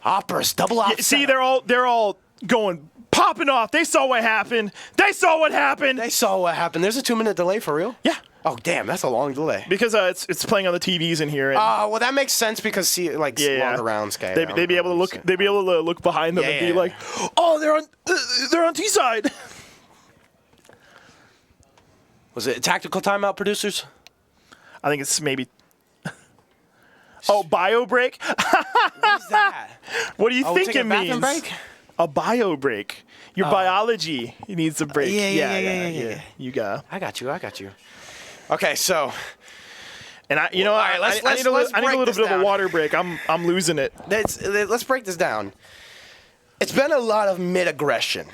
Hoppers, double op. See, they're all going popping off. They saw what happened. They saw what happened. They saw what happened. There's a 2-minute delay for real? Yeah. Oh damn, that's a long delay. Because it's playing on the TVs in here. Well, that makes sense because longer rounds. Okay, they'd be able to look. They'd be able to look behind them and be like, "Oh, they're on T side." Was it a tactical timeout, producers? I think it's maybe. Oh, bio break? What is that? What do you think it means? Break? A bio break. Your biology needs a break. Yeah. You got. I got you. Okay, so. And I need a little bit of a water break. I'm losing it. Let's break this down. It's been a lot of mid-aggression.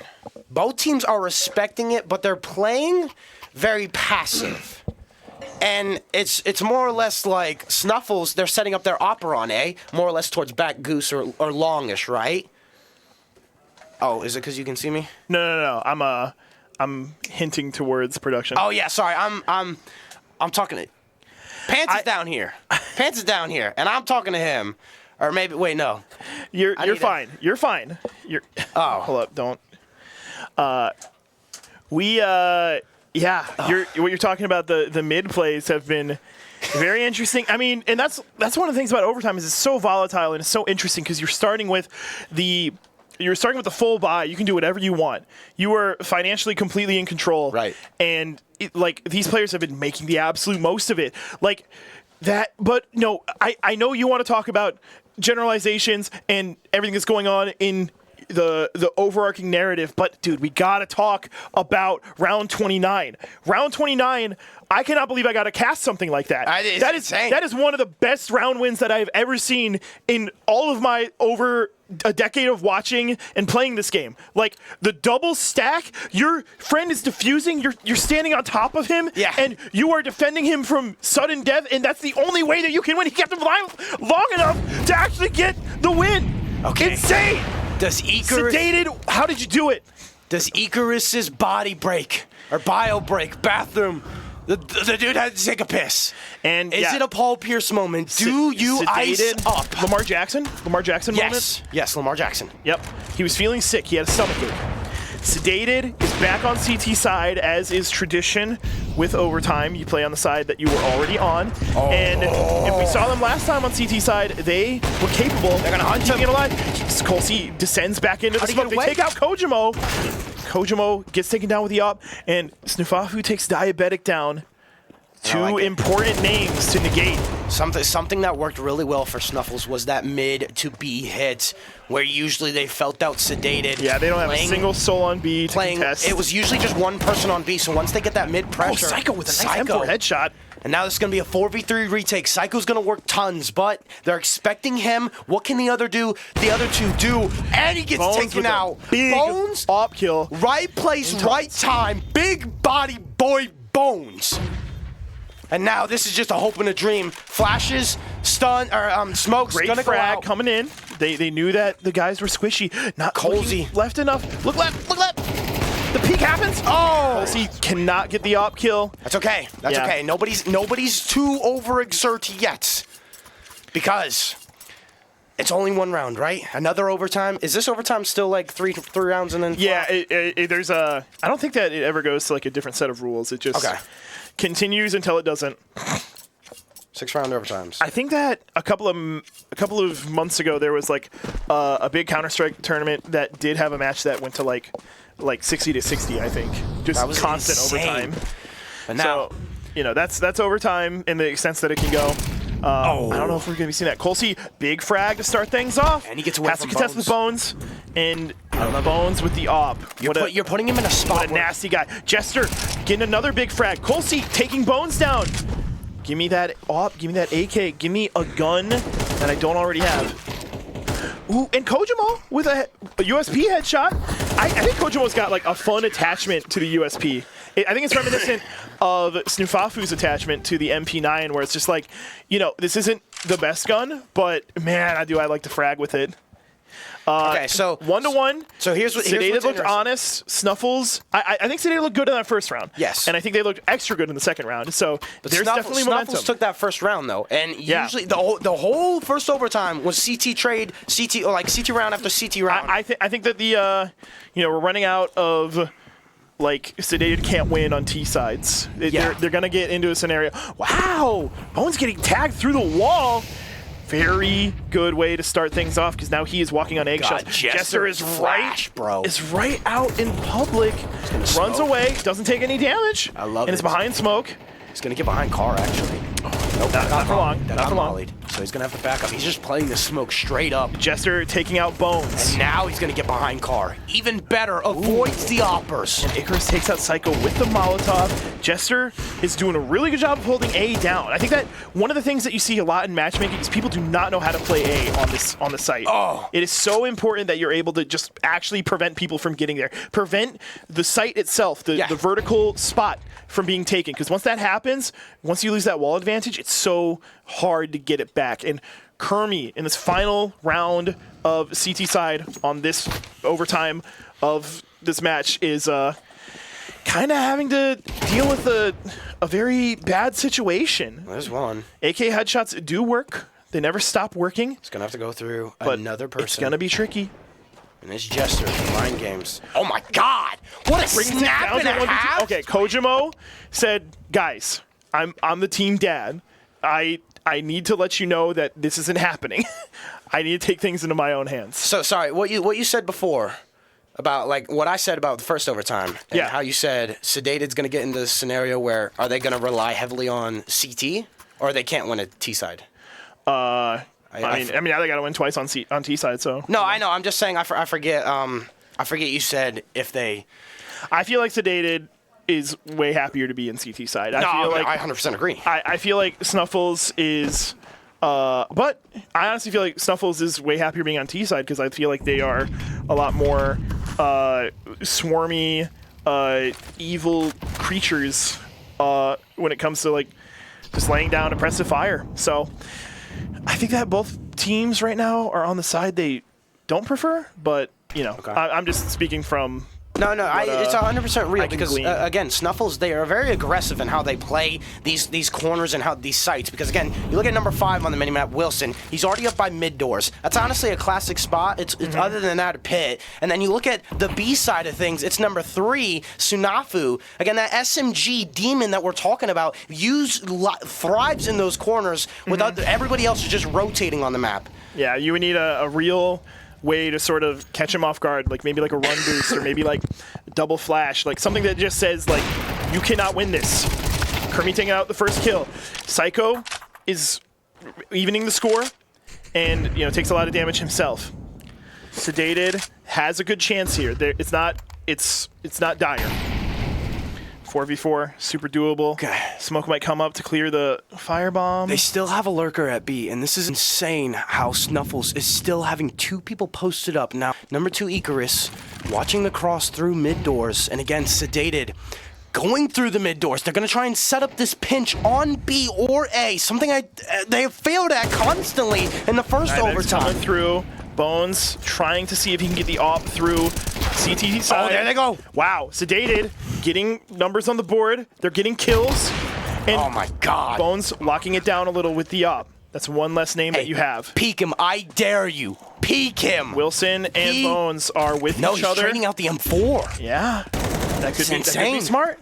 Both teams are respecting it, but they're playing very passive. And it's more or less like Snuffles, they're setting up their opera on A, more or less towards back goose or longish, right? Oh, is it because you can see me? No. I'm hinting towards production. Oh yeah, sorry. I'm talking to. Pants is down here. Pants is down here, and I'm talking to him. Or maybe, wait, no. You're fine. You're fine. Oh. Hold up, don't. What you're talking about, the mid plays have been very interesting. I mean, and that's one of the things about overtime is it's so volatile and it's so interesting because you're starting with the full buy. You can do whatever you want. You are financially completely in control. Right. And these players have been making the absolute most of it. Like that, but no, I know you want to talk about generalizations and everything that's going on in the overarching narrative, but dude, we gotta talk about round 29. Round 29, I cannot believe I got to cast something like that. That is one of the best round wins that I've ever seen in all of my over a decade of watching and playing this game. Like the double stack, your friend is defusing, you're standing on top of him, and you are defending him from sudden death, and that's the only way that you can win. He kept him alive long enough to actually get the win. Okay. Insane. Does Icarus... Sedated, how did you do it? Does Icarus's body break? Or bio break? Bathroom? The dude had to take a piss. And is it a Paul Pierce moment? Do you ice up? Lamar Jackson moment? Yes, Lamar Jackson. Yep. He was feeling sick. He had a stomachache. Sedated is back on CT side, as is tradition with overtime. You play on the side that you were already on. Oh. And if we saw them last time on CT side, they were capable. They're going to hunt him. It alive. Colsey descends back into the smoke. They take out Kojimo. Kojimo gets taken down with the op, and Snuffles takes Diabetic down. Two important names to negate. Something that worked really well for Snuffles was that mid to B hit, where usually they felt out Sedated. Yeah, they don't have a single soul on B to contest. It was usually just one person on B, so once they get that mid pressure... Oh, Psycho with a nice M4 headshot. And now this is going to be a 4v3 retake. Psycho's going to work tons, but they're expecting him. What can the other two do? And he gets taken out. Bones, op kill. Right place, right time. Big body boy Bones. And now this is just a hope and a dream. Flashes, stun, or smokes. Great gonna frag go out. coming in. They knew that the guys were squishy. Not Colsey left enough. Look left. Look left. The peek happens. Oh, Colsey cannot get the op kill. That's okay. That's okay. Nobody's too overexert yet, because it's only one round, right? Another overtime. Is this overtime still like three rounds and then? Yeah. There's a. I don't think that it ever goes to like a different set of rules. It just continues until it doesn't. 6-round overtimes. I think that a couple of months ago there was like a big Counter-Strike tournament that did have a match that went to like 60-60. I think just that was constant insane. overtime. And now, so, that's overtime in the extent that it can go. I don't know if we're going to be seeing that. Colsey, big frag to start things off. And he gets away has from to contest with Bones. And Bones with the op. You're putting him in a spot. What a nasty guy. Jester getting another big frag. Colsey taking Bones down. Give me that op. Give me that AK. Give me a gun that I don't already have. Ooh, and Kojimo with a USP headshot. I think Kojimo's got like a fun attachment to the USP. I think it's reminiscent of Snuffles' attachment to the MP9, where it's just like, this isn't the best gun, but man, I like to frag with it. Okay, so 1-1. So here's Sedated looked honest. Snuffles, I think Sedated looked good in that first round. Yes. And I think they looked extra good in the second round. So there's definitely momentum. Snuffles took that first round though, and usually the whole first overtime was CT round after CT round. I think that the we're running out of. Like, Sedated can't win on T sides. They're going to get into a scenario. Wow! Bones getting tagged through the wall. Very good way to start things off, because now he is walking on eggshells. Jester is right out in public. Runs away, doesn't take any damage. I love it. And is behind smoke. He's going to get behind car, actually. Nope, not for long. Not for long. So he's going to have to back up. He's just playing the smoke straight up. Jester taking out Bones. And now he's going to get behind car. Even better, avoids the oppers. And Icarus takes out Psycho with the Molotov. Jester is doing a really good job of holding A down. I think that one of the things that you see a lot in matchmaking is people do not know how to play A on the site. Oh. It is so important that you're able to just actually prevent people from getting there. Prevent the site itself, the vertical spot from being taken. Because once that happens, once you lose that wall advantage, it's so hard to get it back. And Kermie, in this final round of CT side on this overtime of this match, is kind of having to deal with a very bad situation. There's one. AK headshots do work. They never stop working. It's going to have to go through but another person. It's going to be tricky. And it's Jester from Mind Games. Oh my God! What a snap and a half! Okay, Kojimo said, "Guys, I'm the team dad. I need to let you know that this isn't happening. I need to take things into my own hands." So sorry, what you said before about like what I said about the first overtime, and how you said Sedated's going to get into this scenario where are they going to rely heavily on CT or they can't win a T side? I mean, they got to win twice on T side. So no, I know. I'm just saying. I forget. I forget you said if they. I feel like Sedated is way happier to be in CT side. I feel like I 100% agree. I feel like Snuffles is, but I honestly feel like Snuffles is way happier being on T side because I feel like they are a lot more swarmy, evil creatures when it comes to like just laying down oppressive fire. So. I think that both teams right now are on the side they don't prefer, but, you know, I'm just speaking from... No, it's 100% real because, again, Snuffles, they are very aggressive in how they play these corners and how these sites. Because, again, you look at number 5 on the minimap, Wilson. He's already up by mid doors. That's honestly a classic spot. It's other than that, a pit. And then you look at the B side of things. It's number 3, Sunafu. Again, that SMG demon that we're talking about thrives in those corners without everybody else is just rotating on the map. Yeah, you would need a real... way to sort of catch him off guard, like maybe like a run boost or maybe like double flash, like something that just says like you cannot win this. Kermie taking out the first kill. Psycho is evening the score and takes a lot of damage himself. Sedated has a good chance here. It's not dire. 4v4, super doable. Okay. Smoke might come up to clear the firebomb. They still have a lurker at B, and this is insane how Snuffles is still having 2 people posted up. Now, number 2, Icarus, watching the cross through mid doors, and again, Sedated, going through the mid doors. They're going to try and set up this pinch on B or A, something they have failed at constantly in the first overtime. Coming through. Bones trying to see if he can get the op through CT side. Oh, there they go. Wow, Sedated getting numbers on the board. They're getting kills. And oh my God. Bones locking it down a little with the op. That's one less name that you have. Peek him. I dare you. Peek him. Wilson and Bones are with each other. No, he's trading out the M4. Yeah. That could be smart.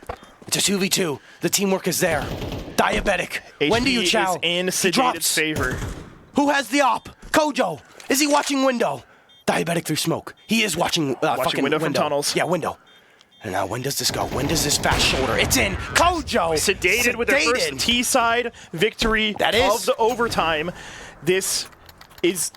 It's a 2v2. The teamwork is there. Diabetic. HP when do you chow? Is in Sedated's favor. Who has the op? Kojo. Is he watching window? Diabetic through smoke. He is watching fucking window from tunnels. Yeah, window. And now when does this go? When does this fast shoulder? It's in. Kojo. Sedated with their first T-side victory of the overtime. This is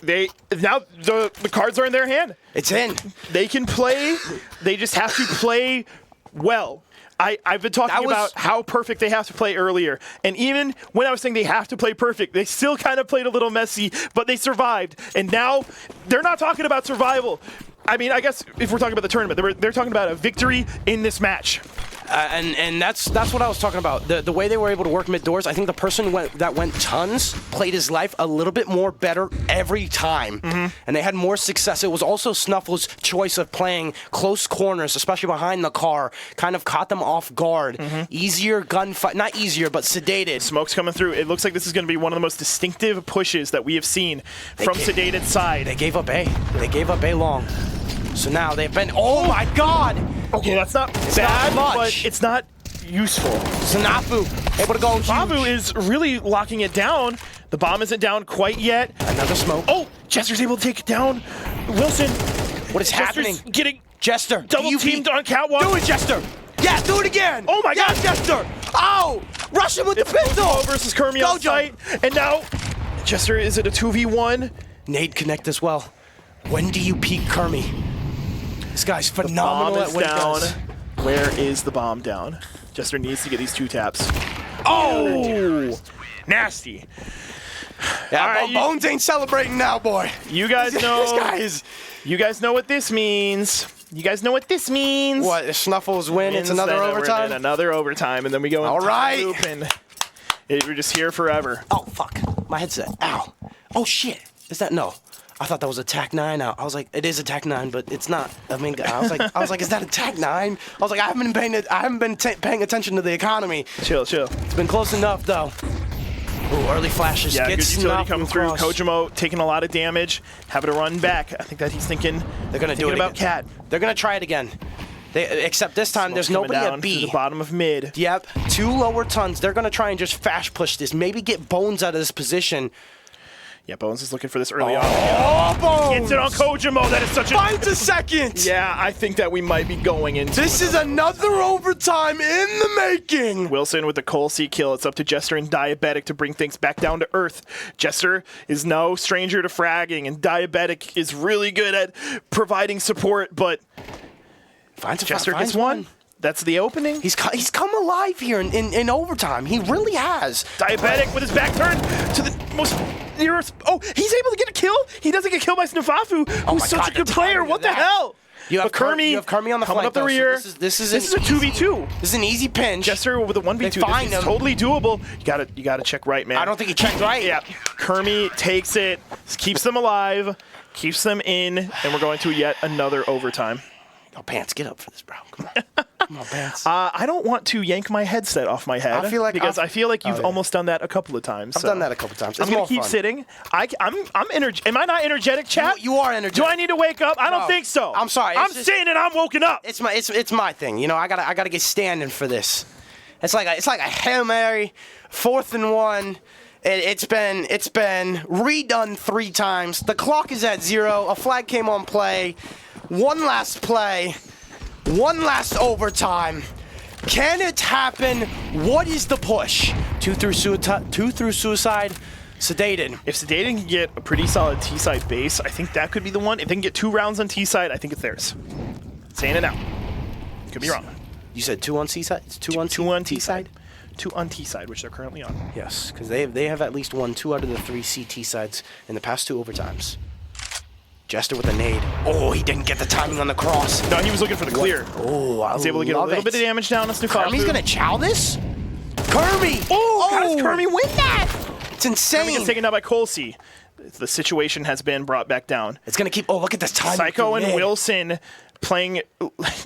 they now the cards are in their hand. It's in. They can play. They just have to play well. I've been talking about how perfect they have to play earlier. And even when I was saying they have to play perfect, they still kind of played a little messy, but they survived. And now they're not talking about survival. I mean, I guess if we're talking about the tournament, they're talking about a victory in this match. And that's what I was talking about. The way they were able to work mid doors, I think the person that went tons played his life a little bit more better every time. And they had more success. It was also Snuffles' choice of playing close corners, especially behind the car, kind of caught them off guard. Easier gunfight, not easier, but Sedated. Smoke's coming through. It looks like this is going to be one of the most distinctive pushes that we have seen from Sedated's side. They gave up A. They gave up A long. So now they've been, oh my God! Okay, that's not bad, but it's not useful. Snuffle able to go. Babu is really locking it down. The bomb isn't down quite yet. Another smoke. Oh, Jester's able to take it down. Wilson. What is happening? Getting Jester. Double teamed on catwalk. Do it, Jester. Yeah, do it again. Oh my God, Jester. Oh, rush him with the pistol. Versus Kermie on site. And now Jester is at a 2v1. Nade connect as well. When do you peak Kermie? This guy's phenomenal at what he does. Where is the bomb down? Jester needs to get these 2 taps. Oh! Nasty. Yeah, all right, Bones ain't celebrating now, boy. You guys know. This guy is. You guys know what this means. You guys know what this means. What? If Snuffles win, it's another overtime? Another overtime, and then we go into the loop, and we're just here forever. Oh, fuck. My headset. Ow. Oh, shit. Is that? No. I thought that was a TAC 9 out. I was like, it is a TAC 9, but it's not. I mean, I was like, is that a TAC 9? I was like, I haven't been paying attention to the economy. Chill. It's been close enough though. Ooh, early flashes. Yeah, Get good utility Snuffles coming through. across. Kojimo taking a lot of damage, having to run back. I think that he's thinking. They're gonna do it about again. Cat. They're gonna try it again. Except this time, there's Smoke's coming nobody down at to B. the bottom of mid. Yep, 2 lower tons. They're gonna try and just fast push this. Maybe get Bones out of this position. Yeah, Bones is looking for this early on. Oh, Bones! Gets it on Kojimo. That is such a. Finds a second. Yeah, I think that we might be going into. This is another overtime in the making. Wilson with the Cole C kill. It's up to Jester and Diabetic to bring things back down to earth. Jester is no stranger to fragging, and Diabetic is really good at providing support, but Jester gets one. That's the opening. He's come alive here in overtime. He really has. Diabetic with his back turned to the most nearest. Oh, he's able to get a kill. He doesn't get killed by Snufafu, who's such a good player. What the hell? You have Kermie on the coming flank, up the though, rear. So this is a 2v2. This is an easy pinch. Jester with a 1v2. They find This is him. totally doable. You gotta check right, man. I don't think he checked right. Yeah, Kermie takes it, keeps them alive, keeps them in, and we're going to yet another overtime. Oh, Pants, get up for this, bro. Come on. Come on, Pants. I don't want to yank my headset off my head. I feel like you've almost done that a couple of times. I've done that a couple times. I'm gonna keep sitting. Am I not energetic, chat? You are energetic. Do I need to wake up? I don't think so. I'm sorry. I'm sitting and I'm woken up. It's my thing. You know, I gotta get standing for this. It's like a Hail Mary, 4th and 1. It's been redone 3 times. The clock is at 0. A flag came on play. One last play. One last overtime. Can it happen? What is the push? 2 through suicide. Sedated. If Sedated can get a pretty solid T-side base, I think that could be the one. If they can get 2 rounds on T-side, I think it's theirs. Saying it now. Could be wrong. You said 2 on C-side? It's 2 on T-side? 2 on T-side, which they're currently on. Yes, because they have at least won 2 out of the 3 CT sides in the past 2 overtimes. Jester with a nade. Oh, he didn't get the timing on the cross. No, he was looking for the clear. Oh, I was able to get a little bit of damage down on Snufafu. Kermie's gonna chow this? Kermie! Oh, how does Kermie win that? It's insane. Kermie gets taken out by Colsey. The situation has been brought back down. It's gonna keep. Oh, look at this timing. Psycho and Wilson playing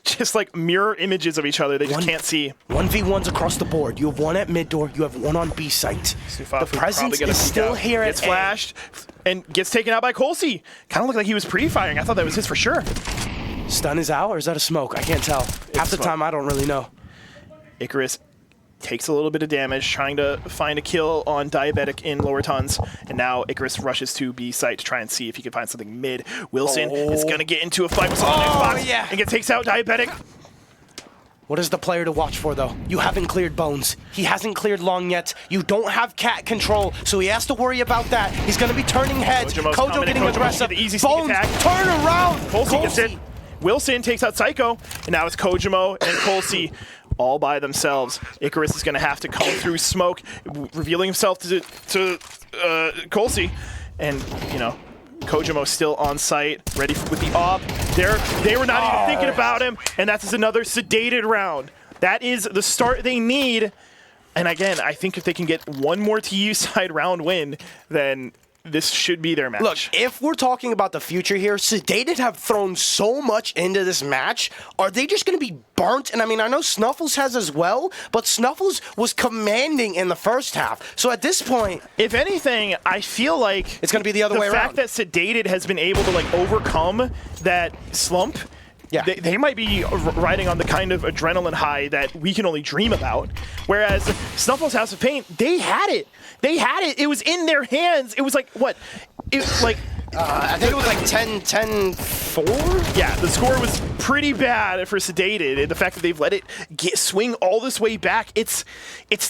just like mirror images of each other. They just can't see. 1v1s across the board. You have 1 at mid door. You have 1 on B site. Snufafu The presence is still here gets at flashed and gets taken out by Colsey. Kind of looked like he was pre-firing. I thought that was his for sure. Stun is out, or is that a smoke? I can't tell. Half the time, I don't really know. Icarus takes a little bit of damage, trying to find a kill on Diabetic in lower tons, and now Icarus rushes to B site to try and see if he can find something mid. Wilson is going to get into a fight with someone on Xbox and takes out Diabetic. What is the player to watch for, though? You haven't cleared Bones. He hasn't cleared Long yet. You don't have cat control, so he has to worry about that. He's going to be turning heads. Kojo getting aggressive. Bones, turn around. Colsey gets it. Wilson takes out Psycho, and now it's Kojimo and Colsey all by themselves. Icarus is going to have to come through smoke, revealing himself to Colsey, and Kojimo still on site, ready with the AWP. They were not even thinking about him, and that's another Sedated round. That is the start they need. And again, I think if they can get one more TU side round win, then this should be their match. Look, if we're talking about the future here, Sedated have thrown so much into this match. Are they just going to be burnt? And I mean, I know Snuffles has as well, but Snuffles was commanding in the first half. So at this point, if anything, I feel like it's going to be the other way around. The fact that Sedated has been able to overcome that slump, yeah, they might be riding on the kind of adrenaline high that we can only dream about. Whereas Snuffles House of Pain, they had it. They had it. It was in their hands. It was like, what? It was like... I think it was like 10-4? Yeah, the score was pretty bad for Sedated. The fact that they've let it swing all this way back, it's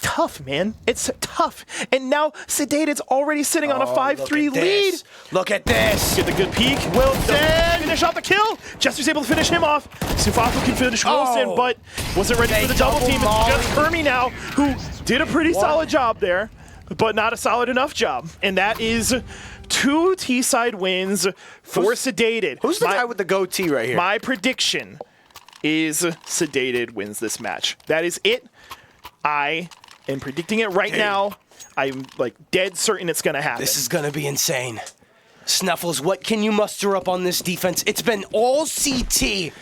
tough, man. It's tough. And now Sedated's already sitting on a 5-3 lead. Look at this. Get the good peek. Wilson finish off the kill. Jester's able to finish him off. Snufafu can finish Wilson, but wasn't ready for the double team. It's just Kermie now, who did a pretty solid job there, but not a solid enough job. And that is 2 T-side wins for Sedated. Who's the guy with the goatee right here? My prediction is Sedated wins this match. That is it. I am predicting it right now. I'm dead certain it's going to happen. This is going to be insane. Snuffles, what can you muster up on this defense? It's been all CT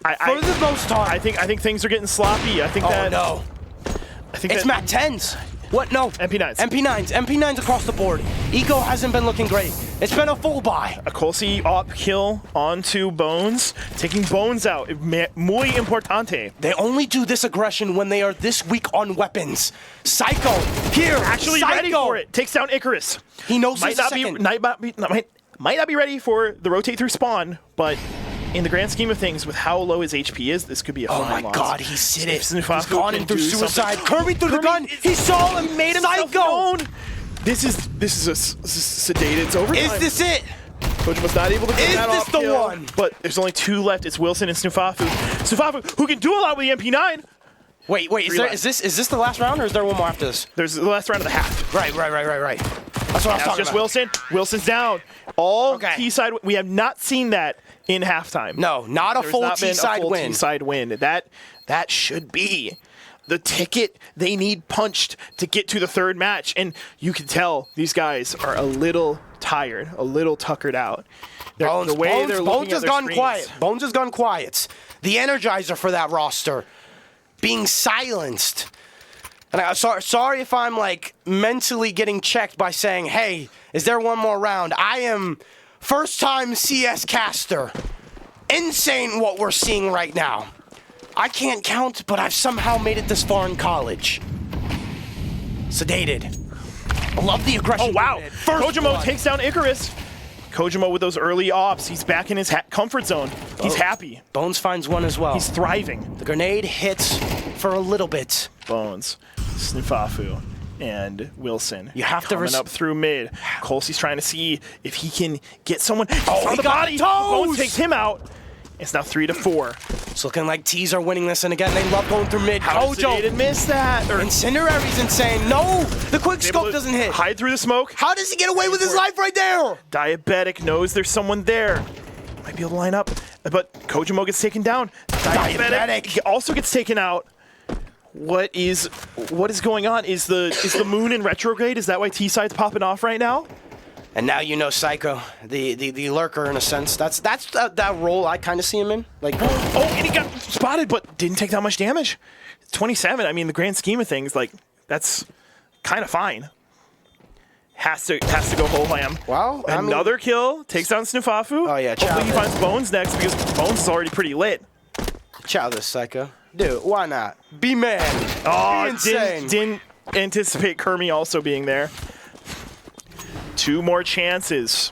for the most part. I think things are getting sloppy. I think that. Oh, no. I think it's Mac 10s. What? No. MP9s. MP9s across the board. Eco hasn't been looking great. It's been a full buy. A Colsey op kill onto Bones, taking Bones out. Muy importante. They only do this aggression when they are this weak on weapons. Psycho, here, actually Psycho. ready for it. Takes down Icarus. He knows might not be ready for the rotate through spawn, but in the grand scheme of things, with how low his HP is, this could be a fine my loss. God, he hit it. He's Snuffles gone in through suicide. Something. Kirby threw the gun. He saw and made himself known. This is a sedated. It's overtime. Is this it? Coach was not able to get that off. Is this the one? But there's only 2 left. It's Wilson and Snuffles. Snuffles, who can do a lot with the MP9. Wait, is this the last round, or is there one more after this? There's the last round of the half. Right. That's what I was talking just about. Wilson. Wilson's down. All T-side. We have not seen that in halftime. No, not a full T-side win. T-side win. That should be the ticket they need punched to get to the third match. And you can tell these guys are a little tired, a little tuckered out. Bones has gone quiet. Bones has gone quiet. The energizer for that roster being silenced. And I'm sorry if I'm like mentally getting checked by saying, hey, is there one more round? I am first-time CS caster. Insane what we're seeing right now. I can't count, but I've somehow made it this far in college. Sedated. I love the aggression. Oh, wow. Kojimo takes down Icarus. Kojimo with those early ops. He's back in his comfort zone. He's happy. Bones finds one as well. He's thriving. The grenade hits for a little bit. Bones, Snufafu, and Wilson. You have to coming up through mid. Colsey's trying to see if he can get someone on the body. Bones takes him out. It's now 3-4. It's looking like T's are winning this, and again, they love going through mid. How did miss that? Incendiary's insane. No, the quick scope doesn't hit. Hide through the smoke. How does he get away with his life right there? Diabetic knows there's someone there. Might be able to line up, but Kojimo gets taken down. Diabetic also gets taken out. What is going on? Is the moon in retrograde? Is that why T-side's popping off right now? And now you know Psycho, the lurker in a sense. That's that role I kind of see him in. Like, and he got spotted, but didn't take that much damage. 27. I mean, the grand scheme of things, like that's kind of fine. Has to go whole lamb. Well, another kill takes down Snufafu. Oh yeah, hopefully he finds Bones next because Bones is already pretty lit. Chow this Psycho, dude. Why not? Be man. Oh, be insane. Didn't anticipate Kermie also being there. 2 more chances.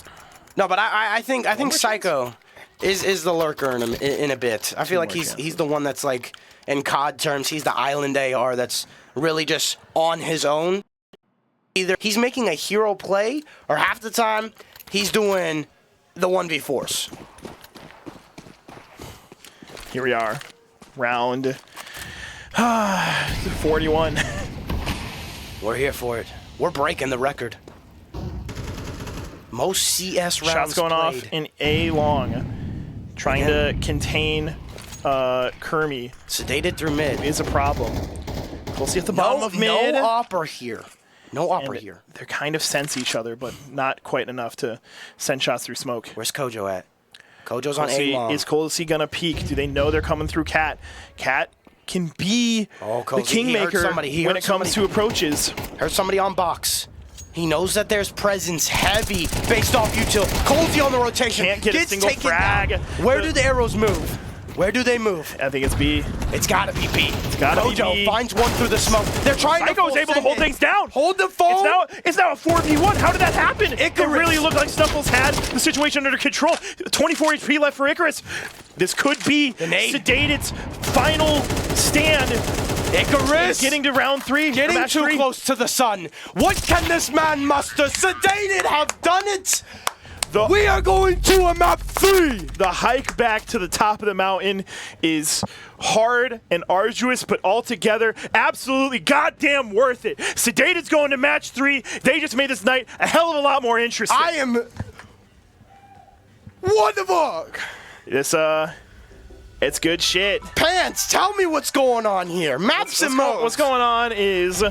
No, but I think Psycho is the lurker in a bit. I feel like he's the one that's like in COD terms, he's the island AR that's really just on his own. Either he's making a hero play, or half the time he's doing the 1v4s. Here we are, round 41. We're here for it. We're breaking the record. Most CS rounds Shots going played. off in A long, trying to contain Kermie. Sedated through mid is a problem. We'll see at the bottom of mid. No opera here. No opera here. They kind of sense each other, but not quite enough to send shots through smoke. Where's Kojo at? Kojo's on A long. Is Colsey gonna peek? Do they know they're coming through Cat? Cat can be the kingmaker when it comes to approaches. Heard somebody on box. He knows that there's presence heavy based off util. Colsey on the rotation. Can't get a single frag. Where do the arrows move? Where do they move? I think it's B. It's gotta be B. It's gotta be B. Kojo finds one through the smoke. They're trying Psycho's able to hold things down. Hold the phone. It's now a 4v1. How did that happen? Icarus. It really looked like Snuffles had the situation under control. 24 HP left for Icarus. This could be Sedated's final stand. Icarus getting to round 3. Getting too close to the sun. What can this man muster? Sedated have done it. We are going to a map 3. The hike back to the top of the mountain is hard and arduous, but altogether absolutely goddamn worth it. Sedated's going to match 3. They just made this night a hell of a lot more interesting. What the fuck? This It's good shit. Pants, tell me what's going on here. Maps and modes. What's going on is 3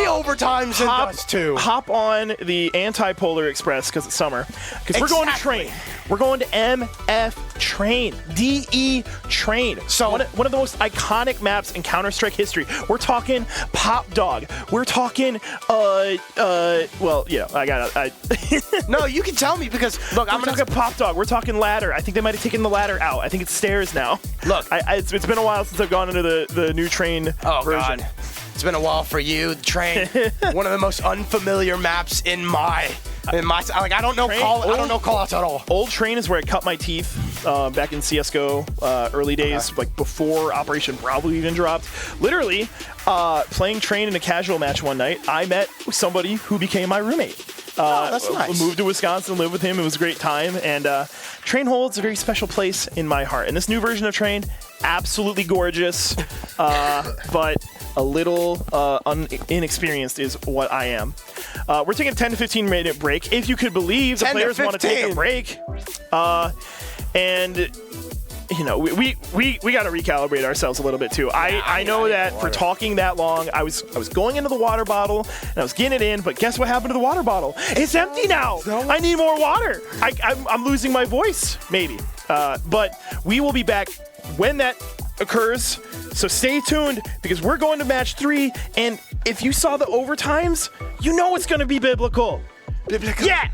overtimes in Dust 2. Hop on the anti-polar express because it's summer. Because we're going to train. We're going to MF Train. DE Train. So one of the most iconic maps in Counter-Strike history. We're talking Pop Dog. We're talking well, you know, I got No, you can tell me because look, I'm talking Pop Dog. We're talking ladder. I think they might have taken the ladder out. I think it's stairs now. Look, it's been a while since I've gone into the new train version. God. It's been a while for you. Train, one of the most unfamiliar maps in my like I don't know call-outs at all. Old Train is where I cut my teeth back in CS:GO early days, like before Operation Bravo even dropped. Literally, playing Train in a casual match one night, I met somebody who became my roommate. That's nice. Moved to Wisconsin, lived with him. It was a great time, and Train holds a very special place in my heart. And this new version of Train, absolutely gorgeous, but a little inexperienced is what I am. We're taking a 10 to 15 minute break. If you could believe the players want to take a break, and you know, we got to recalibrate ourselves a little bit too. I know that for talking that long, I was going into the water bottle and I was getting it in, but guess what happened to the water bottle? It's empty now. I need more water. I'm losing my voice, maybe. But we will be back when that occurs. So stay tuned because we're going to match 3, and if you saw the overtimes, you know it's going to be biblical. Biblical. Yeah.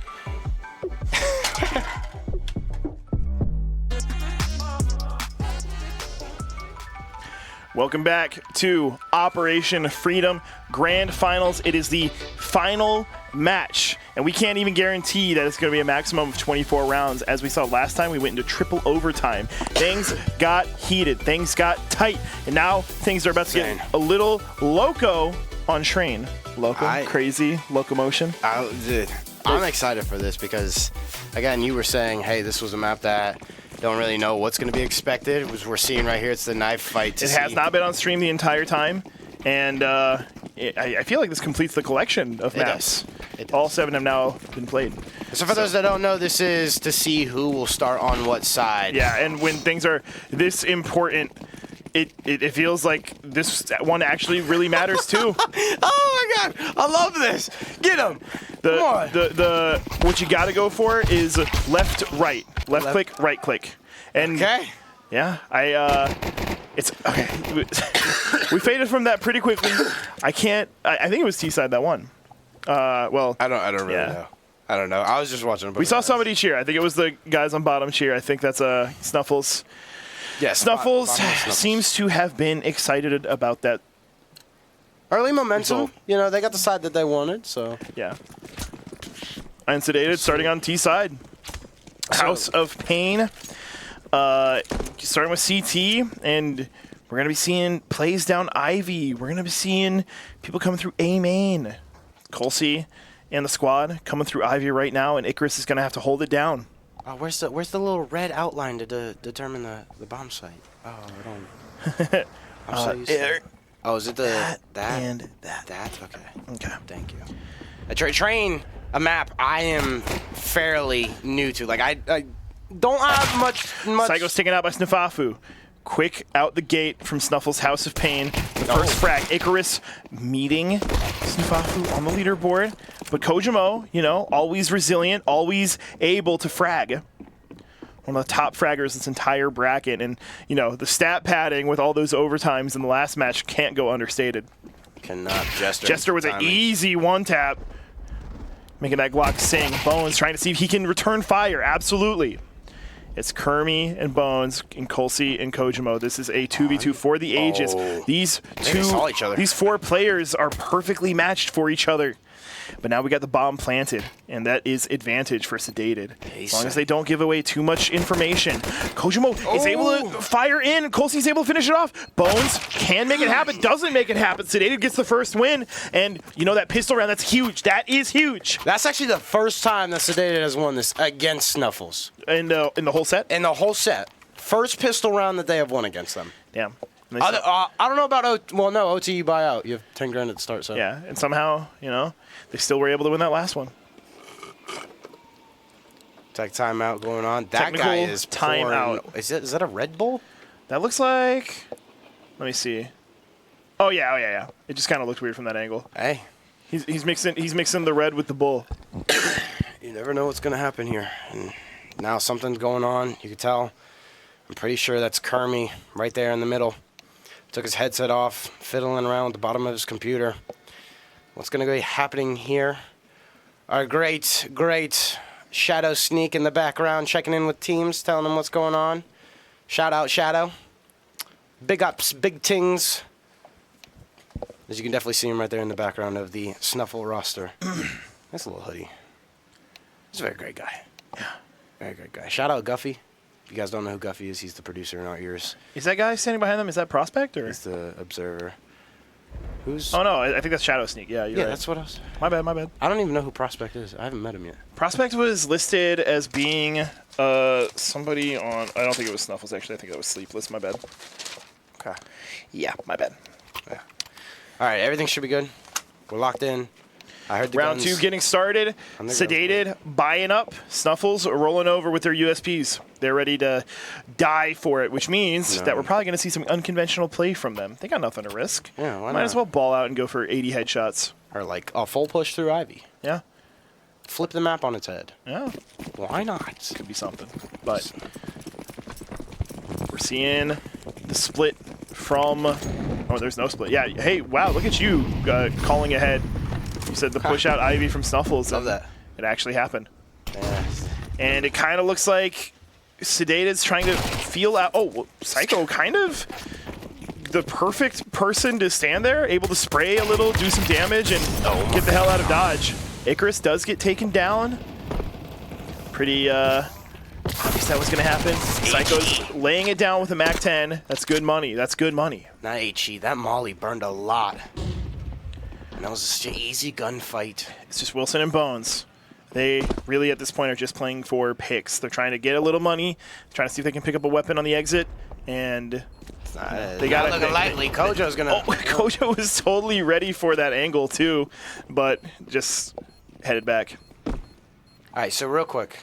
Welcome back to Operation Freedom Grand Finals. It is the final match, and we can't even guarantee that it's going to be a maximum of 24 rounds. As we saw last time, we went into triple overtime. Things got heated, things got tight, and now things are about to get a little loco on Train. Crazy locomotion. I'm excited for this because, again, you were saying, hey, this was a map that don't really know what's going to be expected. We're seeing right here, it's the knife fight. It has not been on stream the entire time, and I feel like this completes the collection of maps. It does. All 7 have now been played. So for those that don't know, this is to see who will start on what side. Yeah, and when things are this important, it feels like this one actually really matters too. Oh my God, I love this. Get him. Come on. What you got to go for is left click, right click. And okay. Yeah, it's okay. We faded from that pretty quickly. I think it was T side that won. Well, I don't really know. I don't know. I was just watching. We saw somebody cheer. I think it was the guys on bottom cheer. I think that's Snuffles. Yes. Snuffles seems to have been excited about that. Early momentum. You know, they got the side that they wanted. So yeah. And Sedated starting on T side. House of Pain. Starting with CT, and we're going to be seeing plays down Ivy. We're going to be seeing people coming through A main. Colsey and the squad coming through Ivy right now, and Icarus is going to have to hold it down. Oh, where's the little red outline to determine the bomb site? Oh, I don't. I'm so used to it. Oh, is it that and that? That? Okay. Thank you. Train, a map I am fairly new to. Like I don't have much. Psycho's taken out by Snuffles. Quick out the gate from Snuffles' House of Pain. The first frag. Icarus meeting Snuffles on the leaderboard. But Kojimo, you know, always resilient, always able to frag. One of the top fraggers this entire bracket. And, you know, the stat padding with all those overtimes in the last match can't go understated. Cannot. Jester with an easy one-tap. Making that Glock sing. Bones trying to see if he can return fire. Absolutely. It's Kermi and Bones and Colsey and Kojimo. This is a 2v2 for the ages. These 4 players are perfectly matched for each other. But now we got the bomb planted, and that is advantage for Sedated. As long as they don't give away too much information. Kojimo is able to fire in. Colsey's able to finish it off. Bones can make it happen, doesn't make it happen. Sedated gets the first win, and you know that pistol round, that's huge. That is huge. That's actually the first time that Sedated has won this against Snuffles. In the whole set? In the whole set. First pistol round that they have won against them. Damn. I don't know about OT you buy out. You have 10 grand at the start, so. Yeah, and somehow, you know, they still were able to win that last one. Tech timeout going on. That Technical guy is timeout. Is that a Red Bull? That looks like... Let me see. Oh, yeah. It just kind of looked weird from that angle. Hey. He's mixing the red with the bull. You never know what's going to happen here. And now something's going on. You can tell. I'm pretty sure that's Kermie right there in the middle. Took his headset off, fiddling around with the bottom of his computer. What's going to be happening here? Our great Shadow Sneak in the background, checking in with teams, telling them what's going on. Shout out, Shadow. Big ups, big tings. As you can definitely see him right there in the background of the Snuffle roster. Nice little hoodie. He's a very great guy. Yeah, very great guy. Shout out Guffy. If you guys don't know who Guffy is, he's the producer in our ears. Is that guy standing behind them? Is that Prospect or? He's the observer. Who's? Oh no, I think that's Shadow Sneak. Yeah, you're right. That's what I was. My bad. I don't even know who Prospect is. I haven't met him yet. Prospect was listed as being somebody on. I don't think it was Snuffles actually. I think that was Sleepless. My bad. Okay. Yeah, my bad. Yeah. All right, everything should be good. We're locked in. I heard the Round guns. 2 getting started. Sedated, buying up. Snuffles rolling over with their USPs. They're ready to die for it, which means that we're probably going to see some unconventional play from them. They got nothing to risk. Yeah, why Might not? as well ball out and go for 80 headshots. Or like a full push through Ivy. Yeah. Flip the map on its head. Yeah. Why not? Could be something. But we're seeing the split from... Oh, there's no split. Yeah. Hey, wow, look at you calling ahead. You said the push out Ivy from Snuffles. Love that. It actually happened. Yeah. And it kind of looks like Sedated's trying to feel out. Oh, Psycho kind of the perfect person to stand there, able to spray a little, do some damage, and get the hell out of dodge. Icarus does get taken down. Pretty obvious that was going to happen. Psycho's laying it down with a MAC-10. That's good money. That's good money. Not HE. That Molly burned a lot. And that was such an easy gunfight. It's just Wilson and Bones. They really, at this point, are just playing for picks. They're trying to get a little money, trying to see if they can pick up a weapon on the exit, and they got it. Looking lightly. Kojo's gonna. Oh, Kojo was totally ready for that angle too, but just headed back. All right, so real quick,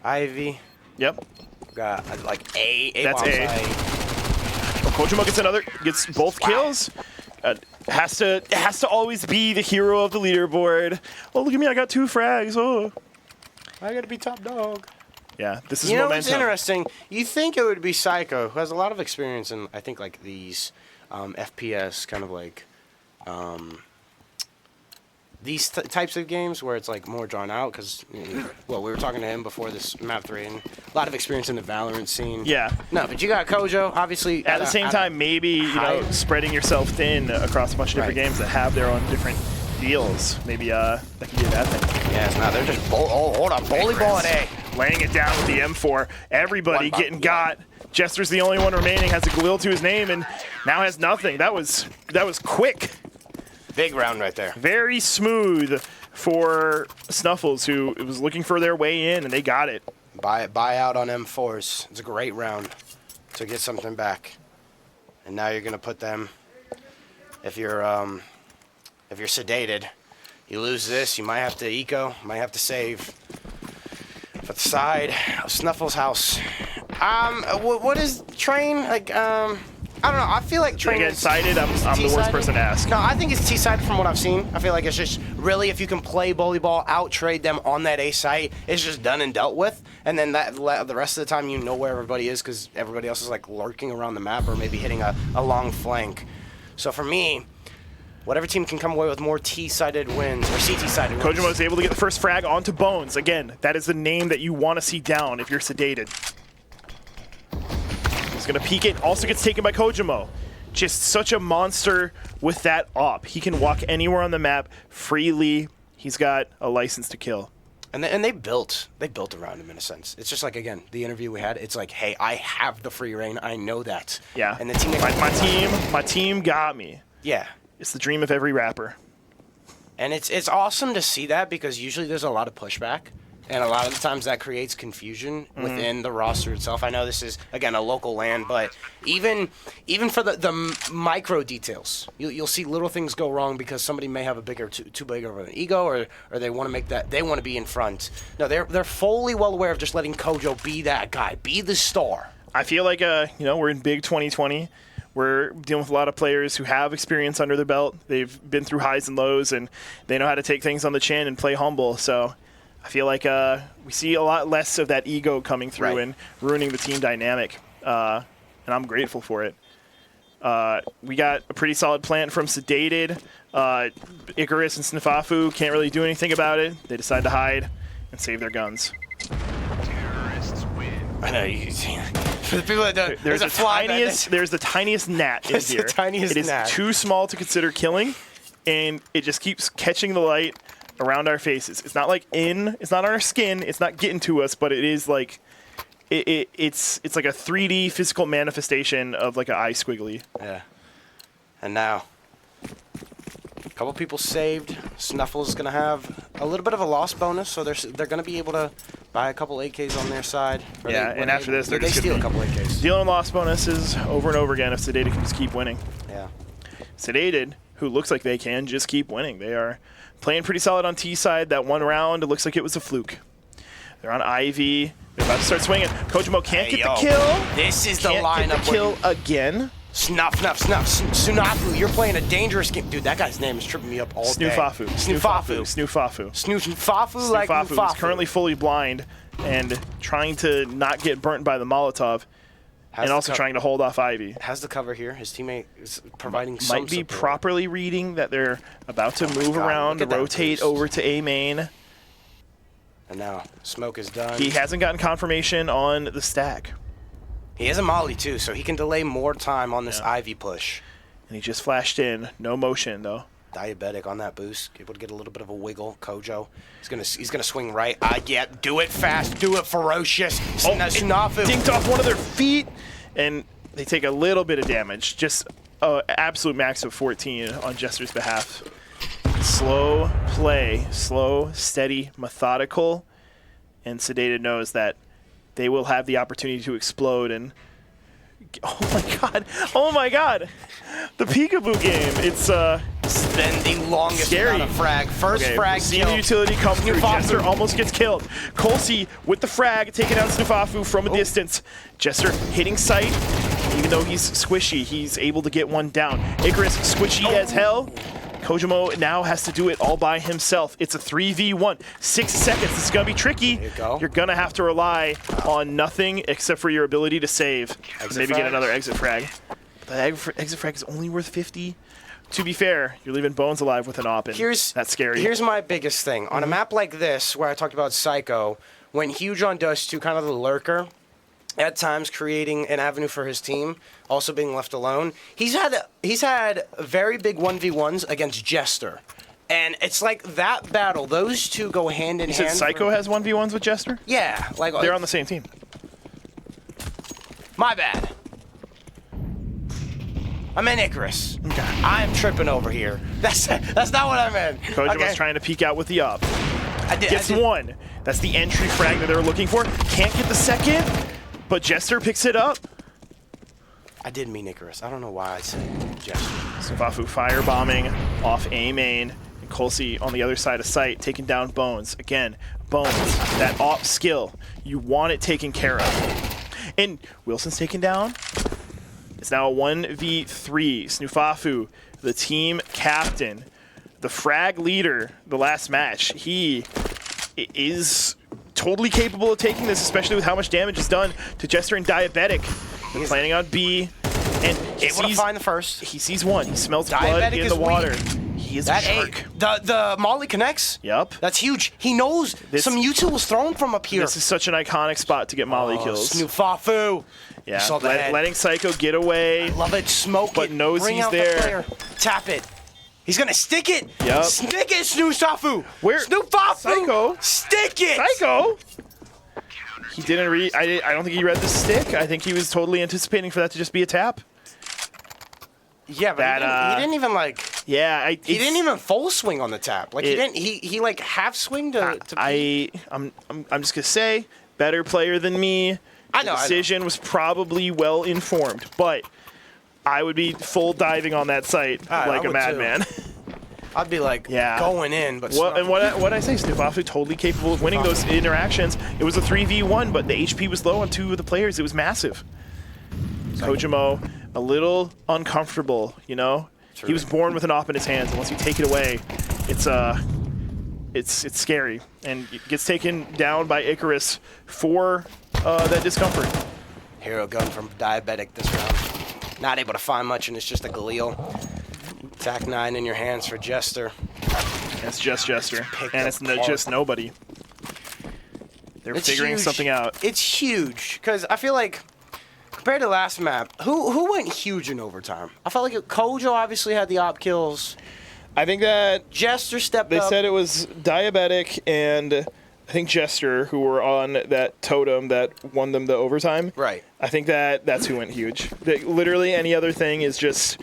Ivy. Yep. Got like A. That's A. Oh, Kojo gets both kills. Has to always be the hero of the leaderboard. Oh, look at me, I got 2 frags. Oh, I gotta be top dog. Yeah, this is You know momentum. what's interesting? You think it would be Psycho, who has a lot of experience in, I think, like these FPS kind of like these types of games where it's like more drawn out. Because well, we were talking to him before this map 3, and a lot of experience in the Valorant scene. Yeah. No, but you got Kojo, obviously. At the same time, maybe you know, spreading yourself thin across a bunch of different games that have their own different deals. Maybe that could be a bad thing. Yeah, it's not. They're just hold on, volleyball at A. Laying it down with the M4. Everybody getting got. Jester's the only one remaining. Has a Galil to his name and now has nothing. That was quick. Big round right there. Very smooth for Snuffles, who was looking for their way in, and they got it. Buy out on M4s. It's a great round to get something back. And now you're gonna put them. If you're sedated, you lose this. You might have to eco. Might have to save. But the side of Snuffles' house. What is Train like? I don't know. I feel like Train is sided. I'm the worst person to ask. No, I think it's T-sided from what I've seen. I feel like it's just really, if you can play volleyball, out-trade them on that A site, it's just done and dealt with. And then the rest of the time, you know where everybody is because everybody else is like lurking around the map or maybe hitting a long flank. So for me, whatever team can come away with more T-sided wins or CT-sided wins. Kojima was able to get the first frag onto Bones. Again, that is the name that you want to see down if you're sedated. He's going to peek it. Also gets taken by Kojima. Just such a monster with that op. He can walk anywhere on the map freely. He's got a license to kill. And they built around him in a sense. It's just like, again, the interview we had. It's like, hey, I have the free reign. I know that. Yeah. And the team. My team got me. Yeah. It's the dream of every rapper. And it's awesome to see that because usually there's a lot of pushback. And a lot of the times that creates confusion within the roster itself. I know this is, again, a local LAN, but even for the micro details, you'll see little things go wrong because somebody may have a too big of an ego, or they want to make that, they want to be in front. No, they're fully well aware of just letting Kojo be that guy, be the star. I feel like, you know, we're in big 2020. We're dealing with a lot of players who have experience under their belt. They've been through highs and lows, and they know how to take things on the chin and play humble. So I feel like we see a lot less of that ego coming through and ruining the team dynamic, and I'm grateful for it. We got a pretty solid plant from Sedated. Icarus and Snuffles can't really do anything about it. They decide to hide and save their guns. I know you. For the people that don't, there's a fly. There's the tiniest gnat in here. The tiniest gnat. It is too small to consider killing, and it just keeps catching the light around our faces. It's not like it's not on our skin. It's not getting to us, but it is like, it's like a 3D physical manifestation of like an eye squiggly. Yeah. And now, a couple people saved. Snuffles is gonna have a little bit of a loss bonus, so they're gonna be able to buy a couple AKs on their side. Yeah, and after this, they're just steal a couple AKs. Dealing loss bonuses over and over again if Sedated can just keep winning. Yeah. Sedated, who looks like they can just keep winning. They are playing pretty solid on T side. That one round, it looks like it was a fluke. They're on Ivy. They're about to start swinging. Kojimo can't get the kill. This is the can't lineup. Get the kill again. Snuff. Snuffles, you're playing a dangerous game. Dude, that guy's name is tripping me up all day. Snuffles. Like Snuffles is currently fully blind and trying to not get burnt by the Molotov. And also trying to hold off Ivy. Has the cover here. His teammate is providing some Might be support. properly reading that they're about to move around, rotate over to A main. And now smoke is done. He hasn't gotten confirmation on the stack. He has a molly too, so he can delay more time on this Ivy push. And he just flashed in. No motion though. Diabetic on that boost, able to get a little bit of a wiggle. Kojo, he's gonna swing right. Do it fast, do it ferocious. Snuffles dinked off one of their feet, and they take a little bit of damage. Just absolute max of 14 on Jester's behalf. Slow play, slow, steady, methodical, and Sedated knows that they will have the opportunity to explode and. Oh my god! The peekaboo game. It's been the longest scary. Amount of frag. First frag kill. The utility comes through. Jester almost gets killed. Colsey with the frag, taking out Snuffles from a distance. Jester hitting sight. Even though he's squishy, he's able to get one down. Icarus squishy as hell. Kojimo now has to do it all by himself. It's a 3v1. 6 seconds. This is going to be tricky. There you go. You're going to have to rely on nothing except for your ability to save. Maybe get another exit frag. The exit frag is only worth 50. To be fair, you're leaving Bones alive with an op, and that's scary. Here's my biggest thing. On a map like this, where I talked about Psycho, when Huge on Dust 2, kind of the lurker, at times creating an avenue for his team, also being left alone. He's had very big 1v1s against Jester. And it's like that battle, those two go hand in hand. You said Psycho has 1v1s with Jester? Yeah. They're on the same team. My bad. I meant Icarus. Okay. I'm tripping over here. That's not what I meant. Kojimo's trying to peek out with the up. Gets one. That's the entry frag that they were looking for. Can't get the second. But Jester picks it up. I did mean Icarus. I don't know why I said Jester. Snuffles firebombing off A main. And Colsey on the other side of sight, taking down Bones. Again, Bones, that op skill. You want it taken care of. And Wilson's taken down. It's now a 1v3. Snuffles, the team captain, the frag leader, the last match. He is totally capable of taking this, especially with how much damage is done to Jester and Diabetic. They're planning on B, and able to find the first. He sees one. He smells blood in the water. He is a shark. The Molly connects. Yep. That's huge. He knows some U2 was thrown from up here. This is such an iconic spot to get Molly kills. Snuffles. Yeah. Letting Psycho get away. I love it. Smoke it. But knows he's there. Tap it. He's gonna stick it. Yep. Stick it, Snuffles. Where? Snuffles. Psycho. Stick it. Psycho. He didn't read. I don't think he read the stick. I think he was totally anticipating for that to just be a tap. Yeah, but he didn't even like. Yeah, he didn't even full swing on the tap. Like he didn't. He like half swing to. I'm just gonna say, better player than me. I know. The decision was probably well informed, but I would be full diving on that site like a madman. I'd be like going in, but well, and what I say, Snuffles totally capable of winning those interactions. It was a 3v1, but the HP was low on 2 of the players. It was massive. Kojimo, a little uncomfortable, you know. True. He was born with an op in his hands, and once you take it away, it's scary, and it gets taken down by Icarus for that discomfort. Hero gun from Diabetic this round. Not able to find much, and it's just a Galil. Attack 9 in your hands for Jester. It's just Jester, and it's just nobody. They're figuring something out. It's huge, because I feel like, compared to last map, who went huge in overtime? I felt like Kojo obviously had the op kills. I think that Jester stepped up. They said it was Diabetic and I think Jester who were on that totem that won them the overtime. Right. I think that's who went huge. Literally any other thing is just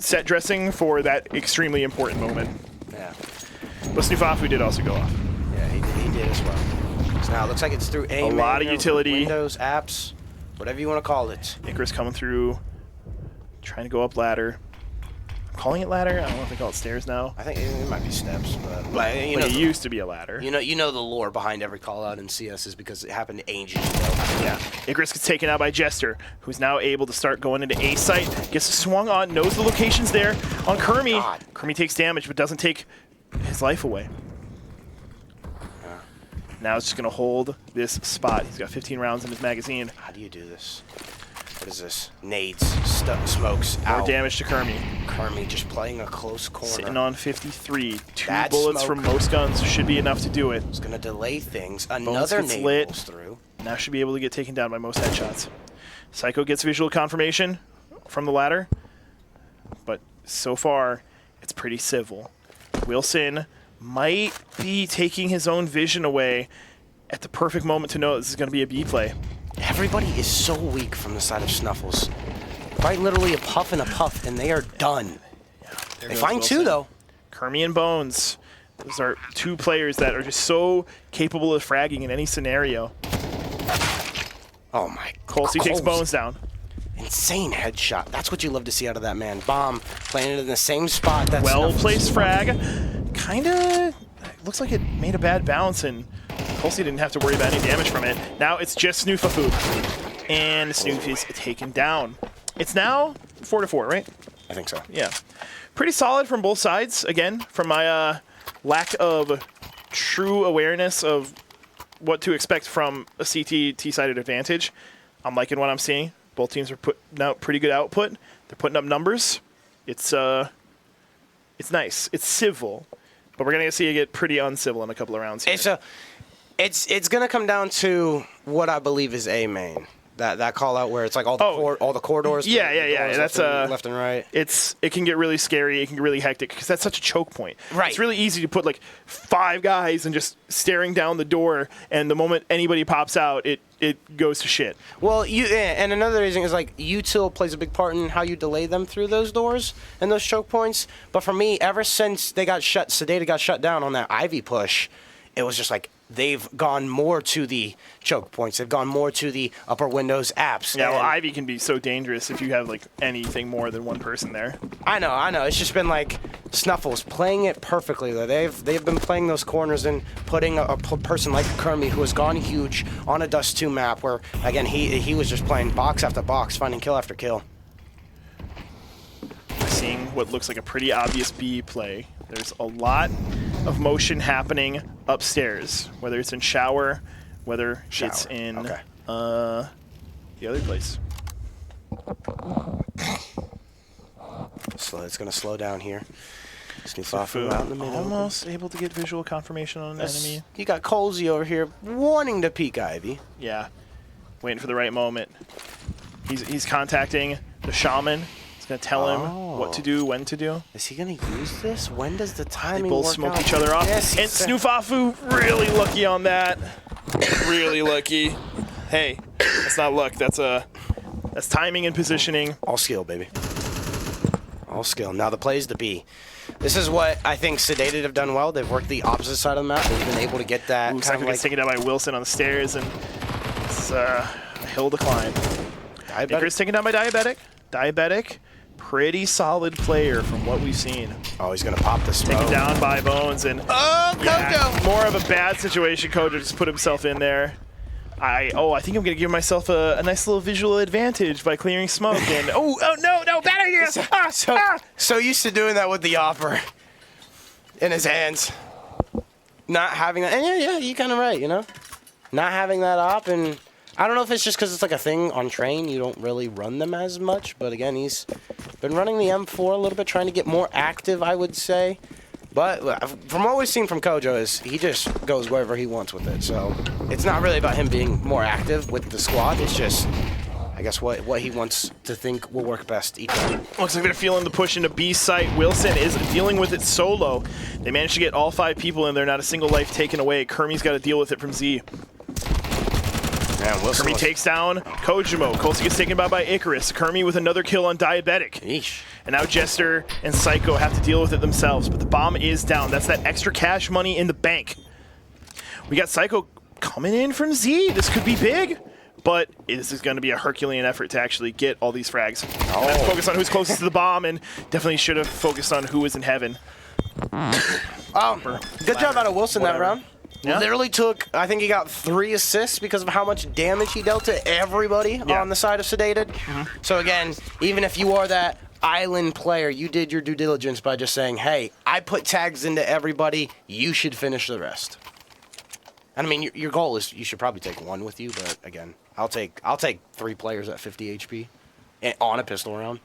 set dressing for that extremely important moment. Yeah. But Snuffles did also go off. Yeah, he did as well. So now it looks like it's through a lot of utility. Windows, apps, whatever you want to call it. Icarus coming through, trying to go up ladder. Calling it ladder? I don't know if they call it stairs now. I think it might be steps, but you know, it used to be a ladder. You know the lore behind every call out in CS is because it happened ages ago. Yeah. Icarus gets taken out by Jester, who's now able to start going into A site. Gets swung on, knows the location's there on Kermi. Kermi takes damage, but doesn't take his life away. Yeah. Now it's just gonna hold this spot. He's got 15 rounds in his magazine. How do you do this? What is this? Nades, smokes, more damage to Kermi. Kermi just playing a close corner. Sitting on 53. 2 bullets from most guns should be enough to do it. It's going to delay things. Another nade rolls through. Now should be able to get taken down by most headshots. Psycho gets visual confirmation from the ladder, but so far it's pretty civil. Wilson might be taking his own vision away at the perfect moment to know this is going to be a B play. Everybody is so weak from the side of Snuffles. Quite literally a puff and a puff, and they are done. Yeah, they find 2, though. Kermi and Bones. Those are 2 players that are just so capable of fragging in any scenario. Oh, my God. Colsey takes Bones down. Insane headshot. That's what you love to see out of that man. Bomb playing it in the same spot. That's well-placed frag. Kinda looks like it made a bad bounce, and Colsey didn't have to worry about any damage from it. Now it's just Snuffles. And Snoop is taken down. It's now 4-4, right? I think so. Yeah. Pretty solid from both sides. Again, from my lack of true awareness of what to expect from a CT T-sided advantage, I'm liking what I'm seeing. Both teams are putting out pretty good output. They're putting up numbers. It's nice. It's civil. But we're going to see it get pretty uncivil in a couple of rounds here. It's going to come down to what I believe is A main. That call out where it's like all the corridors. Yeah. That's left and right. It can get really scary. It can get really hectic because that's such a choke point. Right. It's really easy to put like 5 guys and just staring down the door, and the moment anybody pops out, it goes to shit. Well, and another reason is like util plays a big part in how you delay them through those doors and those choke points. But for me, ever since Sedated got shut down on that Ivy push, it was just like they've gone more to the choke points. They've gone more to the upper windows apps. Yeah, well, Ivy can be so dangerous if you have like anything more than one person there. I know. It's just been like Snuffles playing it perfectly. Though they've been playing those corners and putting a person like Kermi, who has gone huge on a Dust 2 map, where again he was just playing box after box, finding kill after kill. Seeing what looks like a pretty obvious B play. There's a lot of motion happening upstairs, whether it's in shower, whether it's in the other place. So it's going to slow down here. Snuffles out in the middle. Almost able to get visual confirmation on an enemy. You got Colsey over here wanting to peek Ivy. Yeah, waiting for the right moment. He's contacting the shaman. Gonna tell him what to do, when to do. Is he gonna use this? When does the timing They both work smoke out? each other off. Yes, and Snuffles really lucky on that. Really lucky. Hey, that's not luck. That's timing and positioning. All skill, baby. All skill. Now the plays the B. This is what I think Sedated have done well. They've worked the opposite side of the map. They've been able to get that. Ooh, Psycho gets taken down by Wilson on the stairs, and it's a hill to climb. Icarus taken down by Diabetic. Diabetic pretty solid player from what we've seen. Oh, he's going to pop the smoke. Taken down by Bones. And oh, Kojo! Yeah, more of a bad situation. Kojo just put himself in there. I think I'm going to give myself a nice little visual advantage by clearing smoke. And oh no, bad idea. So used to doing that with the opper in his hands. Not having that. And yeah, you're kind of right, you know? Not having that op. And I don't know if it's just because it's like a thing on train. You don't really run them as much. But again, he's been running the M4 a little bit, trying to get more active, I would say. But from what we've seen from Kojo is he just goes wherever he wants with it. So it's not really about him being more active with the squad. It's just, I guess, what he wants to think will work best each time. Looks like they're feeling the push into B site. Wilson is dealing with it solo. They managed to get all 5 people in there, not a single life taken away. Kermie's got to deal with it from Z. Man, Kermie takes down Kojimo. Colsey gets taken by Icarus. Kermie with another kill on Diabetic. Eesh. And now Jester and Psycho have to deal with it themselves, but the bomb is down. That's that extra cash money in the bank. We got Psycho coming in from Z. This could be big, but this is going to be a Herculean effort to actually get all these frags. Oh. Let's focus on who's closest to the bomb, and definitely should have focused on who is in heaven. Good job out of Wilson that round. Yeah. Literally took, I think he got 3 assists because of how much damage he dealt to everybody on the side of Sedated. So again, even if you are that island player, you did your due diligence by just saying, hey, I put tags into everybody, you should finish the rest. And I mean, your goal is you should probably take 1 with you, but again, I'll take 3 players at 50 HP on a pistol round.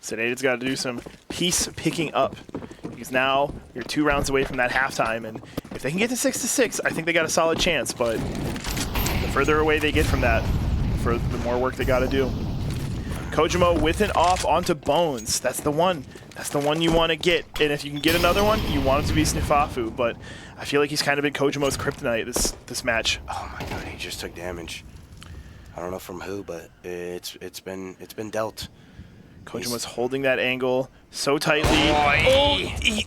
Sedated's got to do some piece picking up, because now you're 2 rounds away from that halftime, and if they can get to 6-6, I think they got a solid chance, but the further away they get from that, for the more work they got to do. Kojimo with an off onto Bones. That's the one. That's the one you want to get, and if you can get another one, you want it to be Snuffles, but I feel like he's kind of been Kojimo's kryptonite this match. Oh my god, he just took damage. I don't know from who, but it's been dealt. Kojimo's holding that angle so tightly. Oh, he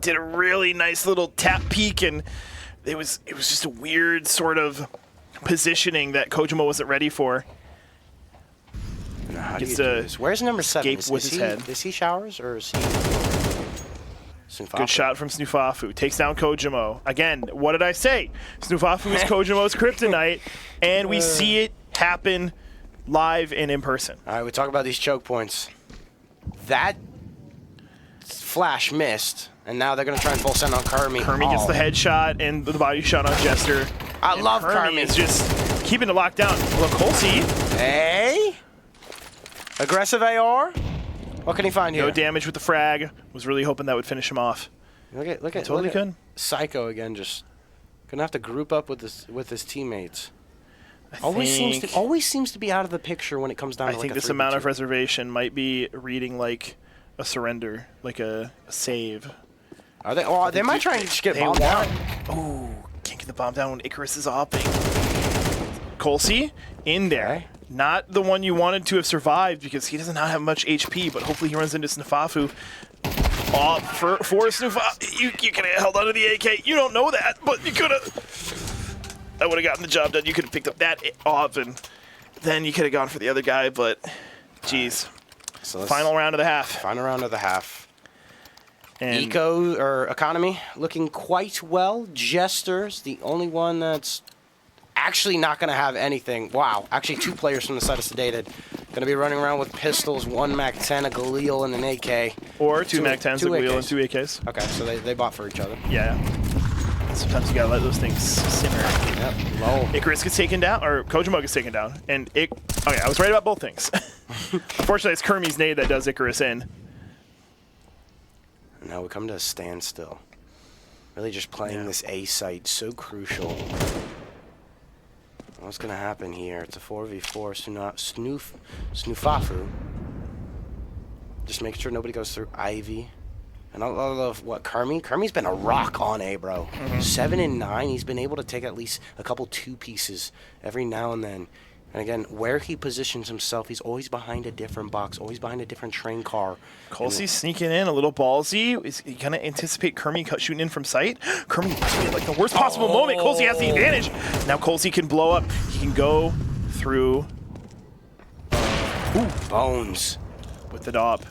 did a really nice little tap peek, and it was just a weird sort of positioning that Kojimo wasn't ready for. How do you do this? Where's number 7? With his head. Is he Showers or is he Snufafu? Good shot from Snufafu. Takes down Kojimo. Again, what did I say? Snufafu is Kojimo's kryptonite, and we see it happen live and in person. All right, we talk about these choke points. That flash missed, and now they're going to try and full send on Kermie. Kermie gets the headshot and the body shot on Jester. I love Kermie. Is just keeping it locked down. Look, Colsey. Hey. Aggressive AR. What can he find here? No damage with the frag. Was really hoping that would finish him off. Look at Totally good. Psycho again, just gonna have to group up with his teammates. Always seems to be out of the picture when it comes down to I think this amount of reservation might be reading like a surrender, like a save. Are they? Oh, they might try and just get bombed down. Oh, can't get the bomb down when Icarus is opping. Colsey in there. Okay. Not the one you wanted to have survived because he does not have much HP, but hopefully he runs into Snufafu. Oh, for Snufafu, you could have held onto the AK. You don't know that, but you could have. That would have gotten the job done. You could have picked up that off, and then you could have gone for the other guy, but geez. So final round of the half. Final round of the half. And Economy looking quite well. Jester's the only one that's actually not going to have anything. Wow. Actually, 2 players from the side of Sedated. Going to be running around with pistols, 1 MAC-10, a Galil, and an AK. Or 2 MAC-10s, a Galil, and 2 AKs. Okay, so they bought for each other. Yeah. Sometimes you got to let those things simmer. Yep, low. Icarus gets taken down, or Kojimo gets taken down. And okay, I was right about both things. Unfortunately, it's Kermie's nade that does Icarus in. Now we come to a standstill. Really just playing this A site, so crucial. What's going to happen here? It's a 4v4 Snufafu. Just making sure nobody goes through Ivy. And I love what Kermie's been a rock on A, bro. 7 and 9. He's been able to take at least a couple 2 pieces every now and then. And again, where he positions himself, he's always behind a different box, always behind a different train car. Colsey's sneaking in, a little ballsy. Is he going to anticipate Kermie shooting in from sight? Kermie must be at like the worst possible moment. Colsey has the advantage. Now Colsey can blow up. He can go through Ooh, Bones. With the DOP.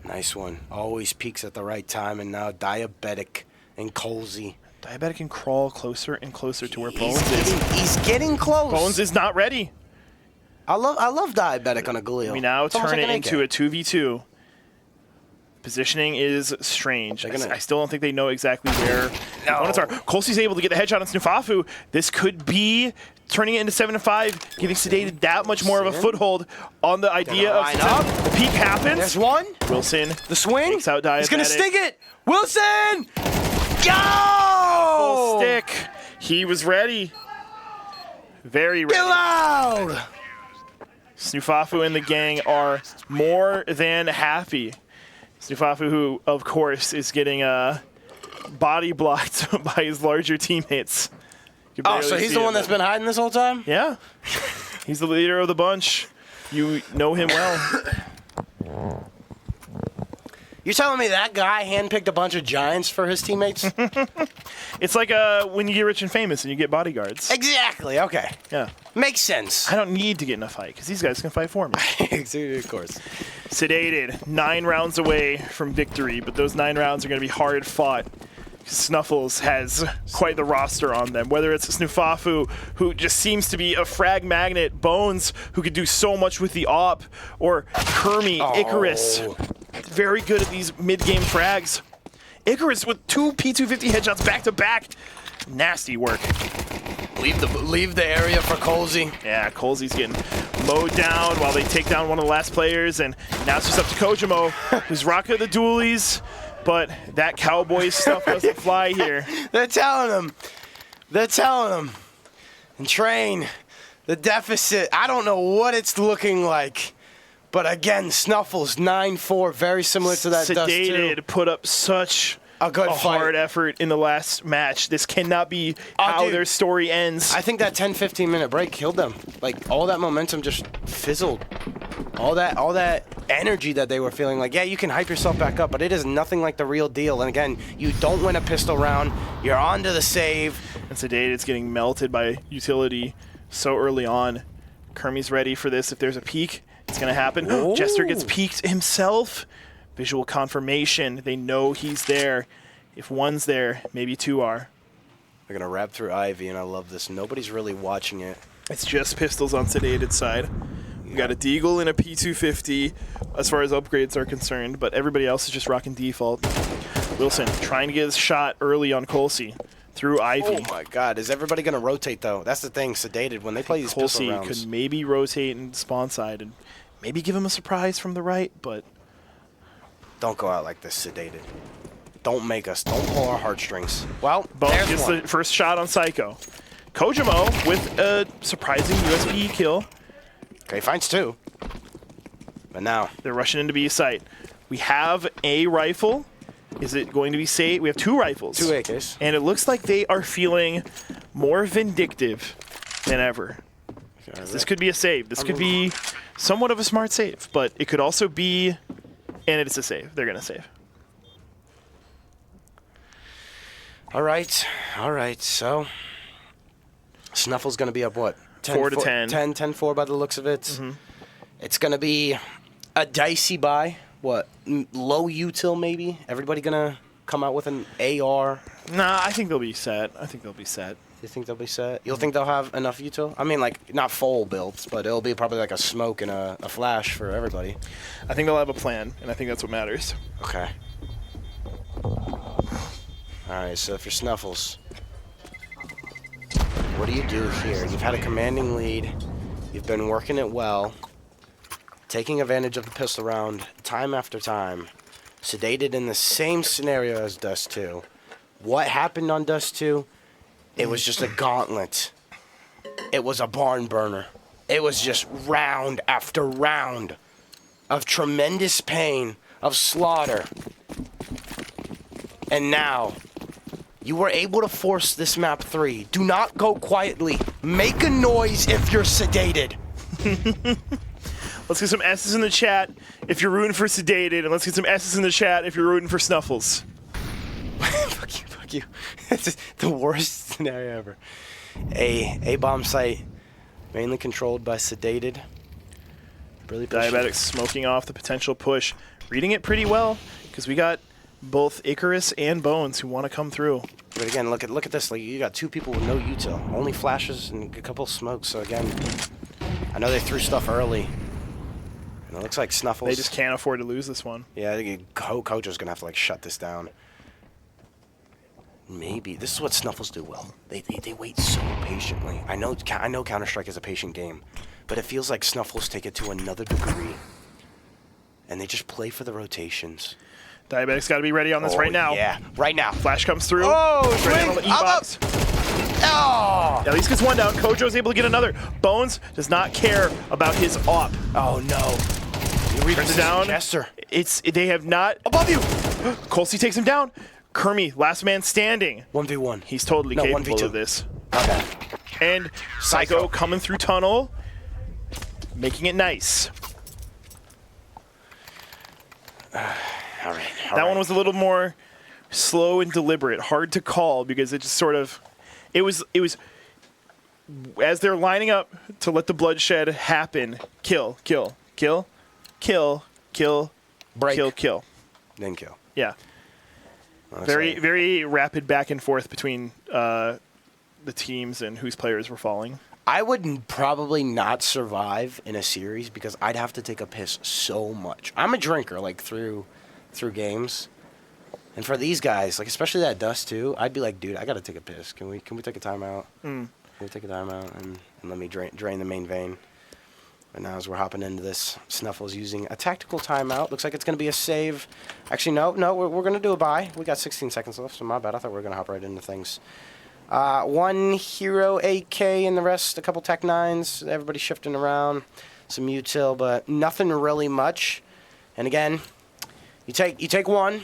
Nice one. Always peaks at the right time, and now Diabetic and Colsey. Diabetic can crawl closer and closer to where Bones is. He's getting close. Bones is not ready. I love Diabetic on a Galil. We now It's almost turn like it an into a AK. 2v2. Positioning is strange. Gonna- I still don't think they know exactly where the opponents are. Colsey's able to get the headshot on Snuffles. This could be turning it into 7-5, giving Sedated that much more of a foothold on the idea of line up. the peak happens. There's one. Wilson The swing. takes out Diabetic. He's gonna stick it. Wilson. Go! Full stick. He was ready. Very ready. Get loud. Snufafu and the gang are more than happy. Snufafu, who, of course, is getting body blocked by his larger teammates. You can Oh, barely so he's see the it, one that's but- been hiding this whole time? Yeah. He's the leader of the bunch. You know him well. You're telling me that guy handpicked a bunch of giants for his teammates? It's like when you get rich and famous and you get bodyguards. Exactly. Okay. Yeah. Makes sense. I don't need to get in a fight because these guys can fight for me. Of course. Sedated, 9 rounds away from victory, but those 9 rounds are going to be hard fought. Snuffles has quite the roster on them, whether it's Snufafu, who just seems to be a frag magnet, Bones, who could do so much with the op, or Kermi, Icarus, very good at these mid-game frags. Icarus with 2 P250 headshots back-to-back. Nasty work. Leave the area for Colsey. Yeah, Colsey's getting mowed down while they take down one of the last players, and now it's just up to Kojimo, who's rocking the dualies, but that cowboy stuff doesn't fly here. They're telling him. They're telling him. And train. The deficit. I don't know what it's looking like. But again, Snuffles, 9-4, very similar to that Dust 2. Sedated put up such A good fight. hard effort in the last match. This cannot be how dude. their story ends. I think that 10-15 minute break killed them. Like, all that momentum just fizzled. All that energy that they were feeling, like, yeah, you can hype yourself back up, but it is nothing like the real deal. And again, you don't win a pistol round. You're on to the save. And Sedated's getting melted by utility so early on. Kermi's ready for this. If there's a peek, it's going to happen. Ooh. Jester gets peeked himself. Visual confirmation. They know he's there. If one's there, maybe 2 are. They're going to wrap through Ivy, and I love this. Nobody's really watching it. It's just pistols on Sedated's side. We got a Deagle and a P250 as far as upgrades are concerned, but everybody else is just rocking default. Wilson trying to get his shot early on Colsey through Ivy. Oh my God! Is everybody gonna rotate though? That's the thing. Sedated when they play these pistol Colsey rounds. could maybe rotate and spawn side and maybe give him a surprise from the right, but Don't go out like this, Sedated. Don't pull our heartstrings. Well, Bones there's gets one. the first shot on Psycho. Kojimo with a surprising USP kill. Okay, finds 2. But now They're rushing into B site. We have a rifle. Is it going to be safe? We have 2 rifles. 2 AKs. And it looks like they are feeling more vindictive than ever. This could be a save. This could be somewhat of a smart save, but it could also be, and it's a save. They're going to save. All right. So Snuffle's gonna be up what? 4 to 10. 10-4 by the looks of it. It's gonna be a dicey buy. What? Low util maybe? Everybody gonna come out with an AR? Nah, I think they'll be set. You think they'll be set? You'll think they'll have enough util? I mean, like, not full builds, but it'll be probably like a smoke and a flash for everybody. I think they'll have a plan, and I think that's what matters. Okay. Alright, so if you're Snuffles, what do you do here? You've had a commanding lead. You've been working it well. Taking advantage of the pistol round time after time. Sedated in the same scenario as Dust 2. What happened on Dust 2? It was just a gauntlet. It was a barn burner. It was just round after round of tremendous pain, of slaughter. And now, you were able to force this map 3. Do not go quietly. Make a noise if you're Sedated. Let's get some S's in the chat if you're rooting for Sedated, and let's get some S's in the chat if you're rooting for Snuffles. Fuck you. This is the worst scenario ever. A bomb site mainly controlled by Sedated. Really pushing. Diabetic smoking off the potential push. Reading it pretty well, because we got both Icarus and Bones who want to come through. But again, look at this. Like, you got two people with no util. Only flashes and a couple of smokes. So again, I know they threw stuff early. And it looks like Snuffles. They just can't afford to lose this one. Yeah, I think Kojo's going to have to, like, shut this down. Maybe. This is what Snuffles do well. They wait so patiently. I know Counter-Strike is a patient game, but it feels like Snuffles take it to another degree. And they just play for the rotations. Diabetic's got to be ready on this right now. Yeah, right now. Flash comes through. Oh, Ready on the E-box. Oh! At least gets one down. Kojo's able to get another. Bones does not care about his op. Oh, no. Turns it down. Jester. They have not. Above you! Colsey takes him down. Kermy, last man standing. 1v1. He's totally capable 1v2. of this. Okay. And Psycho coming through tunnel, making it nice. All right. That one was a little more slow and deliberate, hard to call because it just sort of, it was as they're lining up to let the bloodshed happen. Kill, kill, kill, kill, kill, break, kill. then kill. Yeah. Oh, Very rapid back and forth between the teams and whose players were falling. I would probably not survive in a series because I'd have to take a piss so much. I'm a drinker, like through games, and for these guys, like especially that Dust too, I'd be like, dude, I gotta take a piss. Can we take a timeout? Can we take a timeout and let me drain the main vein? And now as we're hopping into this, Snuffles using a tactical timeout. Looks like it's gonna be a save. Actually, no, we're gonna do a buy. We got 16 seconds left, so my bad. I thought we were gonna hop right into things. One hero AK and the rest, a couple Tech 9s. Everybody shifting around, some util, but nothing really much. And again, you take one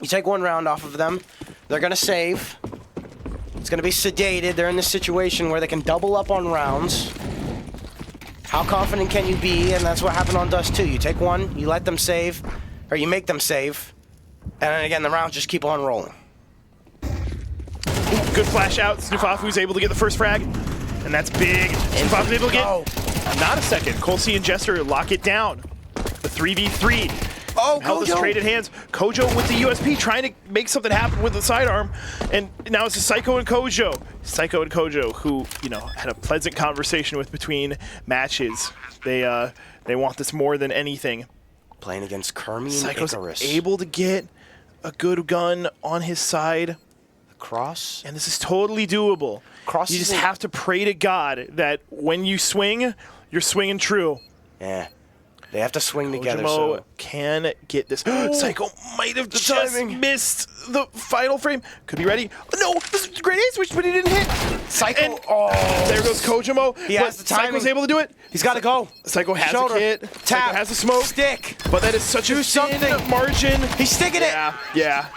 round off of them. They're gonna save. It's gonna be sedated. They're in this situation where they can double up on rounds. How confident can you be? And that's what happened on Dust 2. You take one, you let them save, or you make them save, and then again the rounds just keep on rolling. Good flash out. Snuffles able to get the first frag, and that's big. Snuffles able to get not a second. Colsey and Jester lock it down. The 3v3. Oh, held this traded hands. Kojo with the USP trying to make something happen with the sidearm, and now it's a Psycho and Kojo. Psycho and Kojo, who had a pleasant conversation with between matches. They want this more than anything. Playing against Kermy and Psycho's Icarus. able to get a good gun on his side. Cross. And this is totally doable. Cross. You just have to pray to God that when you swing, you're swinging true. Yeah. They have to swing together. Kojimo can get this. Psycho might have just missed the final frame. Could be ready. No, this is a great ace switch, but he didn't hit. Psycho. And there goes Kojimo. He has the timing. Psycho's able to do it. He's got to go. Psycho has Shoulder. a kit. Tap. Psycho has a smoke. Stick. But that is such a thin margin. He's sticking it. Yeah.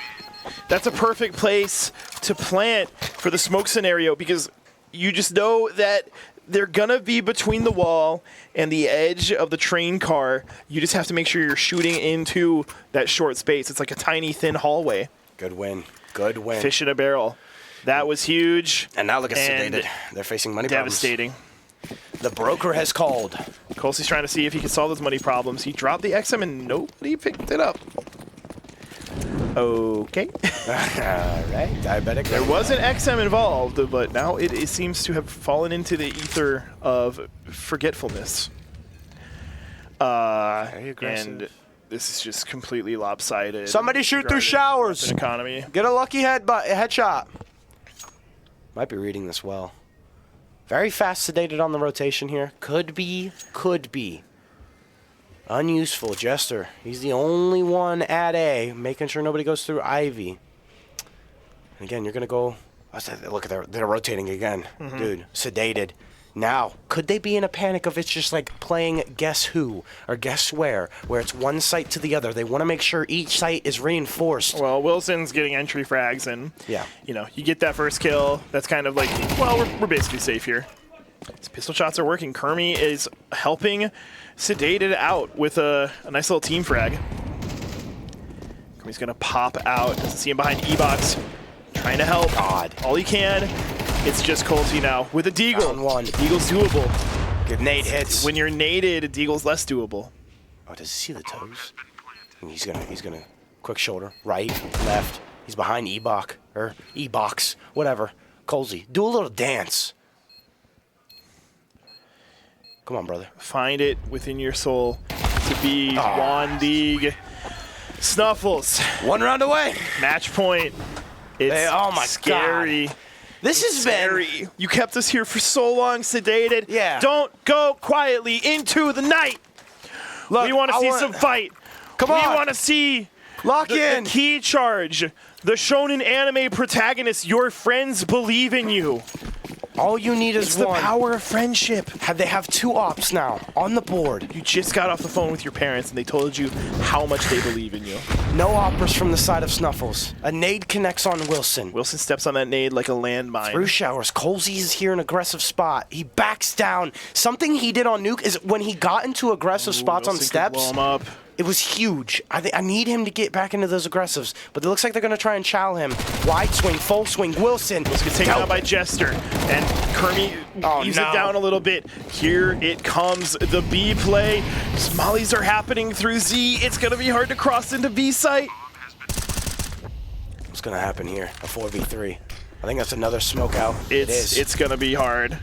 That's a perfect place to plant for the smoke scenario because you just know that they're going to be between the wall and the edge of the train car. You just have to make sure you're shooting into that short space. It's like a tiny, thin hallway. Good win. Good win. Fish in a barrel. That was huge. And now look at Sedated. They're facing money devastating. problems. The broker has called. Colsey's trying to see if he can solve those money problems. He dropped the XM and nobody picked it up. Okay. All right. Diabetic. There was an XM involved, but now it seems to have fallen into the ether of forgetfulness. Very aggressive. And this is just completely lopsided. Somebody shoot through showers. Economy. Get a lucky headshot. Might be reading this well. Very fast Sedated on the rotation here. Could be. Unuseful. Jester. He's the only one at A, making sure nobody goes through Ivy. And again, you're going to go... Look, they're rotating again. Dude, Sedated. Now, could they be in a panic of it's just like playing Guess Who or Guess Where it's one site to the other? They want to make sure each site is reinforced. Well, Wilson's getting entry frags, and you get that first kill. That's kind of like, well, we're basically safe here. His pistol shots are working. Kermy is helping Sedated out with a nice little team frag. Kermy's going to pop out. Doesn't see him behind E-Box. Trying to help. All he can. It's just Colsey now with a Deagle. Down one. Deagle's doable. Good nade hits. When you're naded, Deagle's less doable. Oh, does he see the toes? And he's gonna quick shoulder, right, left. He's behind E-Bok, or E-Box, whatever. Colsey, do a little dance. Come on, brother. Find it within your soul to be Juan Deeg. Snuffles. 1 round away. Match point. It's oh my scary. God. This is Scary. You kept us here for so long, Sedated. Yeah. Don't go quietly into the night. Look, we want to see some fight. Come on. We want to see Lock in. the key charge. The shonen anime protagonist. Your friends believe in you. All you need is It's the one. power of friendship. They have 2 ops now on the board. You just got off the phone with your parents and they told you how much they believe in you. No operas from the side of Snuffles. A nade connects on Wilson. Wilson steps on that nade like a landmine. Through showers. Colsey is here in aggressive spot. He backs down. Something he did on Nuke is when he got into aggressive spots on Wilson could blow steps, him up. it was huge. I need him to get back into those aggressives, but it looks like they're going to try and chow him. Wide swing, full swing, Wilson. Let's get taken out by Jester. And Kermie leaves it down a little bit. Here it comes, the B play. Mollies are happening through Z. It's going to be hard to cross into B site. What's going to happen here? A 4v3. I think that's another smoke out. It is. It's going to be hard.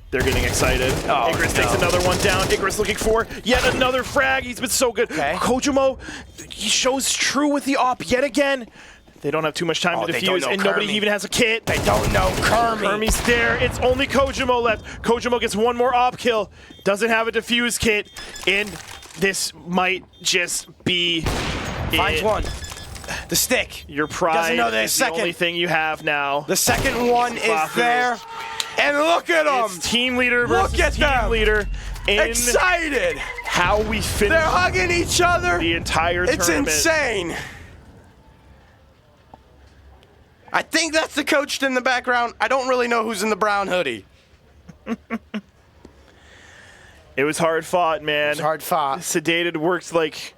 They're getting excited. Oh, Icarus takes another one down. Icarus looking for yet another frag. He's been so good. Okay. Kojimo, he shows true with the op yet again. They don't have too much time to they don't defuse, know and nobody Kermie. even has a kit. They don't know Kermie. Kermie's there. It's only Kojimo left. Kojimo gets one more op kill. Doesn't have a defuse kit, and this might just be Finds it. one. The stick. Your pride Doesn't know is the only thing you have now. The second one is there. And look at them. It's team leader versus Look at team them. leader. In Excited. how we finish They're hugging each other. the entire It's tournament. insane. I think that's the coach in the background. I don't really know who's in the brown hoodie. It was hard fought, man. It's hard fought. Sedated worked like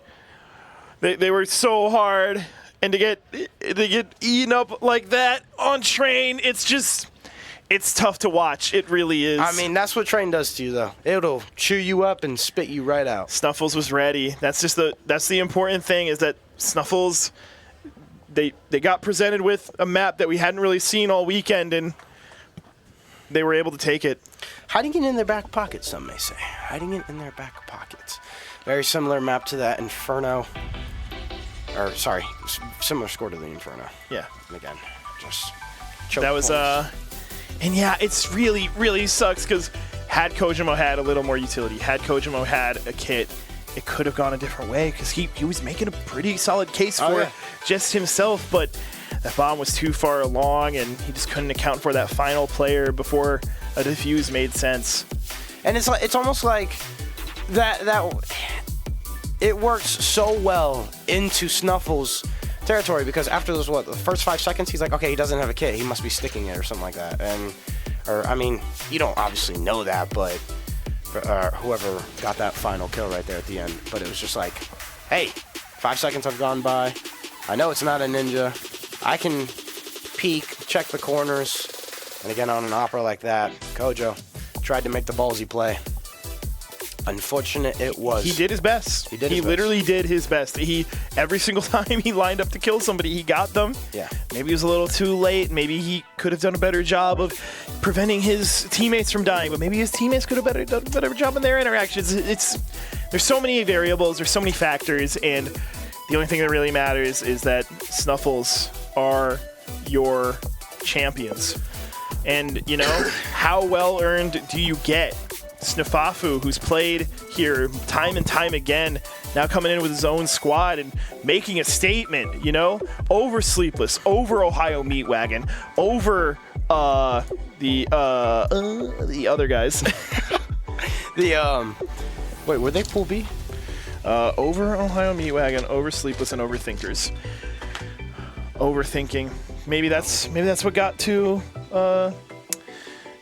they worked so hard, and to get eaten up like that on train, it's tough to watch. It really is. I mean, that's what train does to you, though. It'll chew you up and spit you right out. Snuffles was ready. That's the important thing is that Snuffles they got presented with a map that we hadn't really seen all weekend, and they were able to take it. Hiding it in their back pockets, some may say. Hiding it in their back pockets. Very similar map to that Inferno. Or, sorry, similar score to the Inferno. Yeah. And again, just choke That was points. and yeah, it's really sucks because had Kojimo had a little more utility, had Kojimo had a kit, it could have gone a different way because he was making a pretty solid case for it just himself, but that bomb was too far along and he just couldn't account for that final player before a defuse made sense. And it's almost like that it works so well into Snuffles' territory because after those the first 5 seconds he's like, okay, he doesn't have a kit, he must be sticking it or something like that. Or I mean, you don't obviously know that, but whoever got that final kill right there at the end, but it was just like, hey, 5 seconds have gone by. I know it's not a ninja. I can peek, check the corners, and again on an opera like that, Kojo tried to make the ballsy play. Unfortunate it was. He did his best. He literally did his best. Every single time he lined up to kill somebody, he got them. Yeah. Maybe it was a little too late. Maybe he could have done a better job of preventing his teammates from dying, but maybe his teammates could have done a better job in their interactions. There's so many variables, there's so many factors, and the only thing that really matters is that Snuffles are your champions. And, you know, how well earned do you get? Snufafu, who's played here time and time again, now coming in with his own squad and making a statement, you know, over Sleepless, over Ohio Meat Wagon, over the other guys. Wait, were they Pool B? Over Ohio Meat Wagon, over Sleepless, and Overthinkers. Overthinking. Maybe that's what got to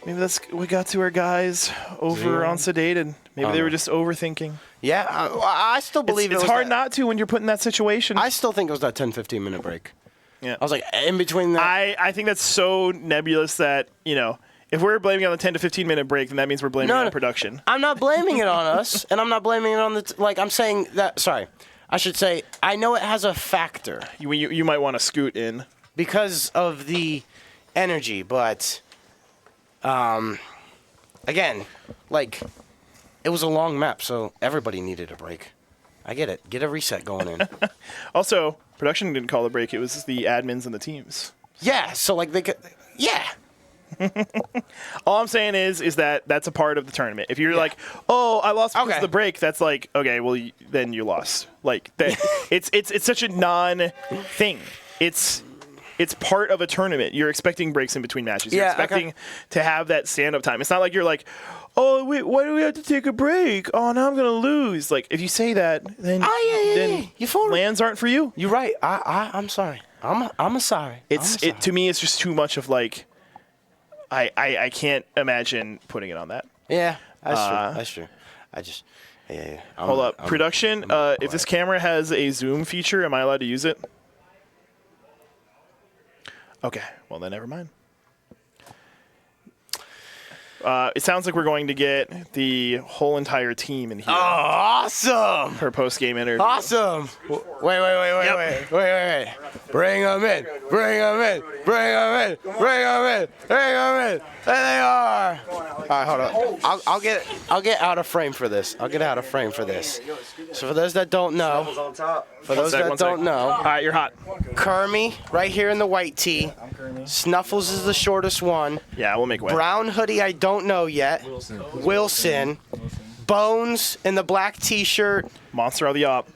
maybe that's what got to our guys over on Sedated. Maybe they were just overthinking. Yeah, I still believe it's hard not to when you're put in that situation. I still think it was that 10-15 minute break. Yeah. I was like, in between that. I think that's so nebulous that, you know, If we're blaming it on the 10 to 15 minute break, then that means we're blaming it on production. I'm not blaming it on us, and I'm not blaming it on the like. I'm saying that. Sorry, I should say I know it has a factor You might want to scoot in. because of the energy, but again, like it was a long map, so everybody needed a break. I get it. Get a reset going in. Also, production didn't call the break. It was the admins and the teams. Yeah. So like they could. Yeah. All I'm saying is that that's a part of the tournament. If you're like, oh, I lost because of the break, that's like, okay, well, then you lost. Like, that, it's such a non-thing. It's part of a tournament. You're expecting breaks in between matches. You're expecting to have that stand-up time. It's not like you're like, oh, wait, why do we have to take a break? Oh, now I'm going to lose. Like, if you say that, then, then LANs aren't for you. You're right. I'm sorry. I'm sorry. To me, it's just too much of like, I can't imagine putting it on that. Yeah, that's true. I just, yeah. Hold up. Production, if this camera has a zoom feature, am I allowed to use it? Okay, well then never mind. It sounds like we're going to get the whole entire team in here. Oh, awesome! For post-game interview. Awesome! Wait. Bring them in. There they are. All right, hold on. I'll get out of frame for this. So for those that don't know, All right, you're hot. Kermie right here in the white tee. Snuffles is the shortest one. Yeah, we'll make way. Brown hoodie, I don't know yet. Wilson. Bones in the black T-shirt. Monster of the op.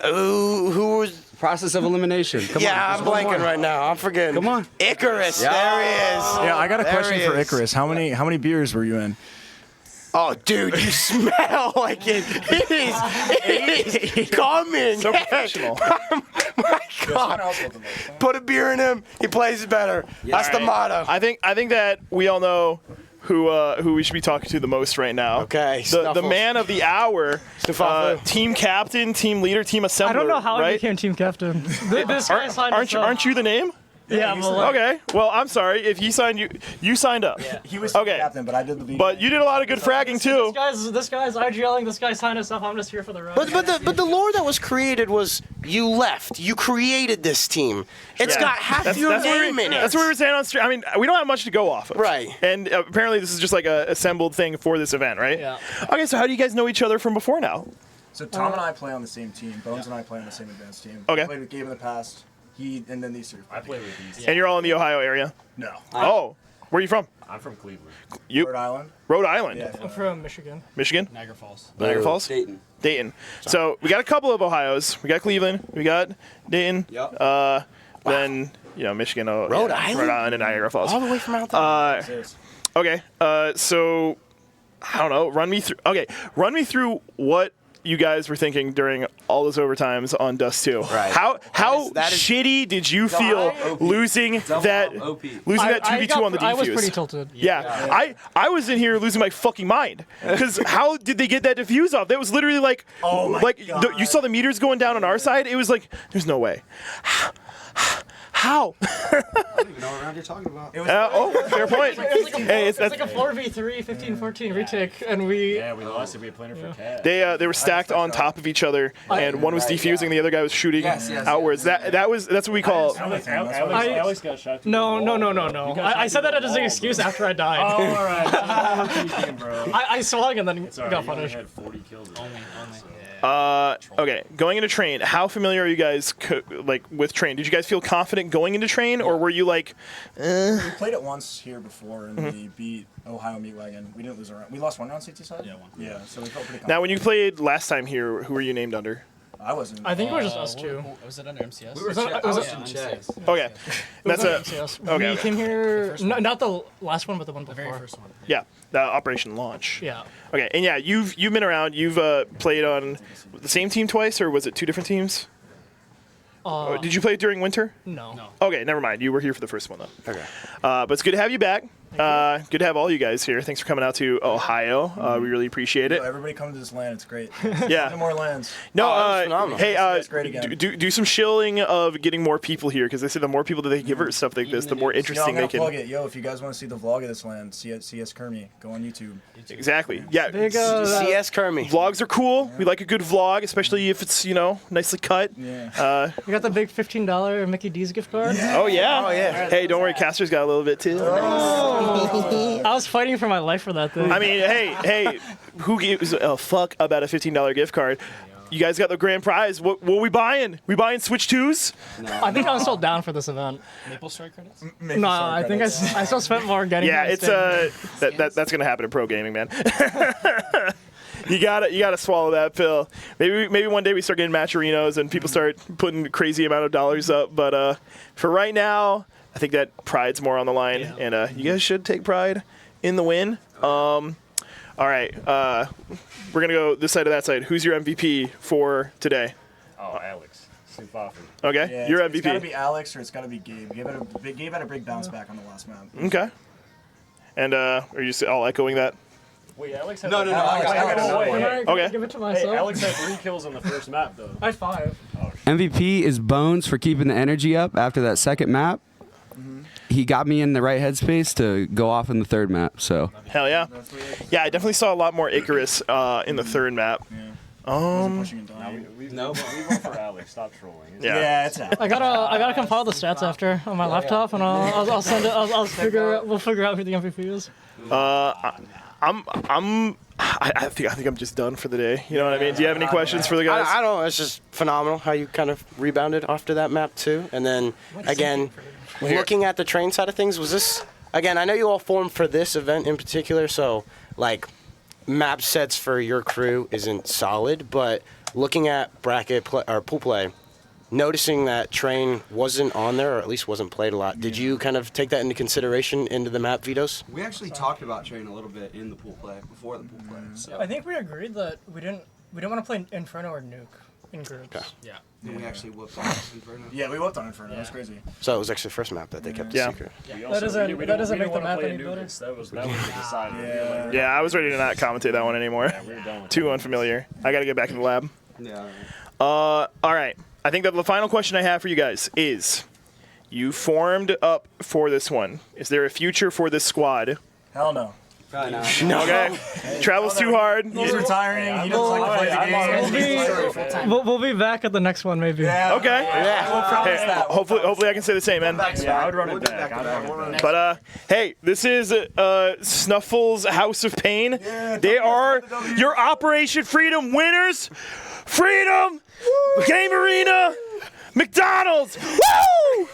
Who was? Process of elimination. Come on, I'm blanking right now. I'm forgetting. Come on. Icarus. Yeah. There he is. Yeah, I got a question for Icarus. How many beers were you in? Oh, dude, you smell like it. It is coming. So professional. My God. Put a beer in him. He plays better. That's the motto. I think that we all know who we should be talking to the most right now. Okay. The man of the hour, team captain, team leader, team assembler. I don't know how right? I became team captain. This guy signed aren't you the name? Yeah, okay. Well, I'm sorry. If he signed you signed up. Yeah. He was captain, but I did the lead. But you did a lot of good fragging too. This guy's IGLing. This guy signed us up. I'm just here for the ride. But the lore that was created was you left. You created this team. It's got half your name in it. That's what we were saying on stream. I mean, we don't have much to go off of. Right. And apparently this is just like a assembled thing for this event, right? Yeah. Okay, so how do you guys know each other from before now? So Tom and I play on the same team. Bones and I play on the same advanced team. Okay. We played with Gabe in the past. And then these two. I play with these. Yeah. And you're all in the Ohio area? No. Oh, where are you from? I'm from Cleveland. Rhode Island. Rhode Island. Yeah. I'm from Michigan. Michigan? Niagara Falls. Niagara Falls? Dayton. So we got a couple of Ohio's. We got Cleveland. We got Dayton. Yep. Then, Michigan. Rhode Island? Rhode Island and Niagara Falls. All the way from out there. Okay. So, I don't know. Run me through what you guys were thinking during all those overtimes on Dust 2. Right. How shitty did you feel losing that 2v2 on the defuse? I was pretty tilted. Yeah. I was in here losing my fucking mind because how did they get that defuse off? That was literally like, you saw the meters going down on our side. It was like, there's no way. How? I don't even know what round you're talking about. Fair point. It's like a 4v3, 15-14 retake, and we... Yeah, we lost it. We had playing for Cat. They were stacked on top of of each other, and one was defusing, the other guy was shooting outwards. That's what we call... Alex got shot. No. I said that as an excuse after I died. Oh, all right. I swung and then got punished. Had 40 kills. Only. Okay, going into train, how familiar are you guys with train? Did you guys feel confident going into train, or were you like? We played it once here before, and we beat Ohio Meatwagon. We didn't lose a round. We lost one round CT side. Yeah, one. Yeah, so we felt pretty confident. Now, when you played last time here, who were you named under? I wasn't. I think it was just us two. Was it under MCS? Okay, that's okay. We came here, not the last one, but the one before. The very first one. Yeah, the Operation Launch. Yeah. Okay, and yeah, you've been around. You've played on the same team twice, or was it two different teams? Did you play during winter? No. Okay, never mind. You were here for the first one, though. Okay. But it's good to have you back. Good to have all you guys here. Thanks for coming out to Ohio. We really appreciate it. Everybody come to this land. It's great. Yeah. No more lands. No, that was phenomenal. hey, That's great again. do some shilling of getting more people here, because they say the more people that they give her stuff like this, the more Yo, I'm interesting gonna they plug can. it. Yo, if you guys want to see the vlog of this land, CS Kermy, go on YouTube. Exactly. Yeah. Big, CS Kermy. Vlogs are cool. We like a good vlog, especially if it's nicely cut. Yeah. we got the big $15 Mickey D's gift card. Oh yeah. Oh, yeah. Hey, don't worry, Caster's got a little bit too. I was fighting for my life for that thing. I mean, hey, who gives a fuck about a $15 gift card? You guys got the grand prize. What we buying? We buying Switch 2s? I think I'm still down for this event. Maple Strike credits? No, I think I still spent more getting. Yeah, this it's thing. that's gonna happen in pro gaming, man. You gotta swallow that pill. Maybe one day we start getting matcherinos and people start putting crazy amount of dollars up. But for right now, I think that pride's more on the line, and you guys should take pride in the win. All right, we're gonna go this side to that side. Who's your MVP for today? Oh, Alex. Sufafi. Okay, Yeah, your It's gotta MVP. be Alex or it's gotta be Gabe. Gabe had a big bounce back on the last map. Okay. And are you just all echoing that? Wait, Alex had No, like- no, I got no, it. wait, Can I Okay. give it to Hey, myself. Alex had 3 kills on the first map, though. I had 5. MVP is Bones for keeping the energy up after that second map. He got me in the right headspace to go off in the third map. So Hell yeah. Yeah, I definitely saw a lot more Icarus in the third map. Wasn't pushing and Nah, dying. we vote for Alex. Stop trolling. Yeah. It's out. I gotta compile the stats after on my laptop, and I'll send it. We'll figure out who the MVP is. I think I'm just done for the day. You know what I mean? Do you have any questions for the guys? I don't know. It's just phenomenal how you kind of rebounded after that map too. And then again, looking at the train side of things, was this again? I know you all formed for this event in particular, so like map sets for your crew isn't solid. But looking at bracket play, or pool play, noticing that train wasn't on there, or at least wasn't played a lot. Did you kind of take that into consideration into the map vetoes? we actually talked about train a little bit in the pool play before the pool play. So I think we agreed that we didn't want to play Inferno or Nuke in groups. Okay. Yeah. we actually whooped on Inferno. Yeah, we whooped on Inferno. That's crazy. So it was actually the first map that they kept Yeah. a secret. That doesn't make the map any better. That was decided. Yeah, I was ready to not commentate that one anymore. We're done with Too unfamiliar. I got to get back in the lab. Yeah. All right. I think that the final question I have for you guys is, you formed up for this one. Is there a future for this squad? Hell no. Probably not. Okay. Travels too hard. He's retiring. He doesn't like to play the game. We'll be back at the next one, maybe. Yeah. Okay. We'll promise Hey, that. hopefully I can say the same, man. Yeah, I would run it back. But hey, this is Snuffles House of Pain. They are your Operation Freedom winners. Freedom, Game Arena, McDonald's. Woo!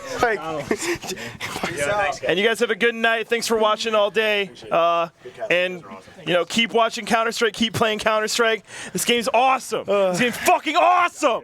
And you guys have a good night. Thanks for watching all day. And keep watching Counter-Strike. Keep playing Counter-Strike. This game's awesome. This game's fucking awesome.